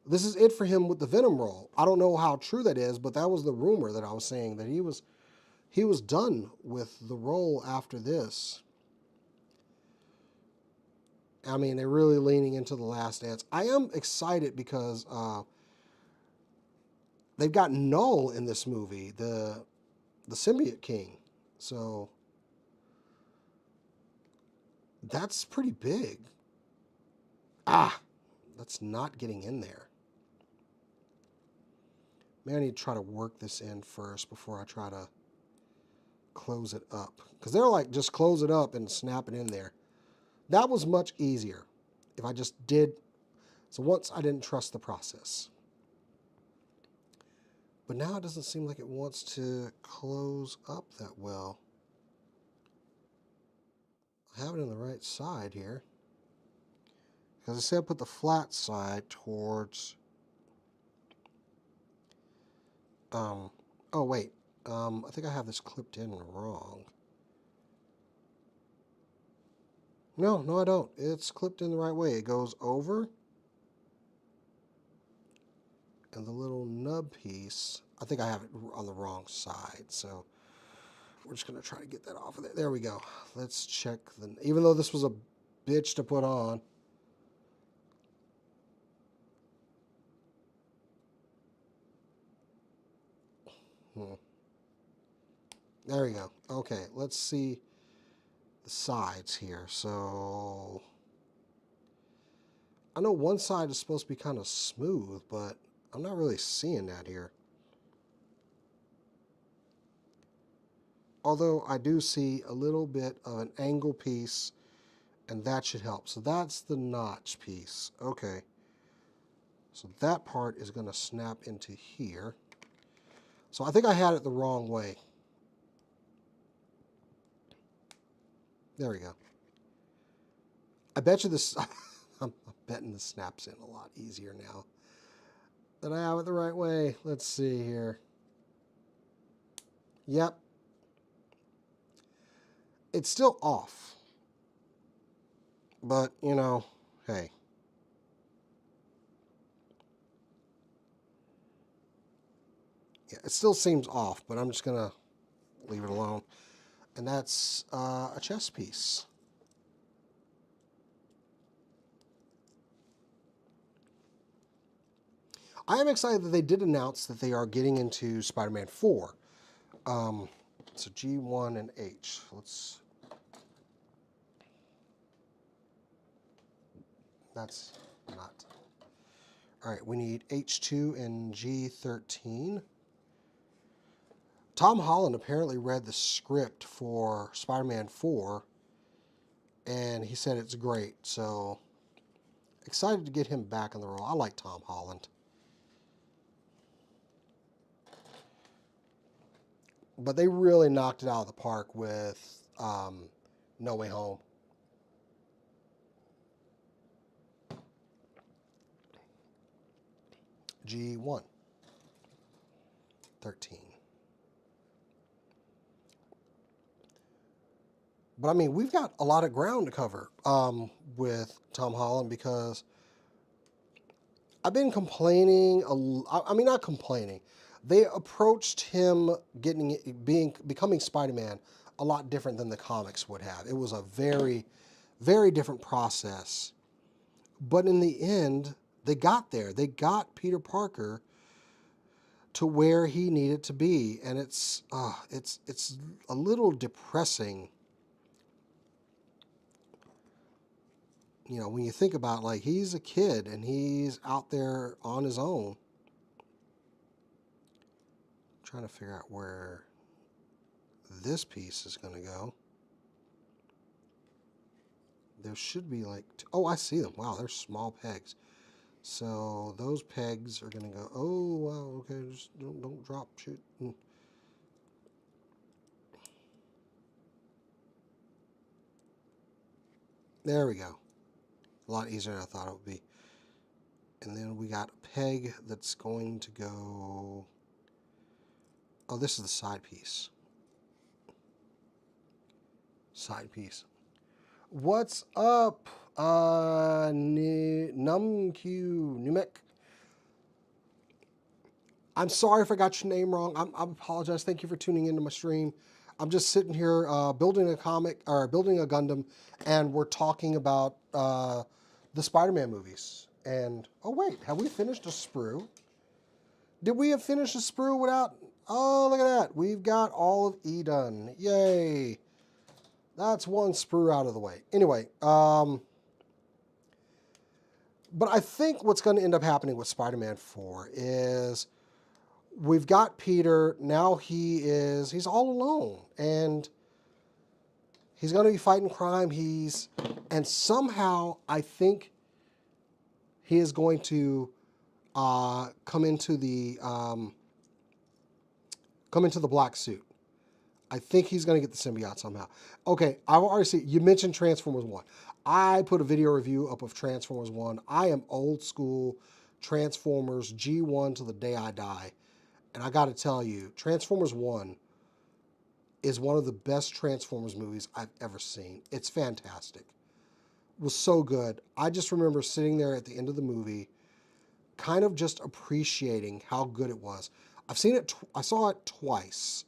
This is it for him with the Venom role. I don't know how true that is, but that was the rumor that I was saying, that he was done with the role after this. I mean, they're really leaning into The Last Dance. I am excited because they've got Null in this movie, the Symbiote King. So that's pretty big. That's not getting in there. Maybe I need to try to work this in first before I try to close it up. Because they're like, just close it up and snap it in there. That was much easier if I just did. So once I didn't trust the process. But now it doesn't seem like it wants to close up that well. I have it on the right side here. Because I said put the flat side towards... oh, wait. I think I have this clipped in wrong. No, I don't. It's clipped in the right way. It goes over. And the little nub piece, I think I have it on the wrong side. So we're just going to try to get that off of there. There we go. Let's check even though this was a bitch to put on. There we go. Okay, let's see the sides here. So I know one side is supposed to be kind of smooth, but I'm not really seeing that here. Although I do see a little bit of an angle piece, and that should help. So that's the notch piece. Okay. So that part is going to snap into here. So I think I had it the wrong way. There we go. I bet you this, I'm betting this snaps in a lot easier now that I have it the right way. Let's see here. Yep. It's still off. But, hey. Yeah, it still seems off, but I'm just going to leave it alone. And that's a chess piece. I am excited that they did announce that they are getting into Spider-Man 4. So G1 and H. That's not. All right, we need H2 and G13. Tom Holland apparently read the script for Spider-Man 4, and he said it's great. So excited to get him back in the role. I like Tom Holland. But they really knocked it out of the park with No Way Home. G1. 13. But But I mean, we've got a lot of ground to cover with Tom Holland because I've been complaining. I mean, not complaining. They approached him becoming Spider-Man a lot different than the comics would have. It was a very, very different process. But in the end, they got there. They got Peter Parker to where he needed to be, and it's a little depressing. You know, when you think about, like, he's a kid and he's out there on his own. I'm trying to figure out where this piece is going to go. There should be like, oh, I see them. Wow, they're small pegs. So those pegs are going to go, oh, wow, okay, just don't drop, shoot. There we go. A lot easier than I thought it would be. And then we got a peg that's going to go, oh, this is the side piece. Side piece. What's up, Numek? I'm sorry if I got your name wrong. I apologize. Thank you for tuning into my stream. I'm just sitting here building a comic, or building a Gundam, and we're talking about the Spider-Man movies. And, oh wait, have we finished a sprue? Did we have finished a sprue without, oh, look at that. We've got all of E done. Yay. That's one sprue out of the way. Anyway, but I think what's going to end up happening with Spider-Man 4 is we've got Peter. Now he's all alone, and he's going to be fighting crime. And somehow I think he is going to come into the black suit. I think he's going to get the symbiote somehow. Okay, I've already seen, you mentioned Transformers 1. I put a video review up of Transformers 1. I am old school Transformers G1 to the day I die. And I got to tell you, Transformers 1 is one of the best Transformers movies I've ever seen. It's fantastic. It was so good. I just remember sitting there at the end of the movie, kind of just appreciating how good it was. I saw it twice.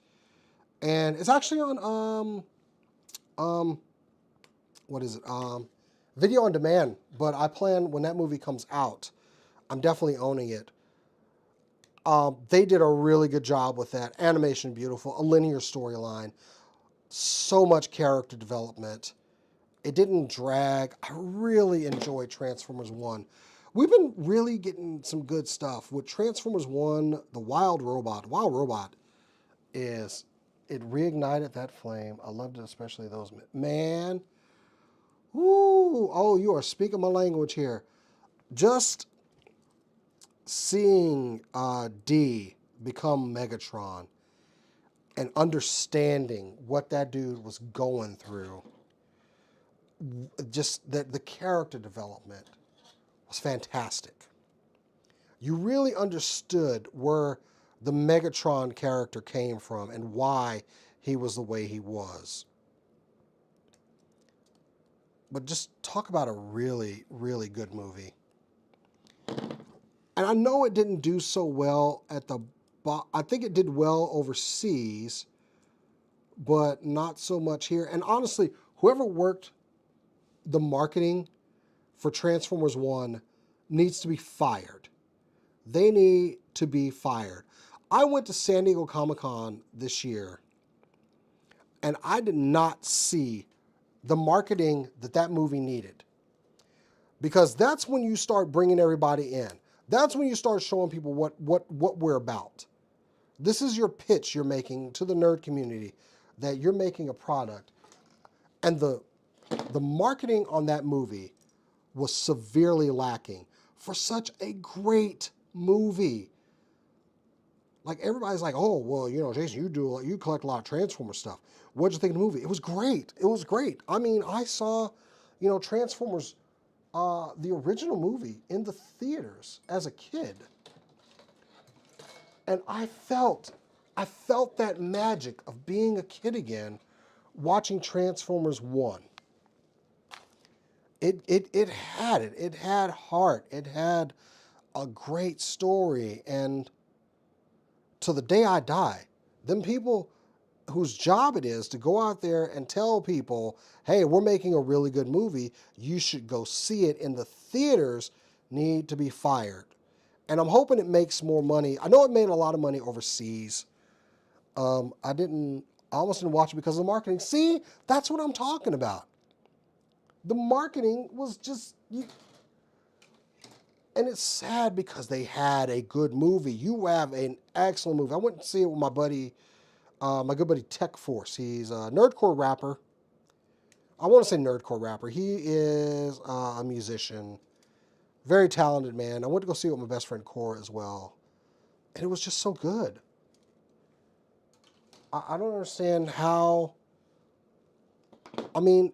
And it's actually on, what is it? Video on demand. But I plan, when that movie comes out, I'm definitely owning it. They did a really good job with that. Animation, beautiful. A linear storyline. So much character development. It didn't drag. I really enjoyed Transformers 1. We've been really getting some good stuff. With Transformers 1, the Wild Robot. Wild Robot is... It reignited that flame. I loved it, especially those. Man. Woo. Oh, you are speaking my language here. Just seeing D become Megatron and understanding what that dude was going through. Just that the character development was fantastic. You really understood where the Megatron character came from and why he was the way he was. But just talk about a really, really good movie. And I know it didn't do so well I think it did well overseas, but not so much here. And honestly, whoever worked the marketing for Transformers 1 needs to be fired. They need to be fired. I went to San Diego Comic-Con this year, and I did not see the marketing that movie needed. Because that's when you start bringing everybody in. That's when you start showing people what we're about. This is your pitch you're making to the nerd community, that you're making a product. And the marketing on that movie was severely lacking for such a great movie. Like, everybody's like, oh, well, you know, Jason, you collect a lot of Transformers stuff. What'd you think of the movie? It was great. It was great. I mean, I saw, you know, Transformers, the original movie, in the theaters as a kid. And I felt that magic of being a kid again watching Transformers 1. It had it. It had heart. It had a great story. And to the day I die, them people whose job it is to go out there and tell people, hey, we're making a really good movie, you should go see it in the theaters, need to be fired. And I'm hoping it makes more money. I know it made a lot of money overseas. I almost didn't watch it because of the marketing. See, that's what I'm talking about. The marketing was just, and it's sad because they had a good movie. You have an excellent movie. I went and see it with my buddy, my good buddy Tech Force. He's a nerdcore rapper. I want to say nerdcore rapper. He is a musician, very talented man. I went to go see it with my best friend Cora as well, and it was just so good. I don't understand how. I mean,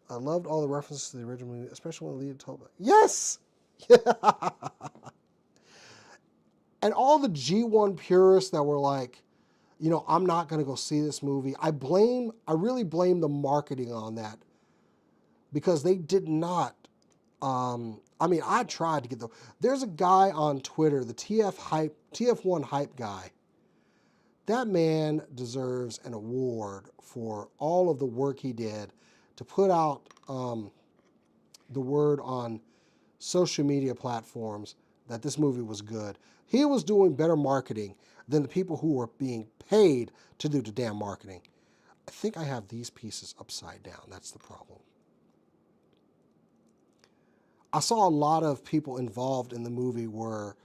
I loved all the references to the original movie, especially when the lead told me. Yes! And all the G1 purists that were like, I'm not going to go see this movie. I really blame the marketing on that because they did not. I tried to get there's a guy on Twitter, the TF1 hype guy. That man deserves an award for all of the work he did to put out the word on social media platforms that this movie was good. He was doing better marketing than the people who were being paid to do the damn marketing. I think I have these pieces upside down. That's the problem. I saw a lot of people involved in the movie were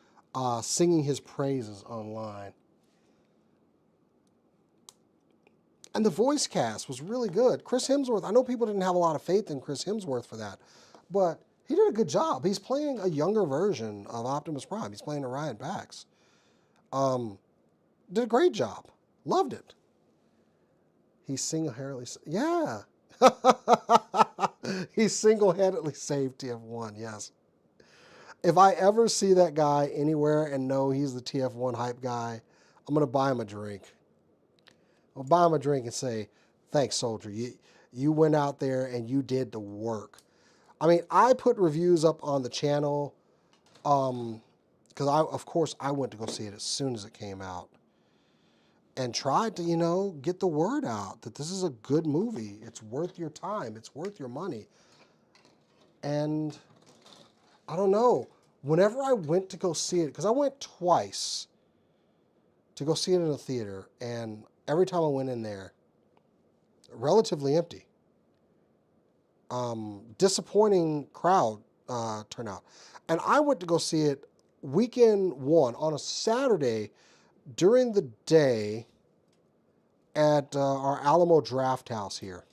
singing his praises online. And the voice cast was really good. Chris Hemsworth, I know people didn't have a lot of faith in Chris Hemsworth for that, but he did a good job. He's playing a younger version of Optimus Prime. He's playing Orion Pax. Did a great job. Loved it. He single-handedly, yeah. He single-handedly saved TF1, yes. If I ever see that guy anywhere and know he's the TF1 hype guy, I'm going to buy him a drink. I'll buy him a drink and say, thanks, soldier. You went out there and you did the work. I mean, I put reviews up on the channel because, of course, I went to go see it as soon as it came out and tried to, get the word out that this is a good movie. It's worth your time. It's worth your money. And I don't know. Whenever I went to go see it, because I went twice to go see it in a theater, and every time I went in there, relatively empty. Disappointing crowd turnout. And I went to go see it weekend one on a Saturday during the day at our Alamo Draft House here.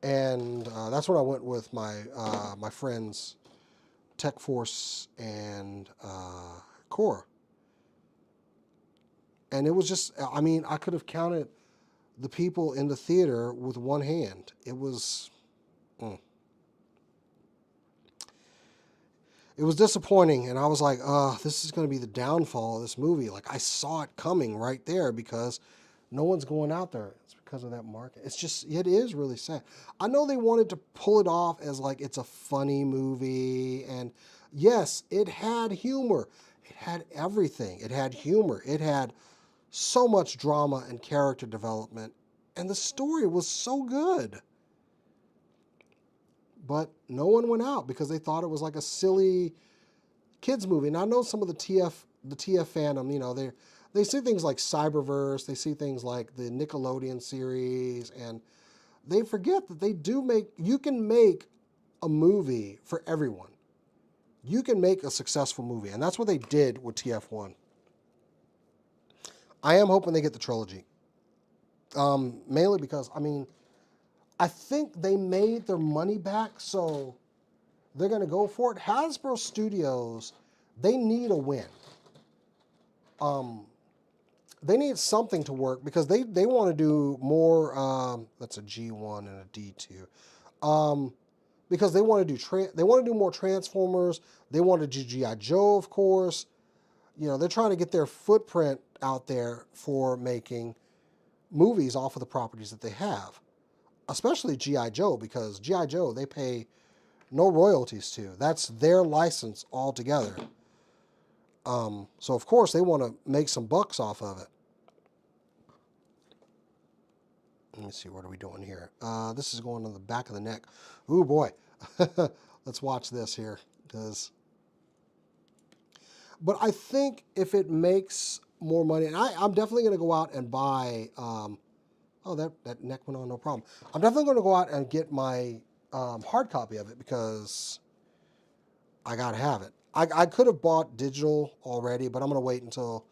And that's when I went with my friends Tech Force and Cora. And it was just, I could have counted the people in the theater with one hand. It was, it was disappointing. And I was like, this is going to be the downfall of this movie. Like, I saw it coming right there because no one's going out there. It's because of that market. It is really sad. I know they wanted to pull it off as like it's a funny movie. And yes, it had humor. It had everything. It had humor. It had so much drama and character development, and the story was so good. But no one went out because they thought it was like a silly kids movie. And I know some of the TF fandom, they see things like Cyberverse, they see things like the Nickelodeon series, and they forget that you can make a movie for everyone. You can make a successful movie, and that's what they did with TF1. I am hoping they get the trilogy. Mainly because, I think they made their money back, so they're going to go for it. Hasbro Studios, they need a win. They need something to work because they want to do more, that's a G1 and a D2. Because they want to do more Transformers. They want to do G.I. Joe, of course. They're trying to get their footprint out there for making movies off of the properties that they have, especially G.I. Joe, because G.I. Joe, they pay no royalties to. That's their license altogether. So, of course, they want to make some bucks off of it. Let me see, what are we doing here? This is going on the back of the neck. Ooh, boy. Let's watch this here. But I think if it makes more money, and I'm definitely going to go out and buy, oh, that neck went on, no problem. I'm definitely going to go out and get my hard copy of it because I got to have it. I could have bought digital already, but I'm going to wait until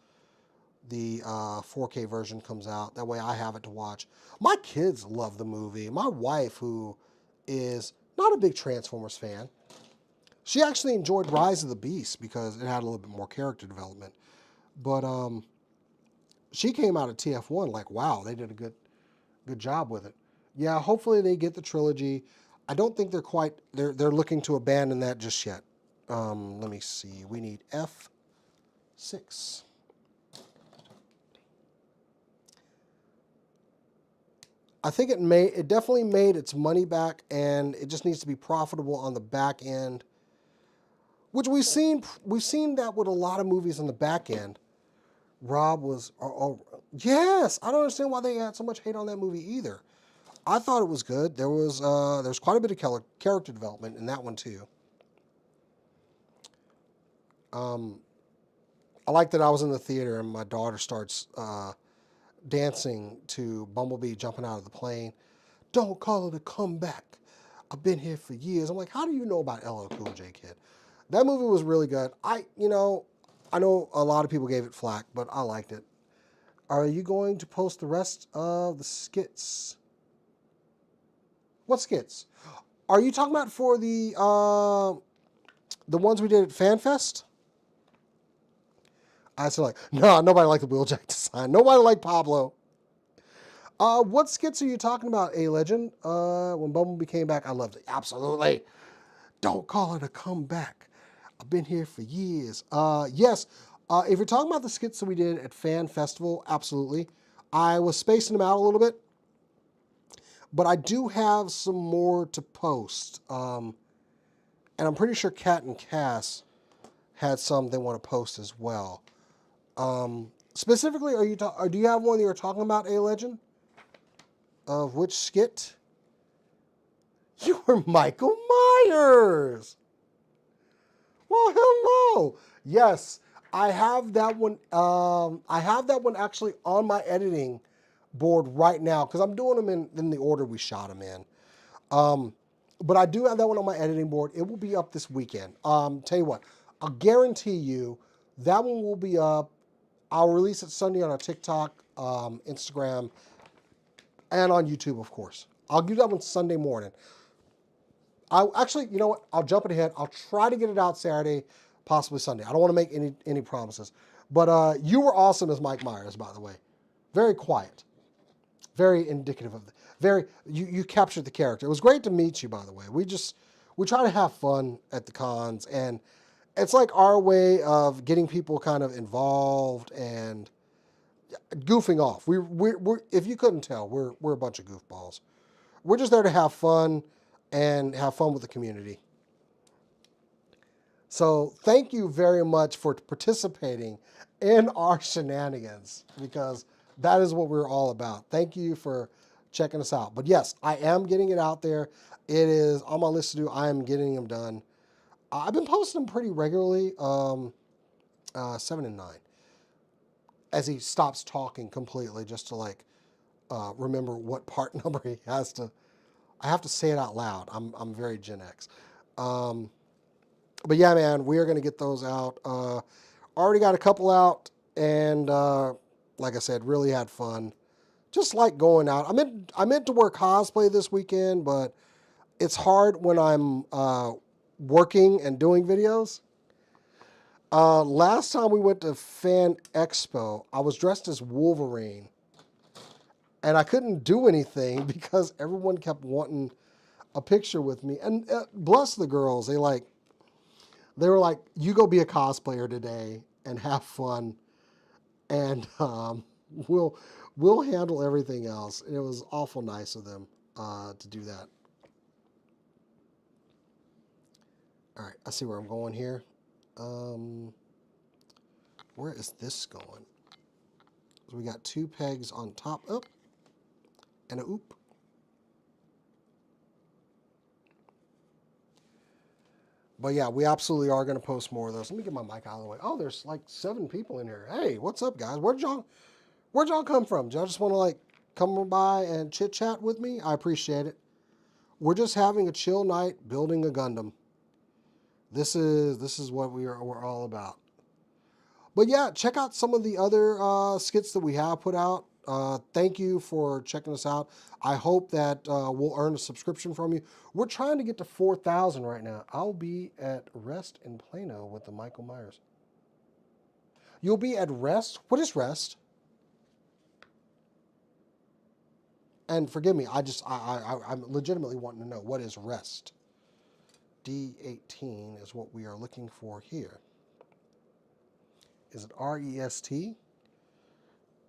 the 4K version comes out. That way I have it to watch. My kids love the movie. My wife, who is not a big Transformers fan, she actually enjoyed Rise of the Beast because it had a little bit more character development. But she came out of TF1 like, wow, they did a good job with it. Yeah, hopefully they get the trilogy. I don't think they're looking to abandon that just yet. Let me see. We need F6. I think it definitely made its money back, and it just needs to be profitable on the back end, which we've seen that with a lot of movies on the back end. Rob was, yes, I don't understand why they had so much hate on that movie either. I thought it was good. There's quite a bit of character development in that one too. I like that I was in the theater and my daughter starts dancing to Bumblebee jumping out of the plane. Don't call it a comeback. I've been here for years. I'm like, how do you know about LL Cool J, kid? That movie was really good. I know a lot of people gave it flack, but I liked it. Are you going to post the rest of the skits? What skits? Are you talking about for the ones we did at FanFest? I said, like, no, nobody liked the Wheeljack design. Nobody liked Pablo. What skits are you talking about, A-Legend? When Bumblebee came back, I loved it. Absolutely. Don't call it a comeback. I've been here for years. Yes, if you're talking about the skits that we did at Fan Festival, absolutely. I was spacing them out a little bit, but I do have some more to post. And I'm pretty sure Kat and Cass had some they want to post as well. Specifically, do you have one that you're talking about, A-Legend? Of which skit? You were Michael Myers. Well, hello. Yes, I have that one. I have that one actually on my editing board right now because I'm doing them in the order we shot them in. But I do have that one on my editing board. It will be up this weekend. Tell you what, I'll guarantee you that one will be up. I'll release it Sunday on our TikTok, Instagram, and on YouTube, of course. I'll do that one Sunday morning. You know what? I'll jump it ahead. I'll try to get it out Saturday, possibly Sunday. I don't want to make any promises. But you were awesome as Mike Myers, by the way. Very quiet. Very indicative of you captured the character. It was great to meet you, by the way. We try to have fun at the cons, and it's like our way of getting people kind of involved and goofing off. We're if you couldn't tell, we're a bunch of goofballs. We're just there to have fun and have fun with the community. So thank you very much for participating in our shenanigans, because that is what we're all about. Thank you for checking us out. But yes, I am getting it out there. It is on my list to do. I am getting them done. I've been posting them pretty regularly, 7 and 9, as he stops talking completely, just to like remember what part number he has to. I have to say it out loud. I'm very Gen X. But yeah, man, we are going to get those out. Already got a couple out, and like I said, really had fun. Just like going out. I meant to wear cosplay this weekend, but it's hard when I'm working and doing videos. Last time we went to Fan Expo, I was dressed as Wolverine, and I couldn't do anything because everyone kept wanting a picture with me. And bless the girls, they were like, "You go be a cosplayer today and have fun." And we'll we'll handle everything else. It was awful nice of them to do that. All right, I see where I'm going here. Where is this going? So we got 2 pegs on top, up, and a oop. But yeah, we absolutely are going to post more of those. Let me get my mic out of the way. Oh, there's like 7 people in here. Hey, what's up, guys? Where'd y'all come from? Y'all just want to like come by and chit chat with me? I appreciate it. We're just having a chill night building a Gundam. This is what we're all about. But yeah, check out some of the other skits that we have put out. Thank you for checking us out. I hope that we'll earn a subscription from you. We're trying to get to 4,000 right now. I'll be at Rest in Plano with the Michael Myers. You'll be at Rest? What is Rest? And forgive me, I'm legitimately wanting to know, what is Rest? D18 is what we are looking for here. Is it R-E-S-T?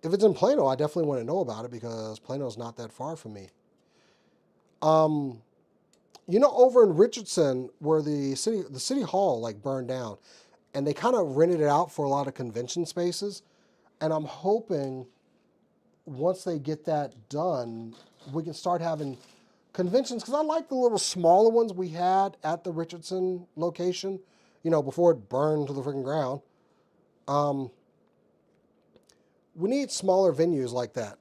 If it's in Plano, I definitely want to know about it because Plano's not that far from me. Over in Richardson, where the city hall like burned down, and they kind of rented it out for a lot of convention spaces, and I'm hoping once they get that done, we can start having conventions, because I like the little smaller ones we had at the Richardson location, before it burned to the freaking ground. We need smaller venues like that.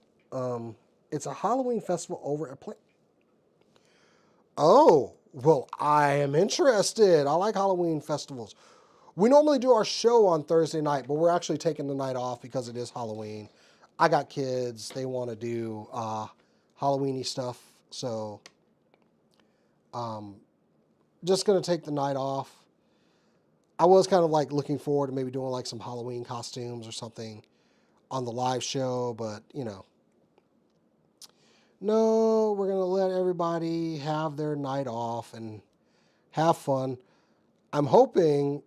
It's a Halloween festival over at Oh, well, I am interested. I like Halloween festivals. We normally do our show on Thursday night, but we're actually taking the night off because it is Halloween. I got kids. They want to do Halloween-y stuff. So just going to take the night off. I was kind of like looking forward to maybe doing like some Halloween costumes or something on the live show, but no, we're going to let everybody have their night off and have fun. I'm hoping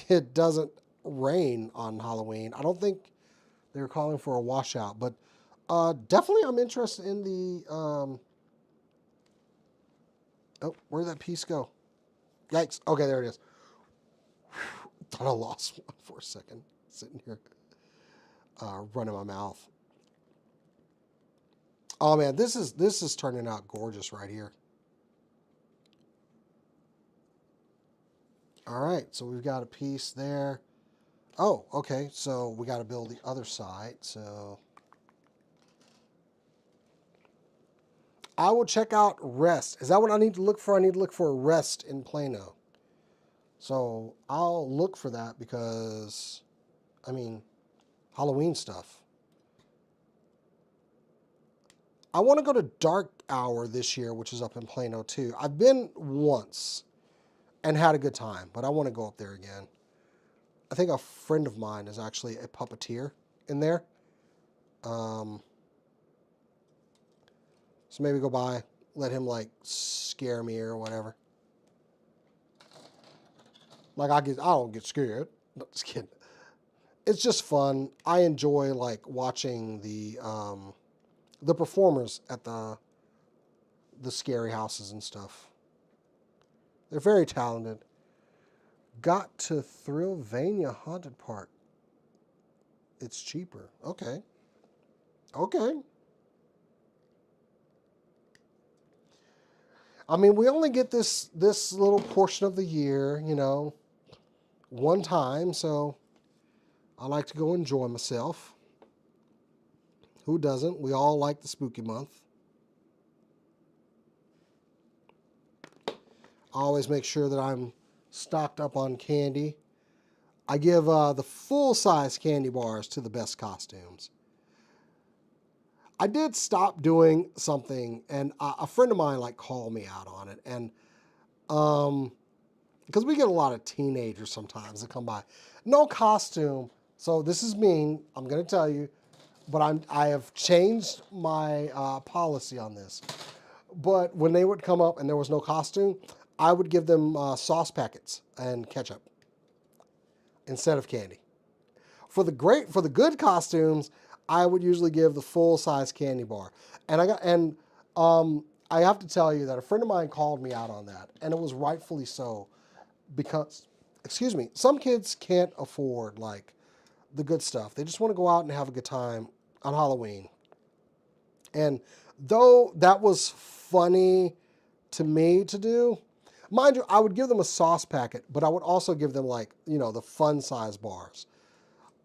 it doesn't rain on Halloween. I don't think they were calling for a washout, but definitely I'm interested in the... oh, where'd that piece go? Yikes. Okay, there it is. Thought I lost one for a second. Sitting here running my mouth. Oh man, this is turning out gorgeous right here. All right, so we've got a piece there. Oh, okay, so we got to build the other side. So I will check out Rest. Is that what I need to look for? I need to look for Rest in Plano. So I'll look for that because, Halloween stuff. I want to go to Dark Hour this year, which is up in Plano too. I've been once and had a good time, but I want to go up there again. I think a friend of mine is actually a puppeteer in there. So maybe go by, let him like scare me or whatever. Like I don't get scared. No, just kidding. It's just fun. I enjoy like watching the performers at the scary houses and stuff. They're very talented. Got to Thrillvania Haunted Park. It's cheaper. Okay. Okay. We only get this little portion of the year, one time, so I like to go enjoy myself. Who doesn't? We all like the spooky month. I always make sure that I'm stocked up on candy. I give the full-size candy bars to the best costumes. I did stop doing something, and a friend of mine like called me out on it, and because we get a lot of teenagers sometimes that come by. No costume. So this is mean. I'm going to tell you, but I have changed my policy on this. But when they would come up and there was no costume, I would give them sauce packets and ketchup instead of candy. For the good costumes, I would usually give the full size candy bar. I have to tell you that a friend of mine called me out on that, and it was rightfully so, because, excuse me, some kids can't afford like the good stuff. They just want to go out and have a good time on Halloween. And though that was funny to me to do, mind you, I would give them a sauce packet, but I would also give them like, the fun size bars.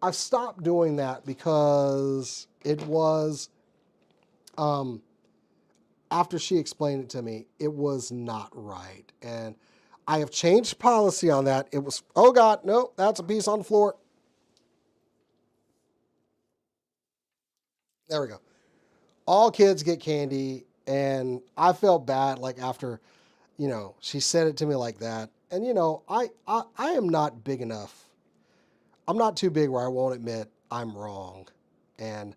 I've stopped doing that because it was, after she explained it to me, it was not right. And I have changed policy on that. It was, oh God, no, that's a piece on the floor. There we go. All kids get candy. And I felt bad, like after, she said it to me like that. And, I am not big enough. I'm not too big where I won't admit I'm wrong. And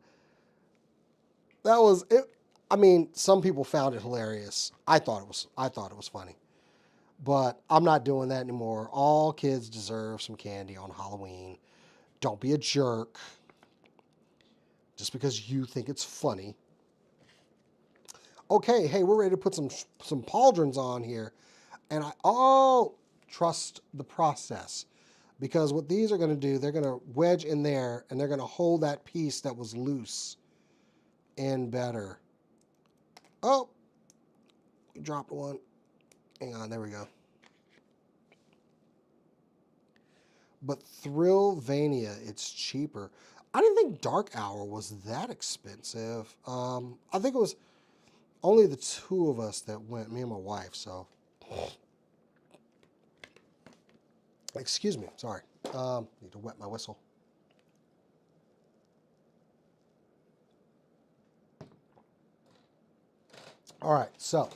that was it. I mean, some people found it hilarious. I thought it was funny. But I'm not doing that anymore. All kids deserve some candy on Halloween. Don't be a jerk just because you think it's funny. Okay, hey, we're ready to put some pauldrons on here. And trust the process. Because what these are going to do, they're going to wedge in there and they're going to hold that piece that was loose in better. Oh, we dropped one. Hang on, there we go. But Thrillvania, it's cheaper. I didn't think Dark Hour was that expensive. I think it was only the two of us that went, me and my wife, so. Excuse me, sorry. Need to wet my whistle. All right, so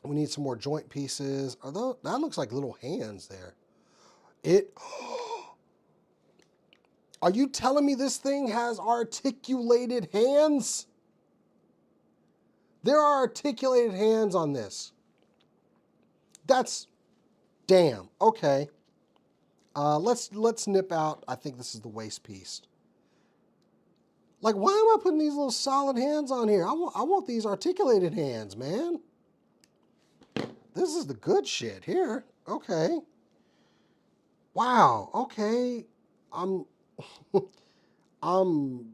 we need some more joint pieces. That looks like little hands there. Are you telling me this thing has articulated hands? There are articulated hands on this. That's, damn, okay. Let's nip out, I think this is the waist piece. Like, why am I putting these little solid hands on here? I want these articulated hands, man. This is the good shit here. Okay. Wow, okay. I'm I'm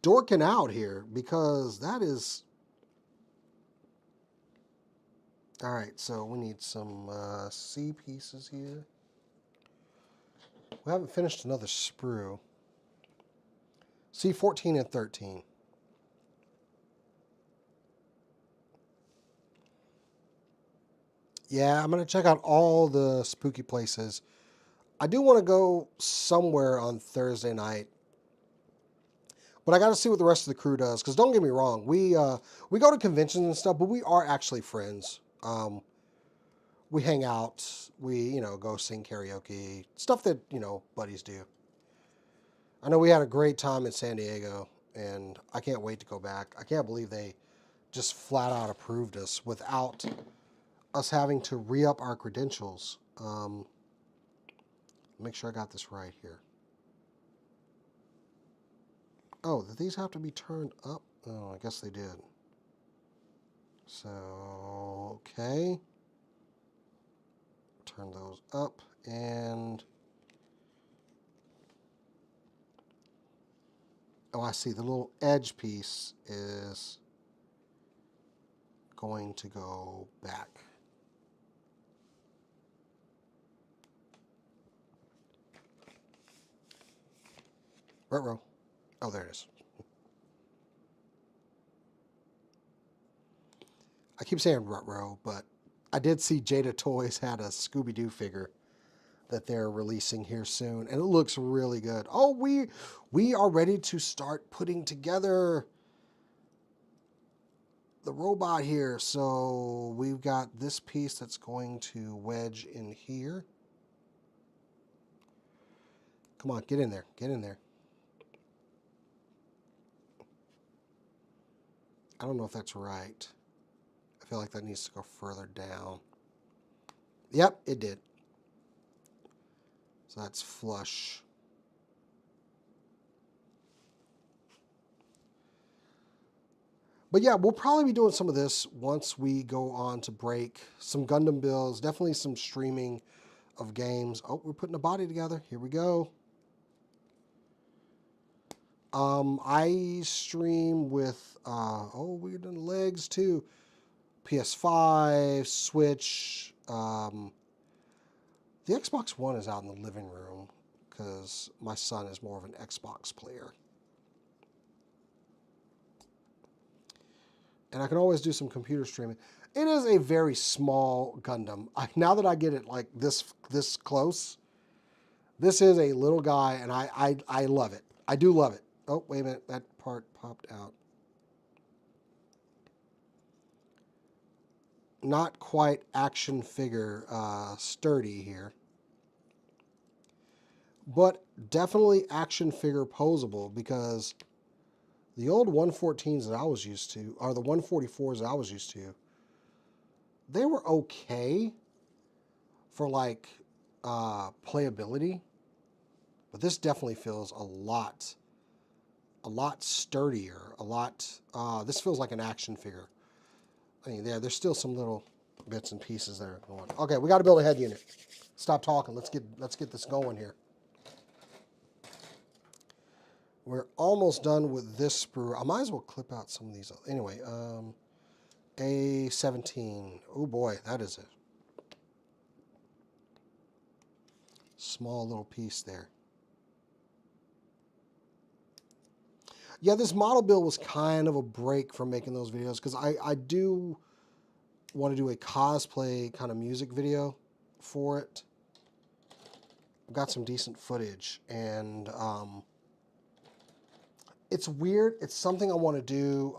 dorking out here because that is... All right, so we need some C pieces here. We haven't finished another sprue. C14 and 13. Yeah, I'm going to check out all the spooky places. I do want to go somewhere on Thursday night. But I got to see what the rest of the crew does. Because don't get me wrong, we go to conventions and stuff, but we are actually friends. We hang out. We, go sing karaoke. Stuff that, buddies do. I know we had a great time in San Diego. And I can't wait to go back. I can't believe they just flat out approved us without us having to re-up our credentials. Make sure I got this right here. Oh, did these have to be turned up? Oh, I guess they did. So, okay. Turn those up and... Oh, I see. The little edge piece is going to go back. Ruh-roh. Oh, there it is. I keep saying ruh-roh, but I did see Jada Toys had a Scooby-Doo figure that they're releasing here soon, and it looks really good. Oh, we are ready to start putting together the robot here. So we've got this piece that's going to wedge in here. Come on, get in there. Get in there. I don't know if that's right. I feel like that needs to go further down. Yep, it did. So that's flush. But yeah, we'll probably be doing some of this once we go on to break. Some Gundam builds, definitely some streaming of games. Oh, we're putting a body together. Here we go. I stream with, we're doing legs too. PS5, Switch. The Xbox One is out in the living room because my son is more of an Xbox player. And I can always do some computer streaming. It is a very small Gundam. Now that I get it like this close, this is a little guy, and I love it. I do love it. Oh, wait a minute. That part popped out. Not quite action figure sturdy here. But definitely action figure posable because the old 114s that I was used to, or the 144s that I was used to, they were okay for like playability. But this definitely feels a lot sturdier, this feels like an action figure. I mean, there's still some little bits and pieces there going. Okay, we got to build a head unit. Stop talking. Let's get this going here. We're almost done with this sprue. I might as well clip out some of these. Anyway, A17. Oh boy, that is a small little piece there. Yeah, this model build was kind of a break from making those videos because I do want to do a cosplay kind of music video for it. I've got some decent footage, and it's weird. It's something I want to do.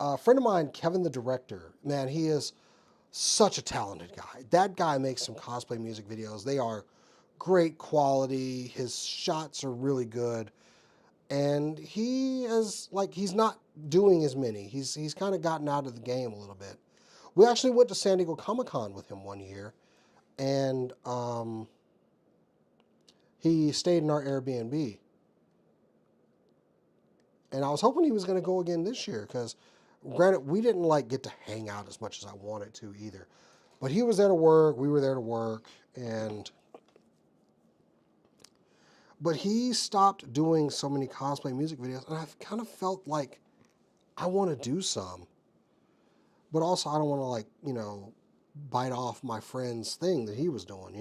A friend of mine, Kevin the director, man, he is such a talented guy. That guy makes some cosplay music videos. They are great quality. His shots are really good. And he is like, he's not doing as many. He's kind of gotten out of the game a little bit. We actually went to San Diego Comic-Con with him one year, and he stayed in our Airbnb. And I was hoping he was going to go again this year because, granted, we didn't like get to hang out as much as I wanted to either. But he was there to work, we were there to work, but he stopped doing so many cosplay music videos, and I've kind of felt like I want to do some. But also I don't want to, like, bite off my friend's thing that he was doing,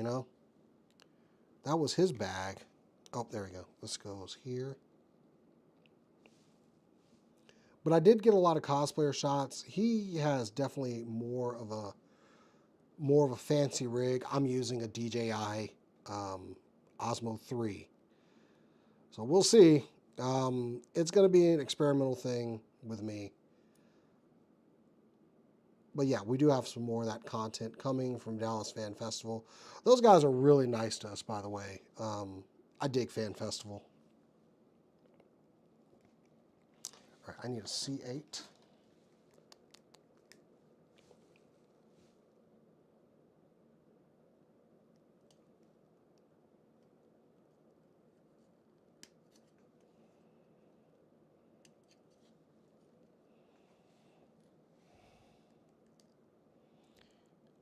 That was his bag. Oh, there we go. This goes here. But I did get a lot of cosplayer shots. He has definitely more of a fancy rig. I'm using a DJI Osmo 3. So we'll see. It's going to be an experimental thing with me. But yeah, we do have some more of that content coming from Dallas Fan Festival. Those guys are really nice to us, by the way. I dig Fan Festival. All right, I need a C8.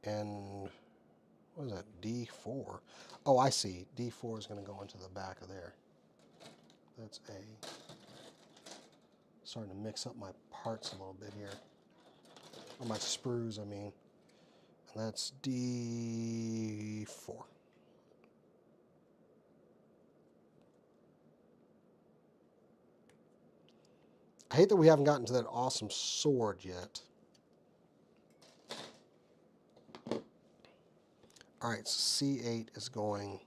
And what is that? D4. Oh, I see. D4 is going to go into the back of there. That's A. Starting to mix up my parts a little bit here. Or my sprues, I mean. And that's D4. I hate that we haven't gotten to that awesome sword yet. All right, so C8 is going.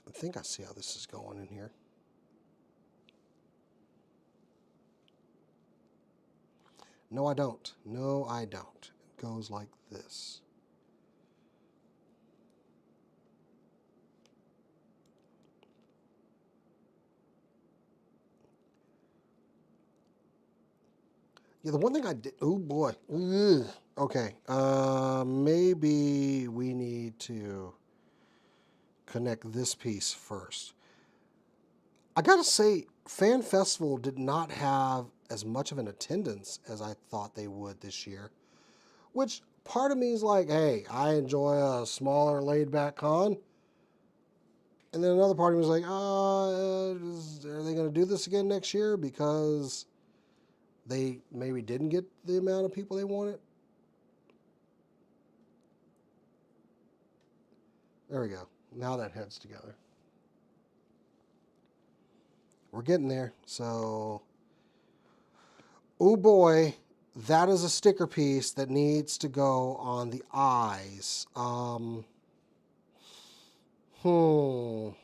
I think I see how this is going in here. No, I don't. No, I don't. It goes like this. Yeah, the one thing I did, oh boy, ugh. Okay, maybe we need to connect this piece first. I gotta say, Fan Festival did not have as much of an attendance as I thought they would this year, which part of me is like, hey, I enjoy a smaller, laid back con. And then another part of me was like, are they going to do this again next year because they maybe didn't get the amount of people they wanted? There we go. Now that heads together. We're getting there. So, oh boy, that is a sticker piece that needs to go on the eyes. So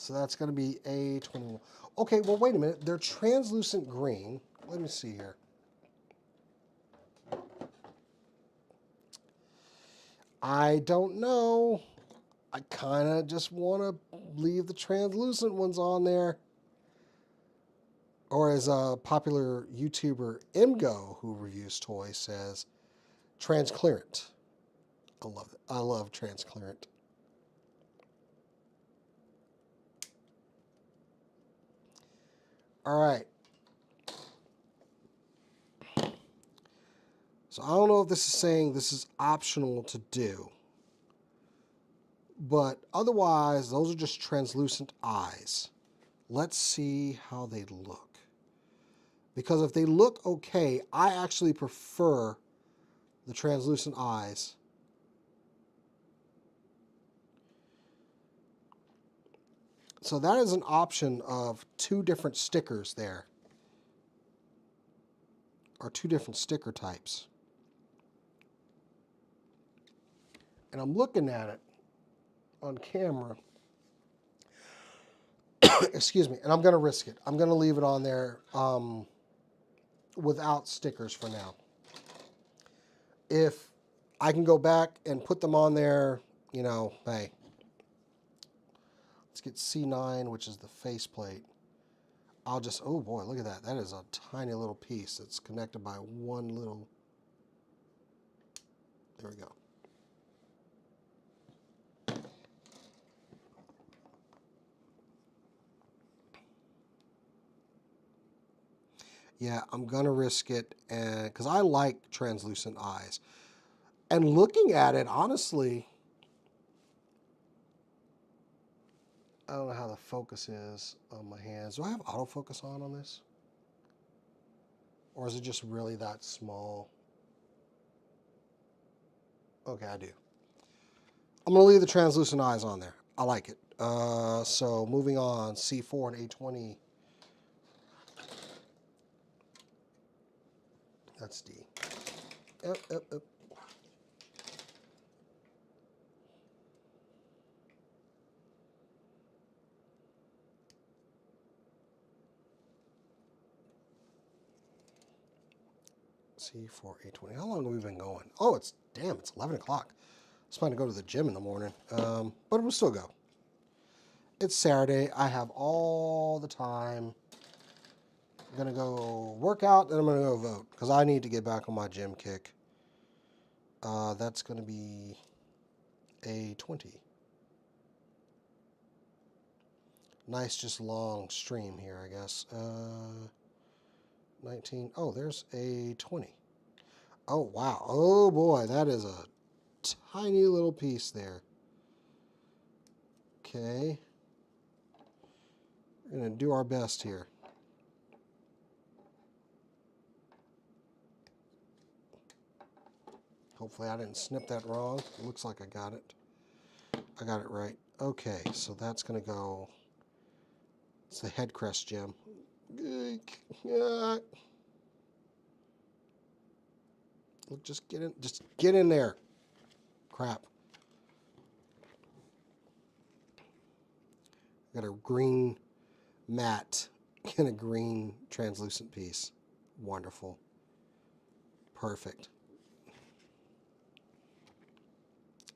that's going to be A21. Okay, well, wait a minute. They're translucent green. Let me see here. I don't know. I kind of just want to leave the translucent ones on there. Or as a popular YouTuber, Imgo, who reviews toys, says, transclearant. I love it. I love transclearant. All right. So I don't know if this is saying this is optional to do. But otherwise, those are just translucent eyes. Let's see how they look. Because if they look okay, I actually prefer the translucent eyes. So that is an option of two different stickers there. Or two different sticker types. And I'm looking at it on camera. Excuse me. And I'm going to risk it. I'm going to leave it on there without stickers for now. If I can go back and put them on there, you know, hey. Let's get C9, which is the faceplate. I'll just, oh boy, look at that. That is a tiny little piece that's connected by one little, there we go. Yeah, I'm going to risk it because I like translucent eyes. And looking at it, honestly, I don't know how the focus is on my hands. Do I have autofocus on this? Or is it just really that small? Okay, I do. I'm going to leave the translucent eyes on there. I like it. So moving on, C4 and A20. That's D. Yep, yep, yep. C4, A20. How long have we been going? Oh, it's 11 o'clock. I was planning to go to the gym in the morning, but we'll still go. It's Saturday. I have all the time. I'm going to go work out, then I'm going to go vote because I need to get back on my gym kick. That's going to be A20. Nice, just long stream here, I guess. 19. Oh, there's A20. Oh, wow. Oh, boy. That is a tiny little piece there. Okay. We're going to do our best here. Hopefully I didn't snip that wrong. It looks like I got it. I got it right. Okay, so that's going to go... It's the head crest gem. Just get in there. Crap. Got a green matte and a green translucent piece. Wonderful. Perfect.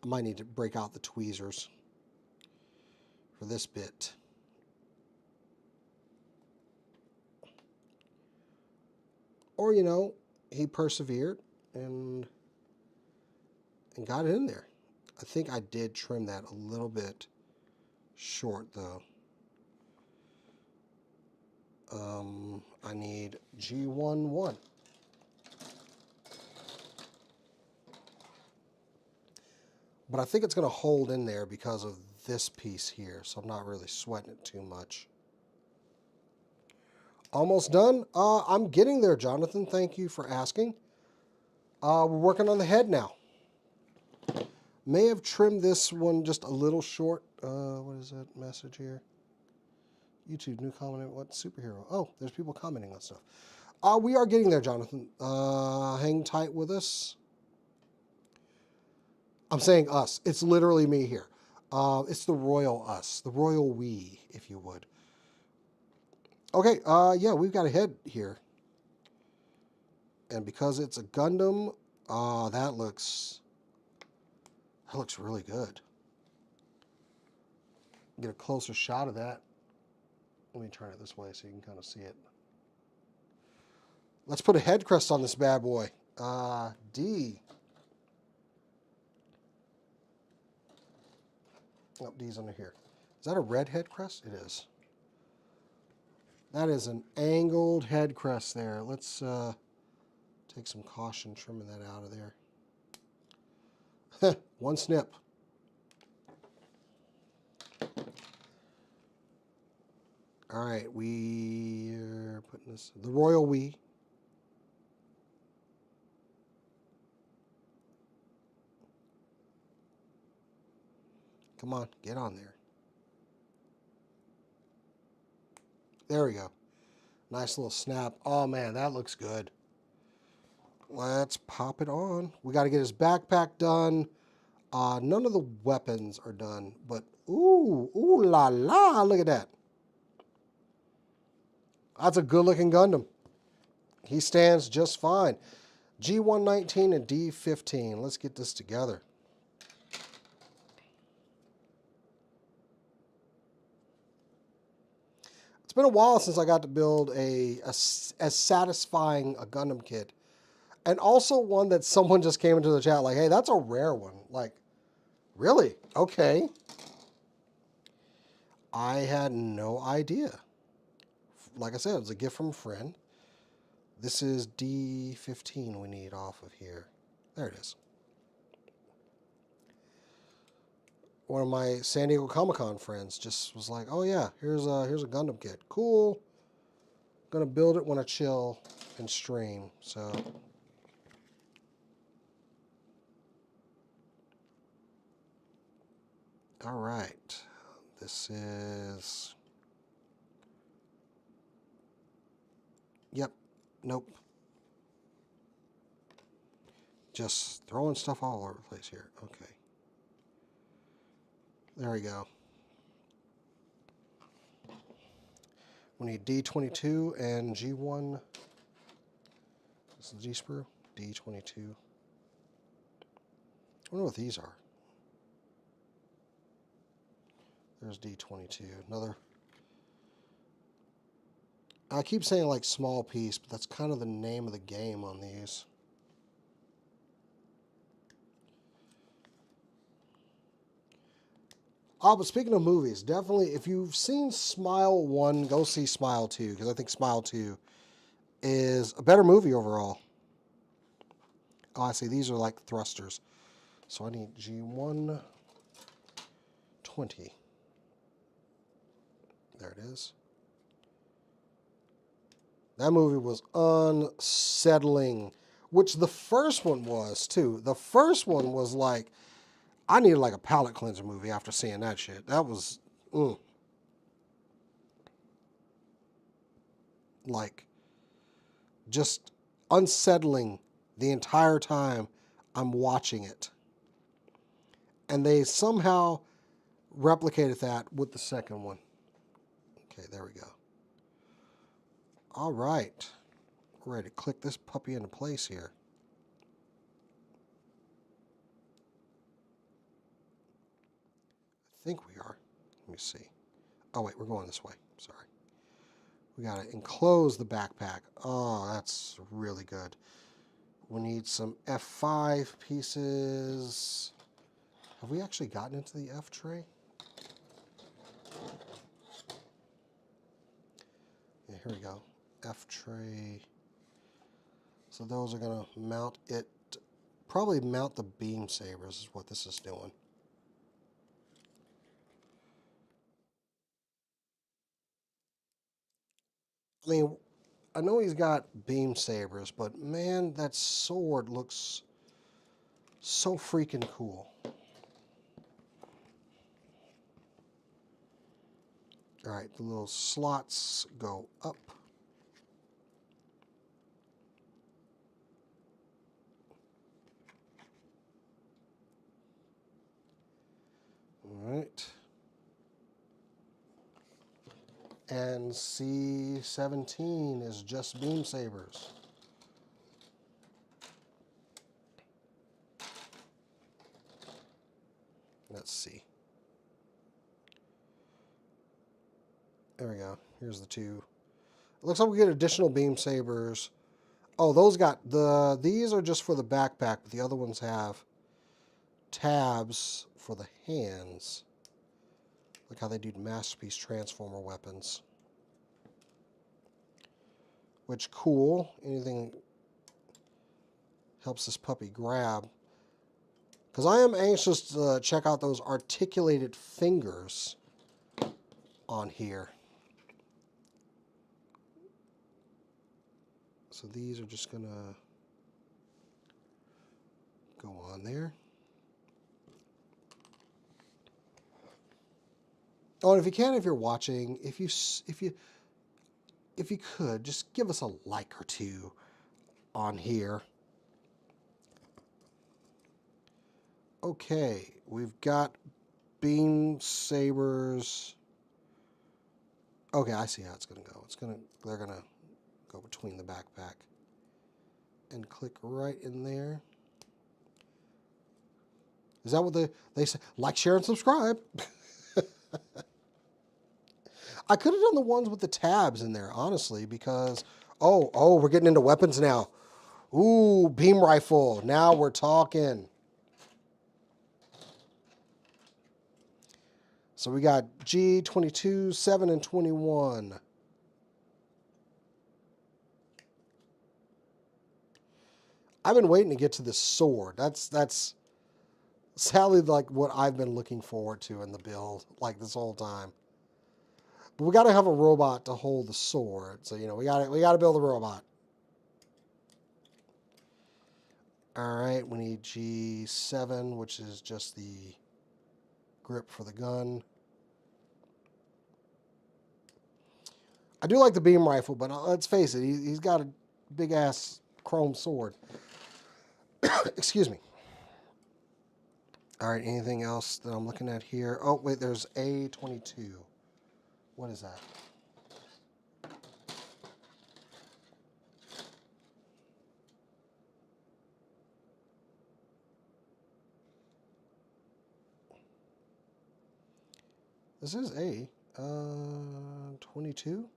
I might need to break out the tweezers for this bit. Or, you know, he persevered and and got it in there. I think I did trim that a little bit short though. I need G11. But I think it's going to hold in there because of this piece here, so I'm not really sweating it too much. Almost done. I'm getting there, Jonathan. Thank you for asking. We're working on the head now. May have trimmed this one just a little short. What is that message here? YouTube, new comment, what superhero? Oh, there's people commenting on stuff. We are getting there, Jonathan. Hang tight with us. I'm saying us. It's literally me here. It's the royal us, the royal we, if you would. Okay, yeah, we've got a head here. And because it's a Gundam, that looks really good. Get a closer shot of that. Let me turn it this way so you can kind of see it. Let's put a head crest on this bad boy. D. Oh, D's under here. Is that a red head crest? It is. That is an angled head crest there. Let's take some caution trimming that out of there. One snip. All right, we are putting this, the royal we. Come on, get on there. There we go. Nice little snap. Oh man, that looks good. Let's pop it on. We got to get his backpack done. None of the weapons are done, but ooh la la, look at that. That's a good looking Gundam. He stands just fine. G119 and D15. Let's get this together. It's been a while since I got to build as satisfying a Gundam kit. And also one that someone just came into the chat like, hey, that's a rare one. Like, really? Okay. I had no idea. Like I said, it was a gift from a friend. This is D15 we need off of here. There it is. One of my San Diego Comic-Con friends just was like, oh yeah, here's a Gundam kit. Cool. Gonna build it when I chill and stream. So all right. This is, yep, nope. Just throwing stuff all over the place here. Okay. There we go. We need D22 and G1. This is the G sprue. D22. I wonder what these are. There's D22. Another. I keep saying like small piece, but that's kind of the name of the game on these. Oh, but speaking of movies, definitely, if you've seen Smile 1, go see Smile 2, because I think Smile 2 is a better movie overall. Oh, I see. These are like thrusters. So I need G120. There it is. That movie was unsettling, which the first one was, too. The first one was like, I needed like a palate cleanser movie after seeing that shit. That was, like, just unsettling the entire time I'm watching it. And they somehow replicated that with the second one. Okay, there we go. All right. We're ready to click this puppy into place here. I think we are. Let me see. Oh, wait, we're going this way. Sorry. We got to enclose the backpack. Oh, that's really good. We need some F5 pieces. Have we actually gotten into the F tray? Yeah, here we go. F tray. So those are going to mount it. Probably mount the beam sabers is what this is doing. I mean, I know he's got beam sabers, but man, that sword looks so freaking cool. All right, the little slots go up. All right. And C17 is just beam sabers. Let's see. There we go. Here's the two. It looks like we get additional beam sabers. Oh, those got these are just for the backpack, but the other ones have tabs for the hands. Like how they do Masterpiece Transformer weapons. Which, cool. Anything helps this puppy grab. Because I am anxious to check out those articulated fingers on here. So these are just going to go on there. Oh, and if you can, if you're watching, if you could, just give us a like or two on here. Okay, we've got beam sabers. Okay, I see how it's gonna go. They're gonna go between the backpack and click right in there. Is that what they say? Like, share, and subscribe. I could have done the ones with the tabs in there, honestly, because oh, we're getting into weapons now. Ooh, beam rifle. Now we're talking. So we got G, 22, 7, and 21. I've been waiting to get to this sword. That's sadly like what I've been looking forward to in the build, like this whole time. But we got to have a robot to hold the sword. So, you know, we got to build a robot. All right, we need G7, which is just the grip for the gun. I do like the beam rifle, but let's face it, he's got a big-ass chrome sword. Excuse me. All right, anything else that I'm looking at here? Oh, wait, there's A22. What is that? This is A. 22?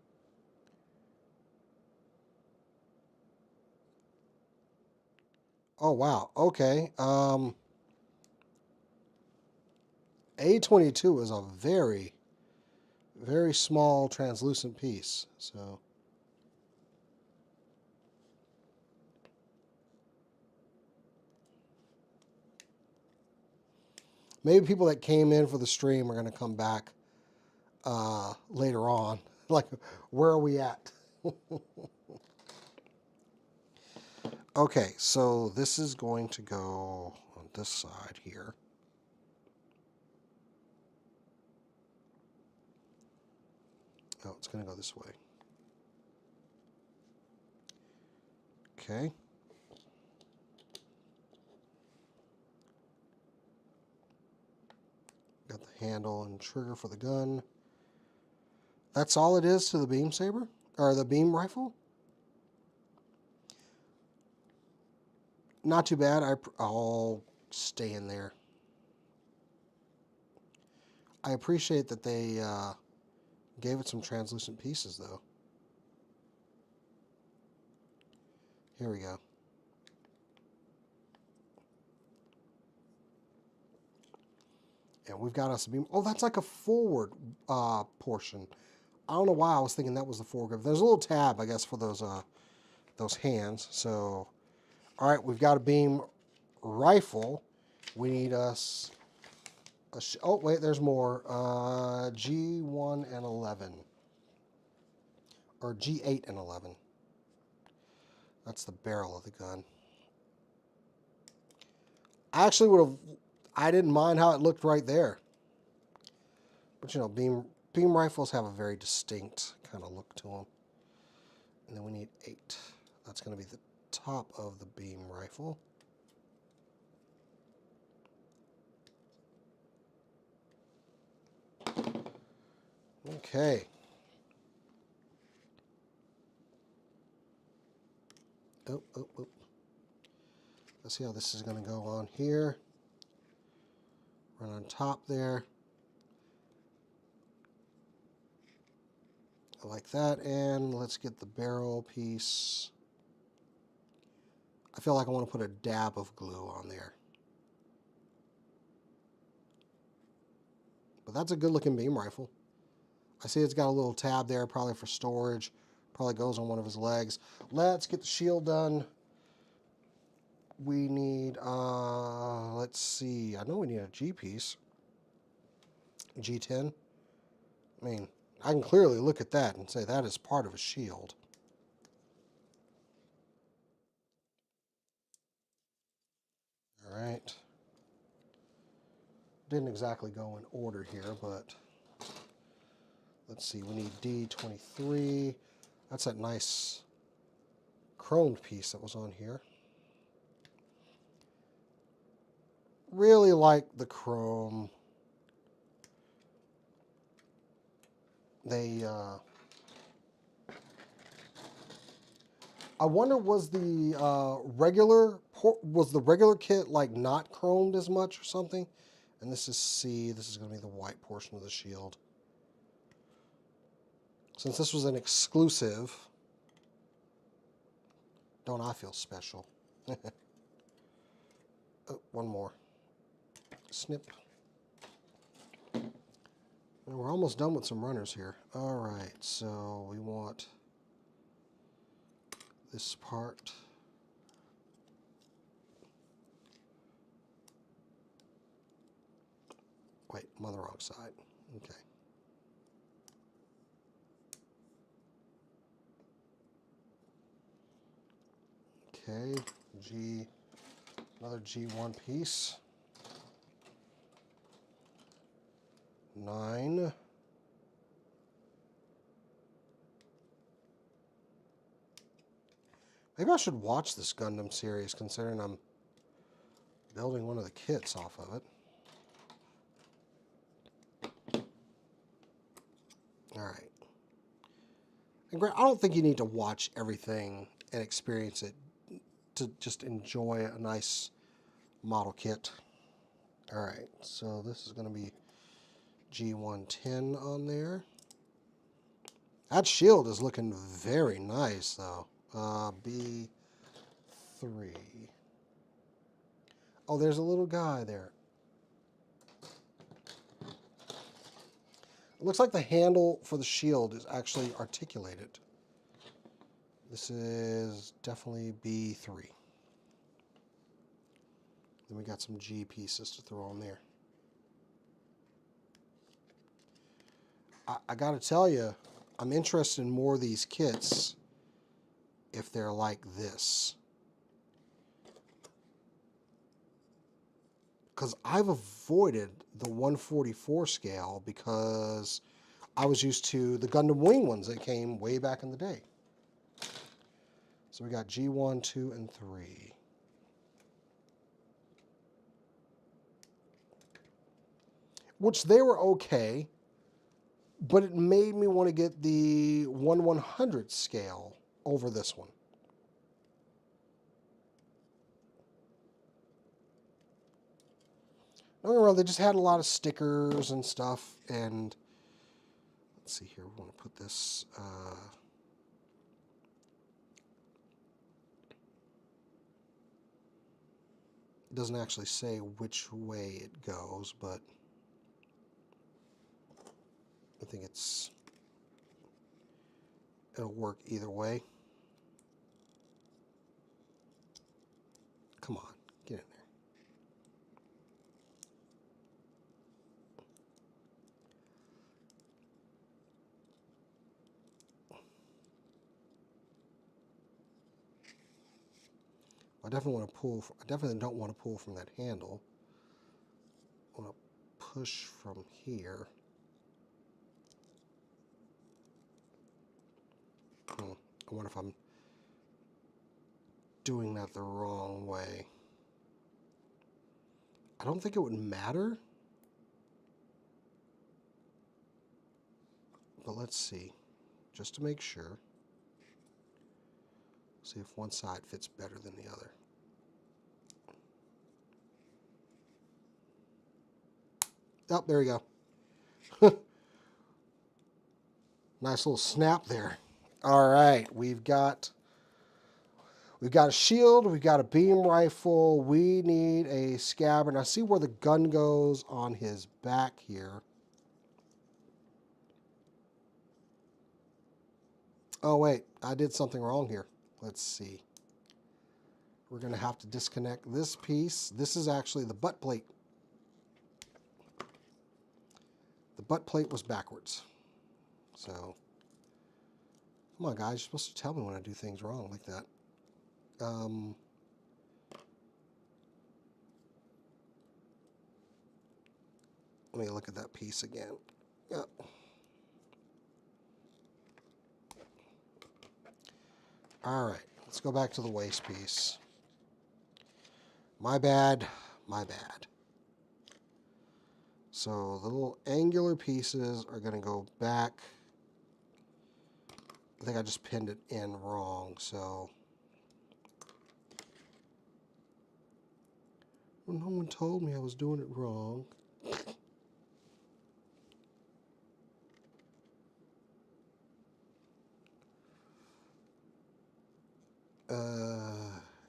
Oh, wow. Okay. A22 is a very, very small translucent piece. So maybe people that came in for the stream are going to come back later on. Like, where are we at? Okay, so this is going to go on this side here. Oh, it's going to go this way. Okay. Got the handle and trigger for the gun. That's all it is to the beam saber? Or the beam rifle? Not too bad. I'll stay in there. I appreciate that they gave it some translucent pieces, though. Here we go. And we've got us a beam. Oh, that's like a forward portion. I don't know why I was thinking that was the foregrip. There's a little tab, I guess, for those hands. So, all right, we've got a beam rifle. We need us oh, wait, there's more. G1 and 11. Or G8 and 11. That's the barrel of the gun. I actually would have... I didn't mind how it looked right there. But, you know, beam rifles have a very distinct kind of look to them. And then we need 8. That's going to be the top of the beam rifle. Okay. Oh. Let's see how this is going to go on here. Right on top there. Like that. And let's get the barrel piece. I feel like I want to put a dab of glue on there. But that's a good looking beam rifle. I see it's got a little tab there, probably for storage. Probably goes on one of his legs. Let's get the shield done. We need, let's see. I know we need a G piece. G10. I mean, I can clearly look at that and say that is part of a shield. All right. Didn't exactly go in order here, but let's see. We need D23. That's that nice chromed piece that was on here. Really like the chrome. I wonder, was the regular kit like not chromed as much or something? And this is C. This is going to be the white portion of the shield. Since this was an exclusive, don't I feel special? Oh, one more. Snip. And we're almost done with some runners here. All right, so we want this part. Wait, I'm on the wrong side. Okay. Okay, another G1 piece. 9. Maybe I should watch this Gundam series, considering I'm building one of the kits off of it. All right. And Grant, I don't think you need to watch everything and experience it to just enjoy a nice model kit. All right, so this is going to be G110 on there. That shield is looking very nice, though. B3. Oh, there's a little guy there. It looks like the handle for the shield is actually articulated. This is definitely B3. Then we got some G pieces to throw on there. I gotta tell you, I'm interested in more of these kits if they're like this. Because I've avoided the 144 scale because I was used to the Gundam Wing ones that came way back in the day. So we got G1, 2, and 3. Which they were okay, but it made me want to get the 1/100 scale over this one. Don't get me wrong, they just had a lot of stickers and stuff, and let's see here, we want to put this, it doesn't actually say which way it goes, but I think it'll work either way. Come on, get in there. I definitely want to pull. I definitely don't want to pull from that handle. I want to push from here. I wonder if I'm doing that the wrong way. I don't think it would matter. But let's see, just to make sure. See if one side fits better than the other. Oh, there you go. Nice little snap there. All right, we've got a shield, we've got a beam rifle, we need a scabbard. I see where the gun goes on his back here. Oh wait, I did something wrong here. Let's see. We're going to have to disconnect this piece. This is actually the butt plate. The butt plate was backwards. So, come on guys, you're supposed to tell me when I do things wrong like that. Let me look at that piece again. Yep. All right, let's go back to the waist piece. My bad, my bad. So the little angular pieces are going to go back. I think I just pinned it in wrong, so. Well, no one told me I was doing it wrong.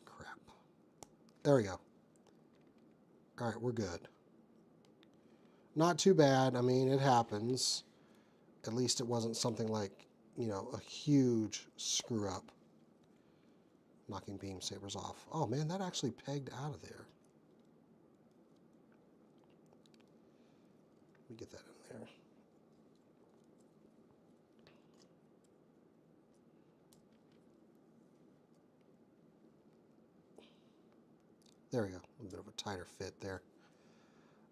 Crap. There we go. All right, we're good. Not too bad. I mean, it happens. At least it wasn't something like, you know, a huge screw up. Knocking beam sabers off. Oh man, that actually pegged out of there. Let me get that in there. There we go. A bit of a tighter fit there.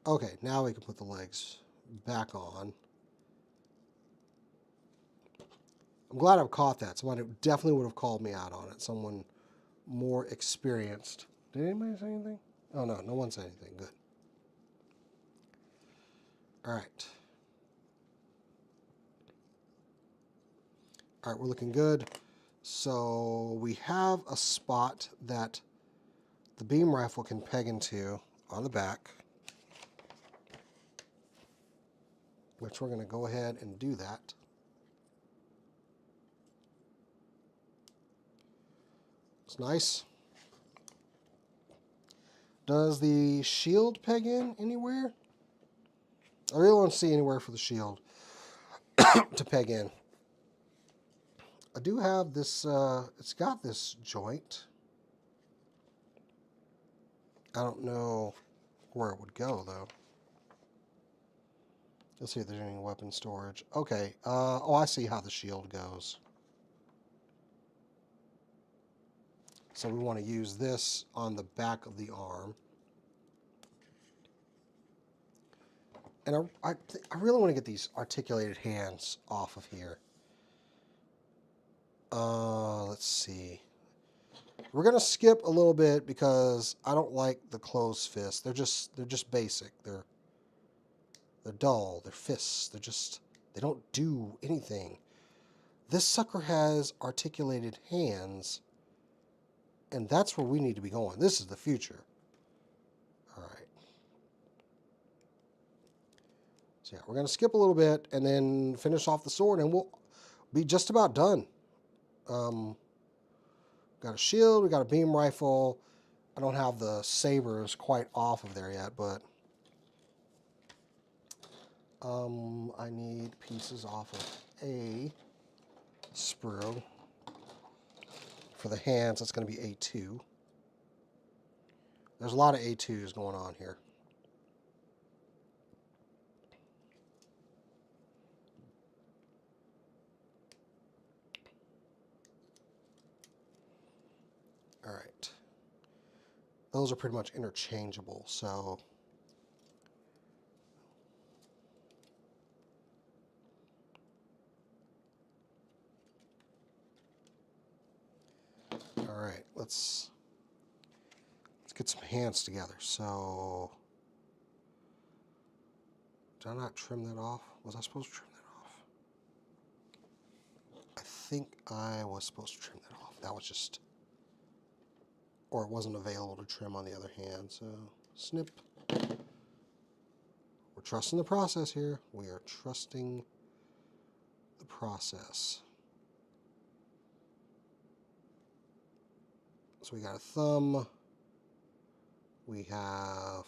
Okay, now we can put the legs back on. I'm glad I've caught that. Someone definitely would have called me out on it. Someone more experienced. Did anybody say anything? Oh, no. No one said anything. Good. All right. All right, we're looking good. So we have a spot that the beam rifle can peg into on the back, which we're going to go ahead and do that. It's nice. Does the shield peg in anywhere? I really don't see anywhere for the shield to peg in. I do have this, it's got this joint. I don't know where it would go, though. Let's see if there's any weapon storage. Okay, oh, I see how the shield goes. So we want to use this on the back of the arm. And I really want to get these articulated hands off of here. Let's see. We're gonna skip a little bit because I don't like the closed fists. They're just basic. They're dull. They're fists. They don't do anything. This sucker has articulated hands, and that's where we need to be going. This is the future. All right. So yeah, we're gonna skip a little bit and then finish off the sword, and we'll be just about done. Got a shield, we got a beam rifle. I don't have the sabers quite off of there yet, but I need pieces off of A sprue. For the hands, that's going to be A2. There's a lot of A2s going on here. All right. Those are pretty much interchangeable, so all right, let's get some hands together. So did I not trim that off? Was I supposed to trim that off? I think I was supposed to trim that off. That was just, or it wasn't available to trim on the other hand, so snip. We're trusting the process here. We are trusting the process. So we got a thumb. We have,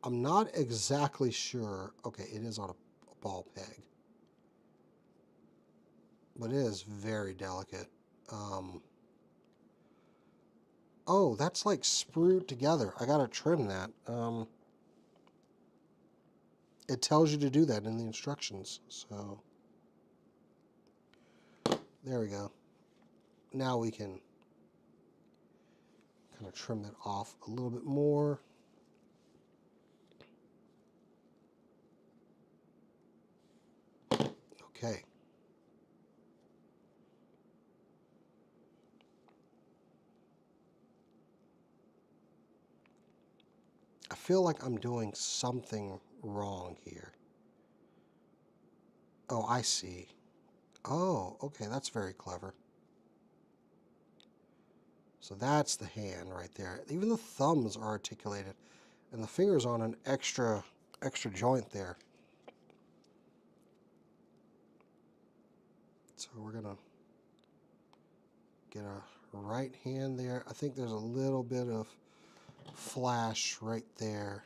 I'm not exactly sure. Okay, it is on a ball peg, but it is very delicate. Oh, that's like sprued together. I gotta trim that. It tells you to do that in the instructions. So there we go. Now we can kind of trim that off a little bit more. Okay. I feel like I'm doing something wrong here. Oh, I see. Oh, okay, that's very clever. So that's the hand right there. Even the thumbs are articulated, and the finger's on an extra joint there. So we're gonna get a right hand there. I think there's a little bit of flash right there.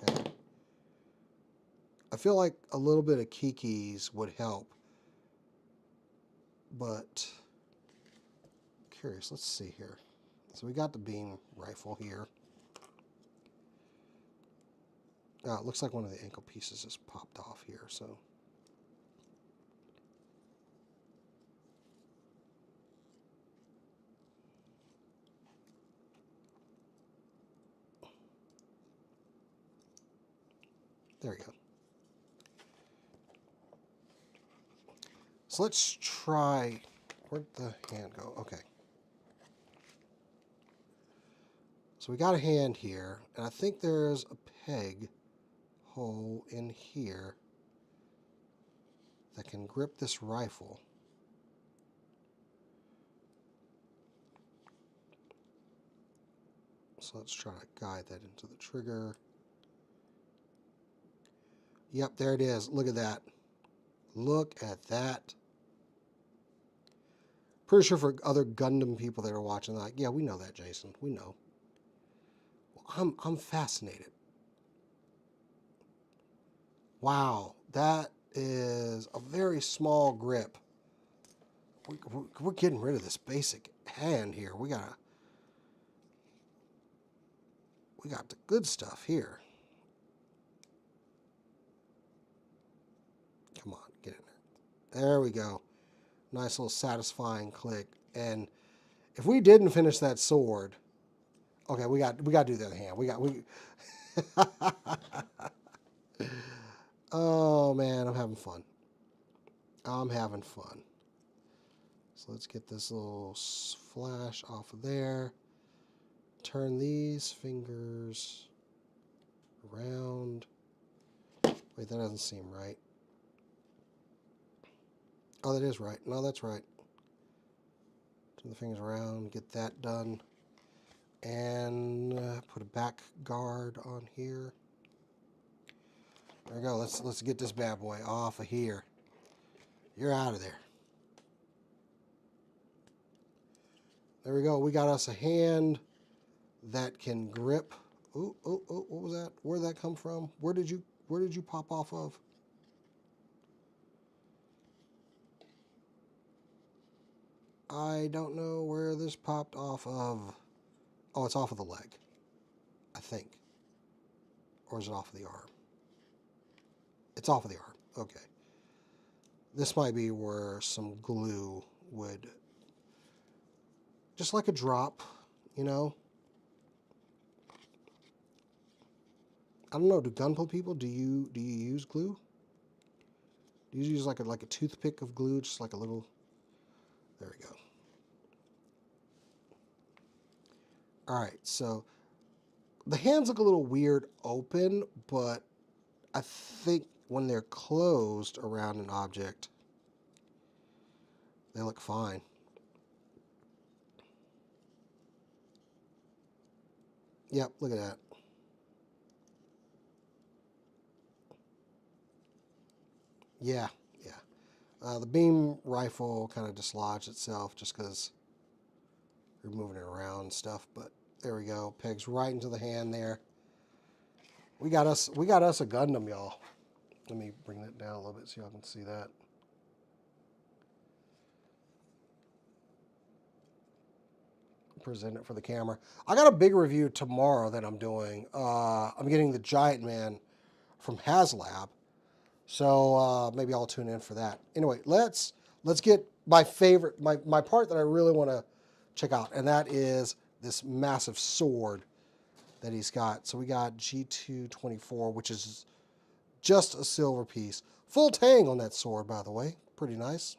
Okay. I feel like a little bit of kikis would help, but curious. Let's see here. So we got the beam rifle here. Oh, it looks like one of the ankle pieces has popped off here, so. There we go. So let's try, where'd the hand go? Okay. So we got a hand here, and I think there's a peg hole in here that can grip this rifle. So let's try to guide that into the trigger. Yep, there it is. Look at that. Look at that. Pretty sure for other Gundam people that are watching, like, yeah, we know that, Jason. We know. Well, I'm fascinated. Wow, that is a very small grip. We're getting rid of this basic hand here. We got the good stuff here. Come on, get in there. There we go. Nice little satisfying click. And if we didn't finish that sword, okay, we got to do the other hand. Oh man, I'm having fun. I'm having fun. So let's get this little flash off of there. Turn these fingers around. Wait, that doesn't seem right. Oh, that is right. No, that's right. Turn the fingers around, get that done. And put a back guard on here. There we go. Let's get this bad boy off of here. You're out of there. There we go. We got us a hand that can grip Oh, oh, oh, what was that? Where did that come from? Where did you pop off of? I don't know where this popped off of. Oh, it's off of the leg, I think. Or is it off of the arm? It's off of the arm. Okay. This might be where some glue would, just like a drop, you know. I don't know. Do Gunpla people, do you use glue? Do you use like a toothpick of glue, just like a little? There we go. All right. So the hands look a little weird open, but I think when they're closed around an object, they look fine. Yep, look at that. Yeah, yeah. The beam rifle kind of dislodged itself just because you're moving it around and stuff. But there we go. Pegs right into the hand there. We got us a Gundam, y'all. Let me bring that down a little bit so y'all can see that. Present it for the camera. I got a big review tomorrow that I'm doing. I'm getting the Giant Man from HasLab. So maybe I'll tune in for that. Anyway, let's get my favorite, my part that I really want to check out, and that is this massive sword that he's got. So we got G224, which is just a silver piece. Full tang on that sword, by the way. Pretty nice.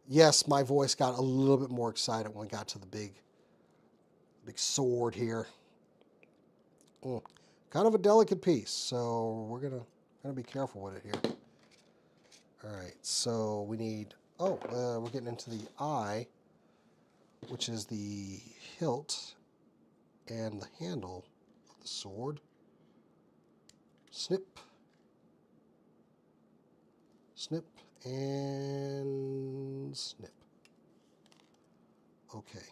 Yes, my voice got a little bit more excited when we got to the big sword here. Kind of a delicate piece, so we're gonna be careful with it here. All right, so we need. Oh, we're getting into the eye, which is the hilt and the handle of the sword. Snip, snip, and snip. Okay.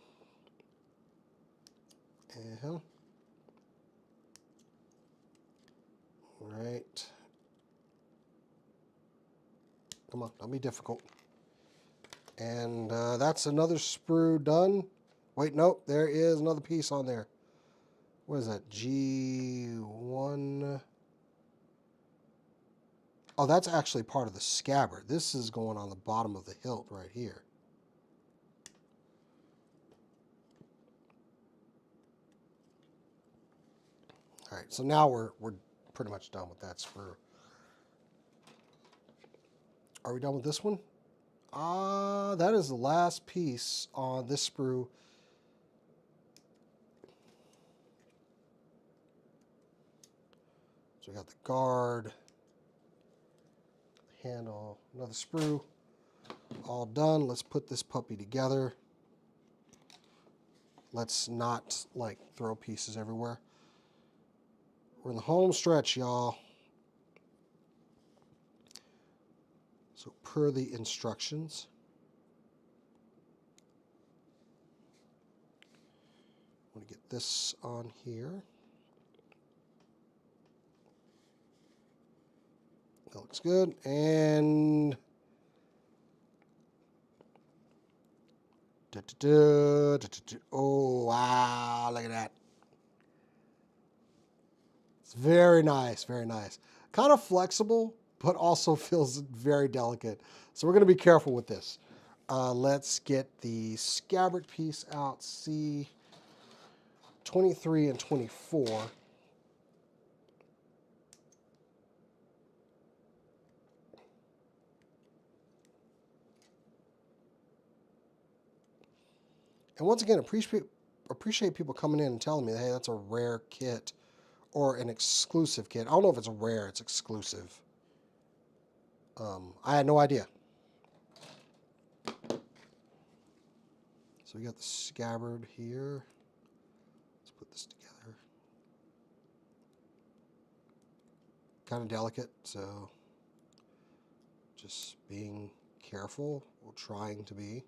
All right. Come on, don't be difficult. And that's another sprue done. Wait, nope, there is another piece on there. What is that? G1. Oh, that's actually part of the scabbard. This is going on the bottom of the hilt right here. All right, so now we're pretty much done with that sprue. Are we done with this one? That is the last piece on this sprue. So we got the guard, the handle, another sprue. All done. Let's put this puppy together. Let's not like throw pieces everywhere. We're in the home stretch, y'all. So per the instructions, I'm going to get this on here. That looks good. And oh, wow, look at that. It's very nice, very nice. Kind of flexible, but also feels very delicate. So we're going to be careful with this. Let's get the scabbard piece out. C23 and 24. And once again, appreciate people coming in and telling me, hey, that's a rare kit or an exclusive kit. I don't know if it's rare, it's exclusive. I had no idea. So we got the scabbard here. Let's put this together. Kind of delicate, so just being careful, or trying to be.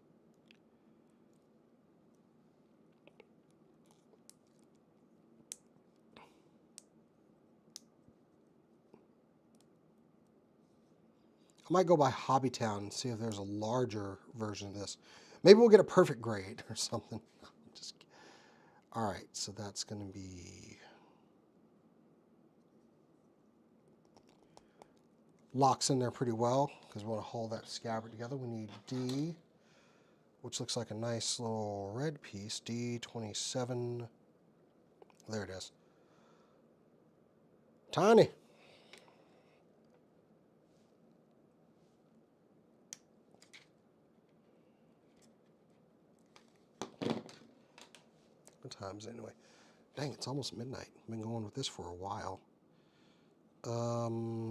I might go by Hobbytown and see if there's a larger version of this. Maybe we'll get a perfect grade or something. Just, all right, so that's going to be... Locks in there pretty well because we want to hold that scabbard together. We need D, which looks like a nice little red piece. D27. There it is. Tiny. What time's anyway? Dang, it's almost midnight. I've been going with this for a while.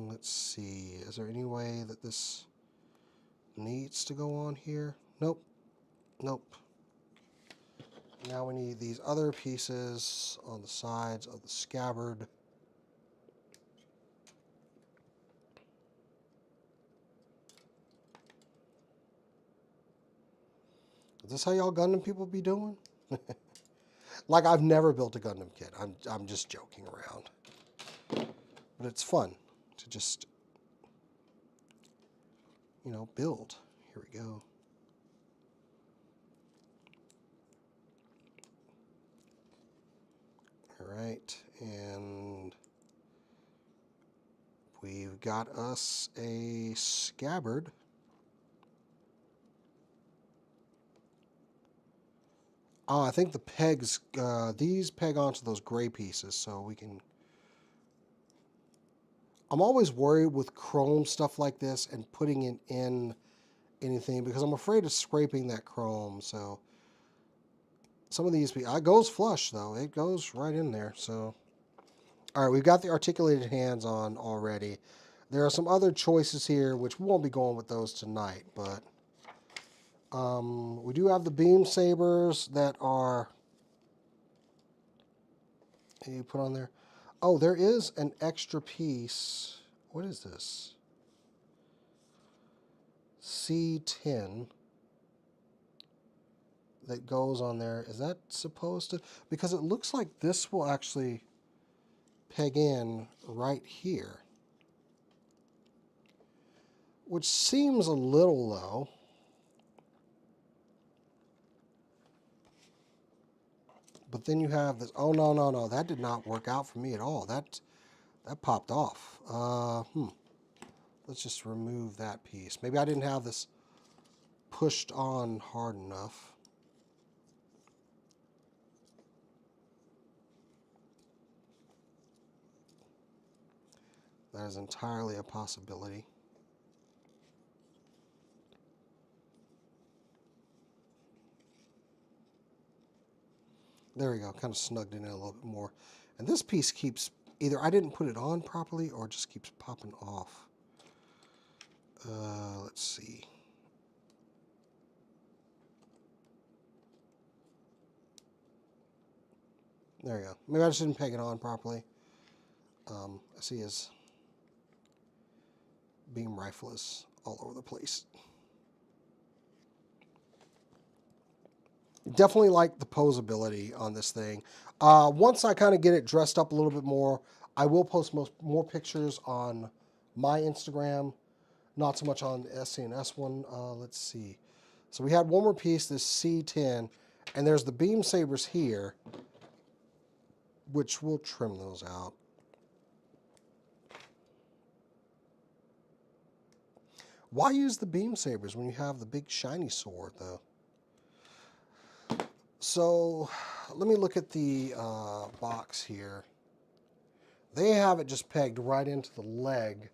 Let's see. Is there any way that this needs to go on here? Nope. Nope. Now we need these other pieces on the sides of the scabbard. Is this how y'all Gundam people be doing? Like, I've never built a Gundam kit. I'm just joking around. But it's fun to just, you know, build. Here we go. All right, and we've got us a scabbard. Oh, I think the pegs, these peg onto those gray pieces, so we can... I'm always worried with chrome stuff like this and putting it in anything because I'm afraid of scraping that chrome, so... Some of these, it goes flush, though. It goes right in there, so... All right, we've got the articulated hands on already. There are some other choices here, which we won't be going with those tonight, but... we do have the beam sabers that are... You put on there. Oh, there is an extra piece. What is this? C10 that goes on there. Is that supposed to... Because it looks like this will actually peg in right here, which seems a little low. But then you have this. Oh, no, no, no. That did not work out for me at all. That popped off. Let's just remove that piece. Maybe I didn't have this pushed on hard enough. That is entirely a possibility. There we go, kind of snugged in a little bit more. And this piece keeps, either I didn't put it on properly or it just keeps popping off. Let's see. There we go. Maybe I just didn't peg it on properly. I see his beam rifle is all over the place. Definitely like the posability on this thing. Once I kind of get it dressed up a little bit more, I will post more pictures on my Instagram, not so much on the SCNS one. Let's see. So we had one more piece, this C10, and there's the beam sabers here, which we'll trim those out. Why use the beam sabers when you have the big shiny sword, though? So let me look at the box here. They have it just pegged right into the leg,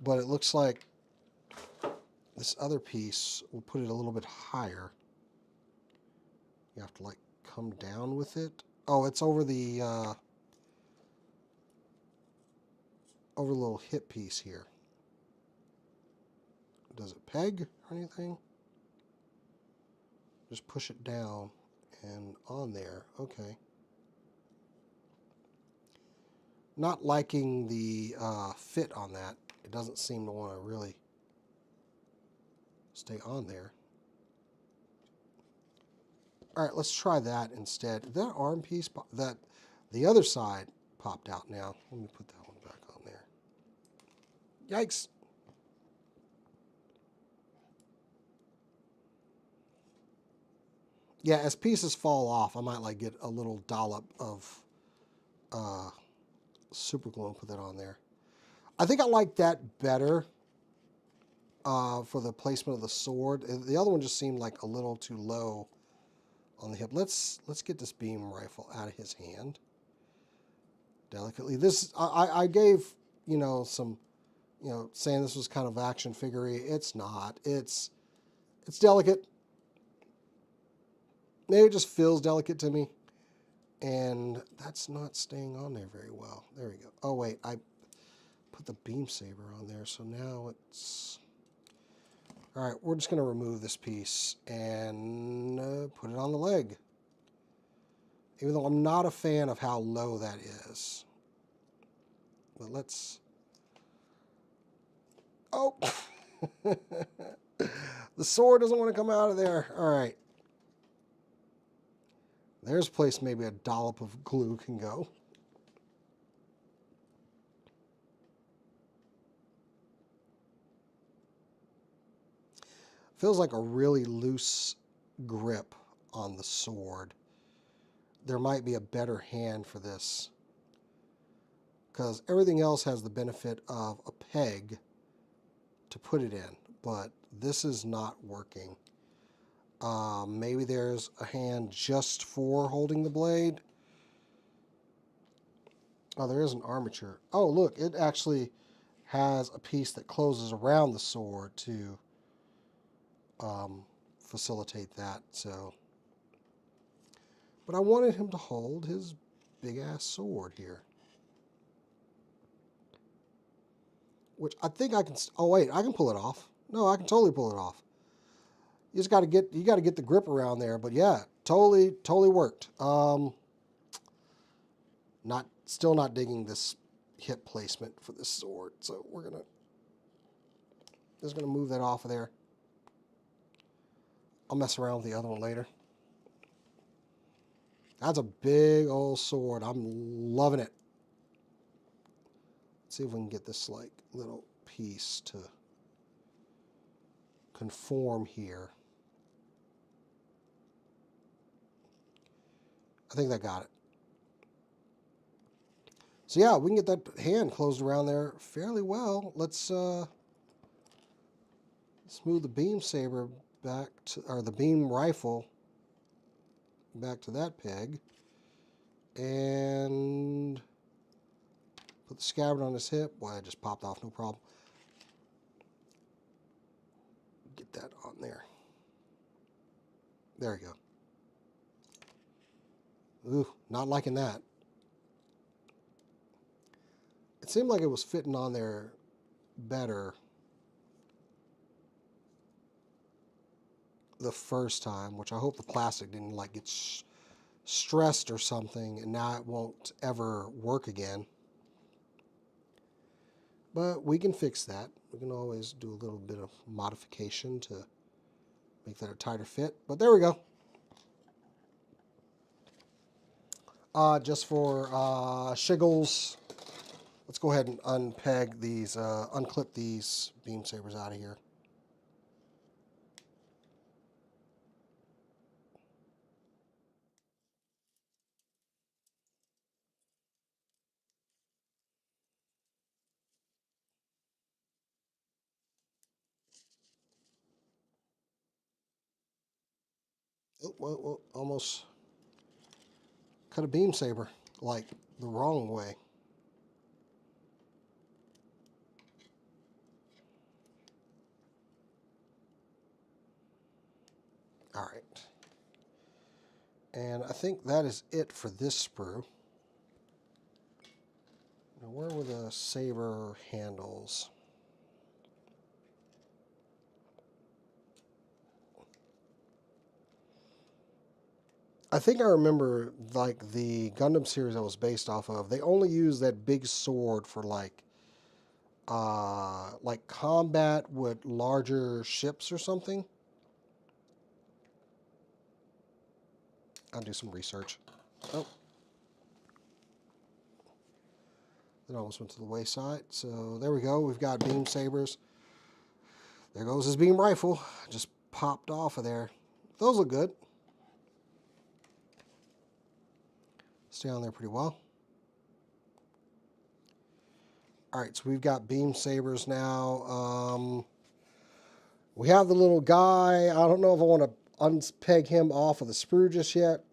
but it looks like this other piece will put it a little bit higher. You have to like come down with it. Oh, it's over the little hip piece here. Does it peg or anything? Just push it down and on there. Okay. Not liking the fit on that. It doesn't seem to want to really stay on there. All right, let's try that instead. That arm piece, that the other side popped out now. Let me put that one back on there. Yikes. Yeah, as pieces fall off, I might like get a little dollop of super glue and put that on there. I think I like that better for the placement of the sword. The other one just seemed like a little too low on the hip. Let's get this beam rifle out of his hand delicately. This I gave, you know, some, you know, saying this was kind of action figure-y. It's not. It's delicate. Maybe it just feels delicate to me. And that's not staying on there very well. There we go. Oh, wait. I put the beam saber on there, so now it's... All right, we're just going to remove this piece and put it on the leg. Even though I'm not a fan of how low that is. But let's... Oh! The sword doesn't want to come out of there. All right. There's a place maybe a dollop of glue can go. Feels like a really loose grip on the sword. There might be a better hand for this, because everything else has the benefit of a peg to put it in, but this is not working. Maybe there's a hand just for holding the blade. Oh, there is an armature. Oh, look, it actually has a piece that closes around the sword to facilitate that. So, but I wanted him to hold his big ass sword here, which I think I can. Oh wait, I can pull it off. No, I can totally pull it off. You just got to get the grip around there. But yeah, totally worked. Still not digging this hip placement for this sword, so we're just gonna move that off of there. I'll mess around with the other one later. That's a big old sword. I'm loving it. Let's see if we can get this like little piece to conform here. I think that got it. So yeah, we can get that hand closed around there fairly well. Let's move the beam saber back to, or the beam rifle back to that peg, and put the scabbard on his hip. Boy, it just popped off, no problem. Get that on there. There we go. Ooh, not liking that. It seemed like it was fitting on there better the first time, which I hope the plastic didn't like get stressed or something, and now it won't ever work again. But we can fix that. We can always do a little bit of modification to make that a tighter fit. But there we go. Just for shiggles, let's go ahead and unpeg these, unclip these beam sabers out of here. Oh, well, almost cut a beam saber like the wrong way. All right. And I think that is it for this sprue. Now, where were the saber handles? I think I remember, like, the Gundam series I was based off of, they only use that big sword for, like combat with larger ships or something. I'll do some research. Oh. It almost went to the wayside. So there we go. We've got beam sabers. There goes his beam rifle. Just popped off of there. Those look good. Stay on there pretty well. All right, so we've got beam sabers now. We have the little guy. I don't know if I want to unpeg him off of the sprue just yet.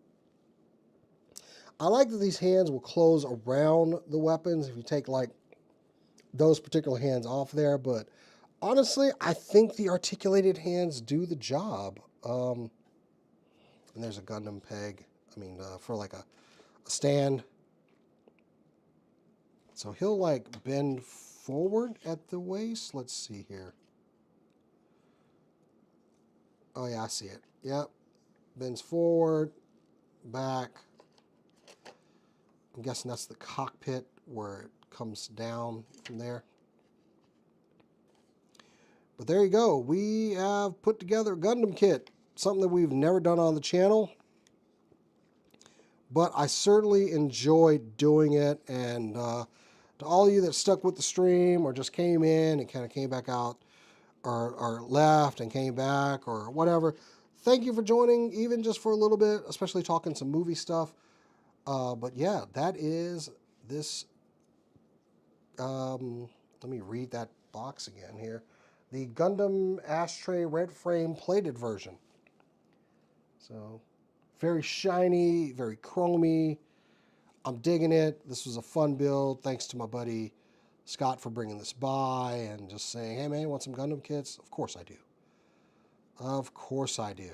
I like that these hands will close around the weapons if you take like those particular hands off there, but honestly, I think the articulated hands do the job. And there's a Gundam peg, for like a stand. So he'll like bend forward at the waist. Let's see here. Oh yeah, I see it. Yep. Bends forward, back. I'm guessing that's the cockpit where it comes down from there. But there you go. We have put together a Gundam kit. Something that we've never done on the channel. But I certainly enjoyed doing it. And to all of you that stuck with the stream or just came in and kind of came back out or left and came back or whatever, thank you for joining, even just for a little bit, especially talking some movie stuff. But yeah, that is this. Let me read that box again here. The Gundam Ashtray red frame plated version. So very shiny, very chromy. I'm digging it. This was a fun build. Thanks to my buddy Scott for bringing this by and just saying, hey man, you want some Gundam kits? Of course I do. Of course I do.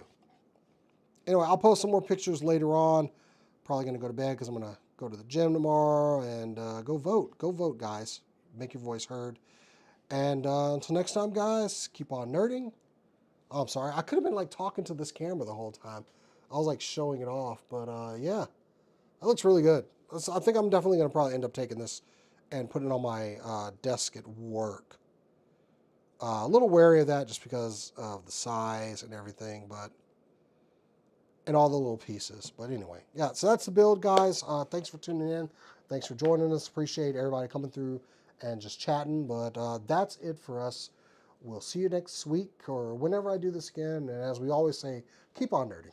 Anyway, I'll post some more pictures later on. Probably going to go to bed because I'm going to go to the gym tomorrow and go vote. Go vote, guys. Make your voice heard. And until next time, guys, keep on nerding. Oh, I'm sorry. I could have been like talking to this camera the whole time. I was like showing it off. But yeah, that looks really good. I think I'm definitely going to probably end up taking this and putting it on my desk at work. A little wary of that just because of the size and everything, but and all the little pieces. But anyway, yeah, so that's the build, guys. Thanks for tuning in. Thanks for joining us. Appreciate everybody coming through and just chatting. But that's it for us. We'll see you next week or whenever I do this again. And as we always say, keep on nerding.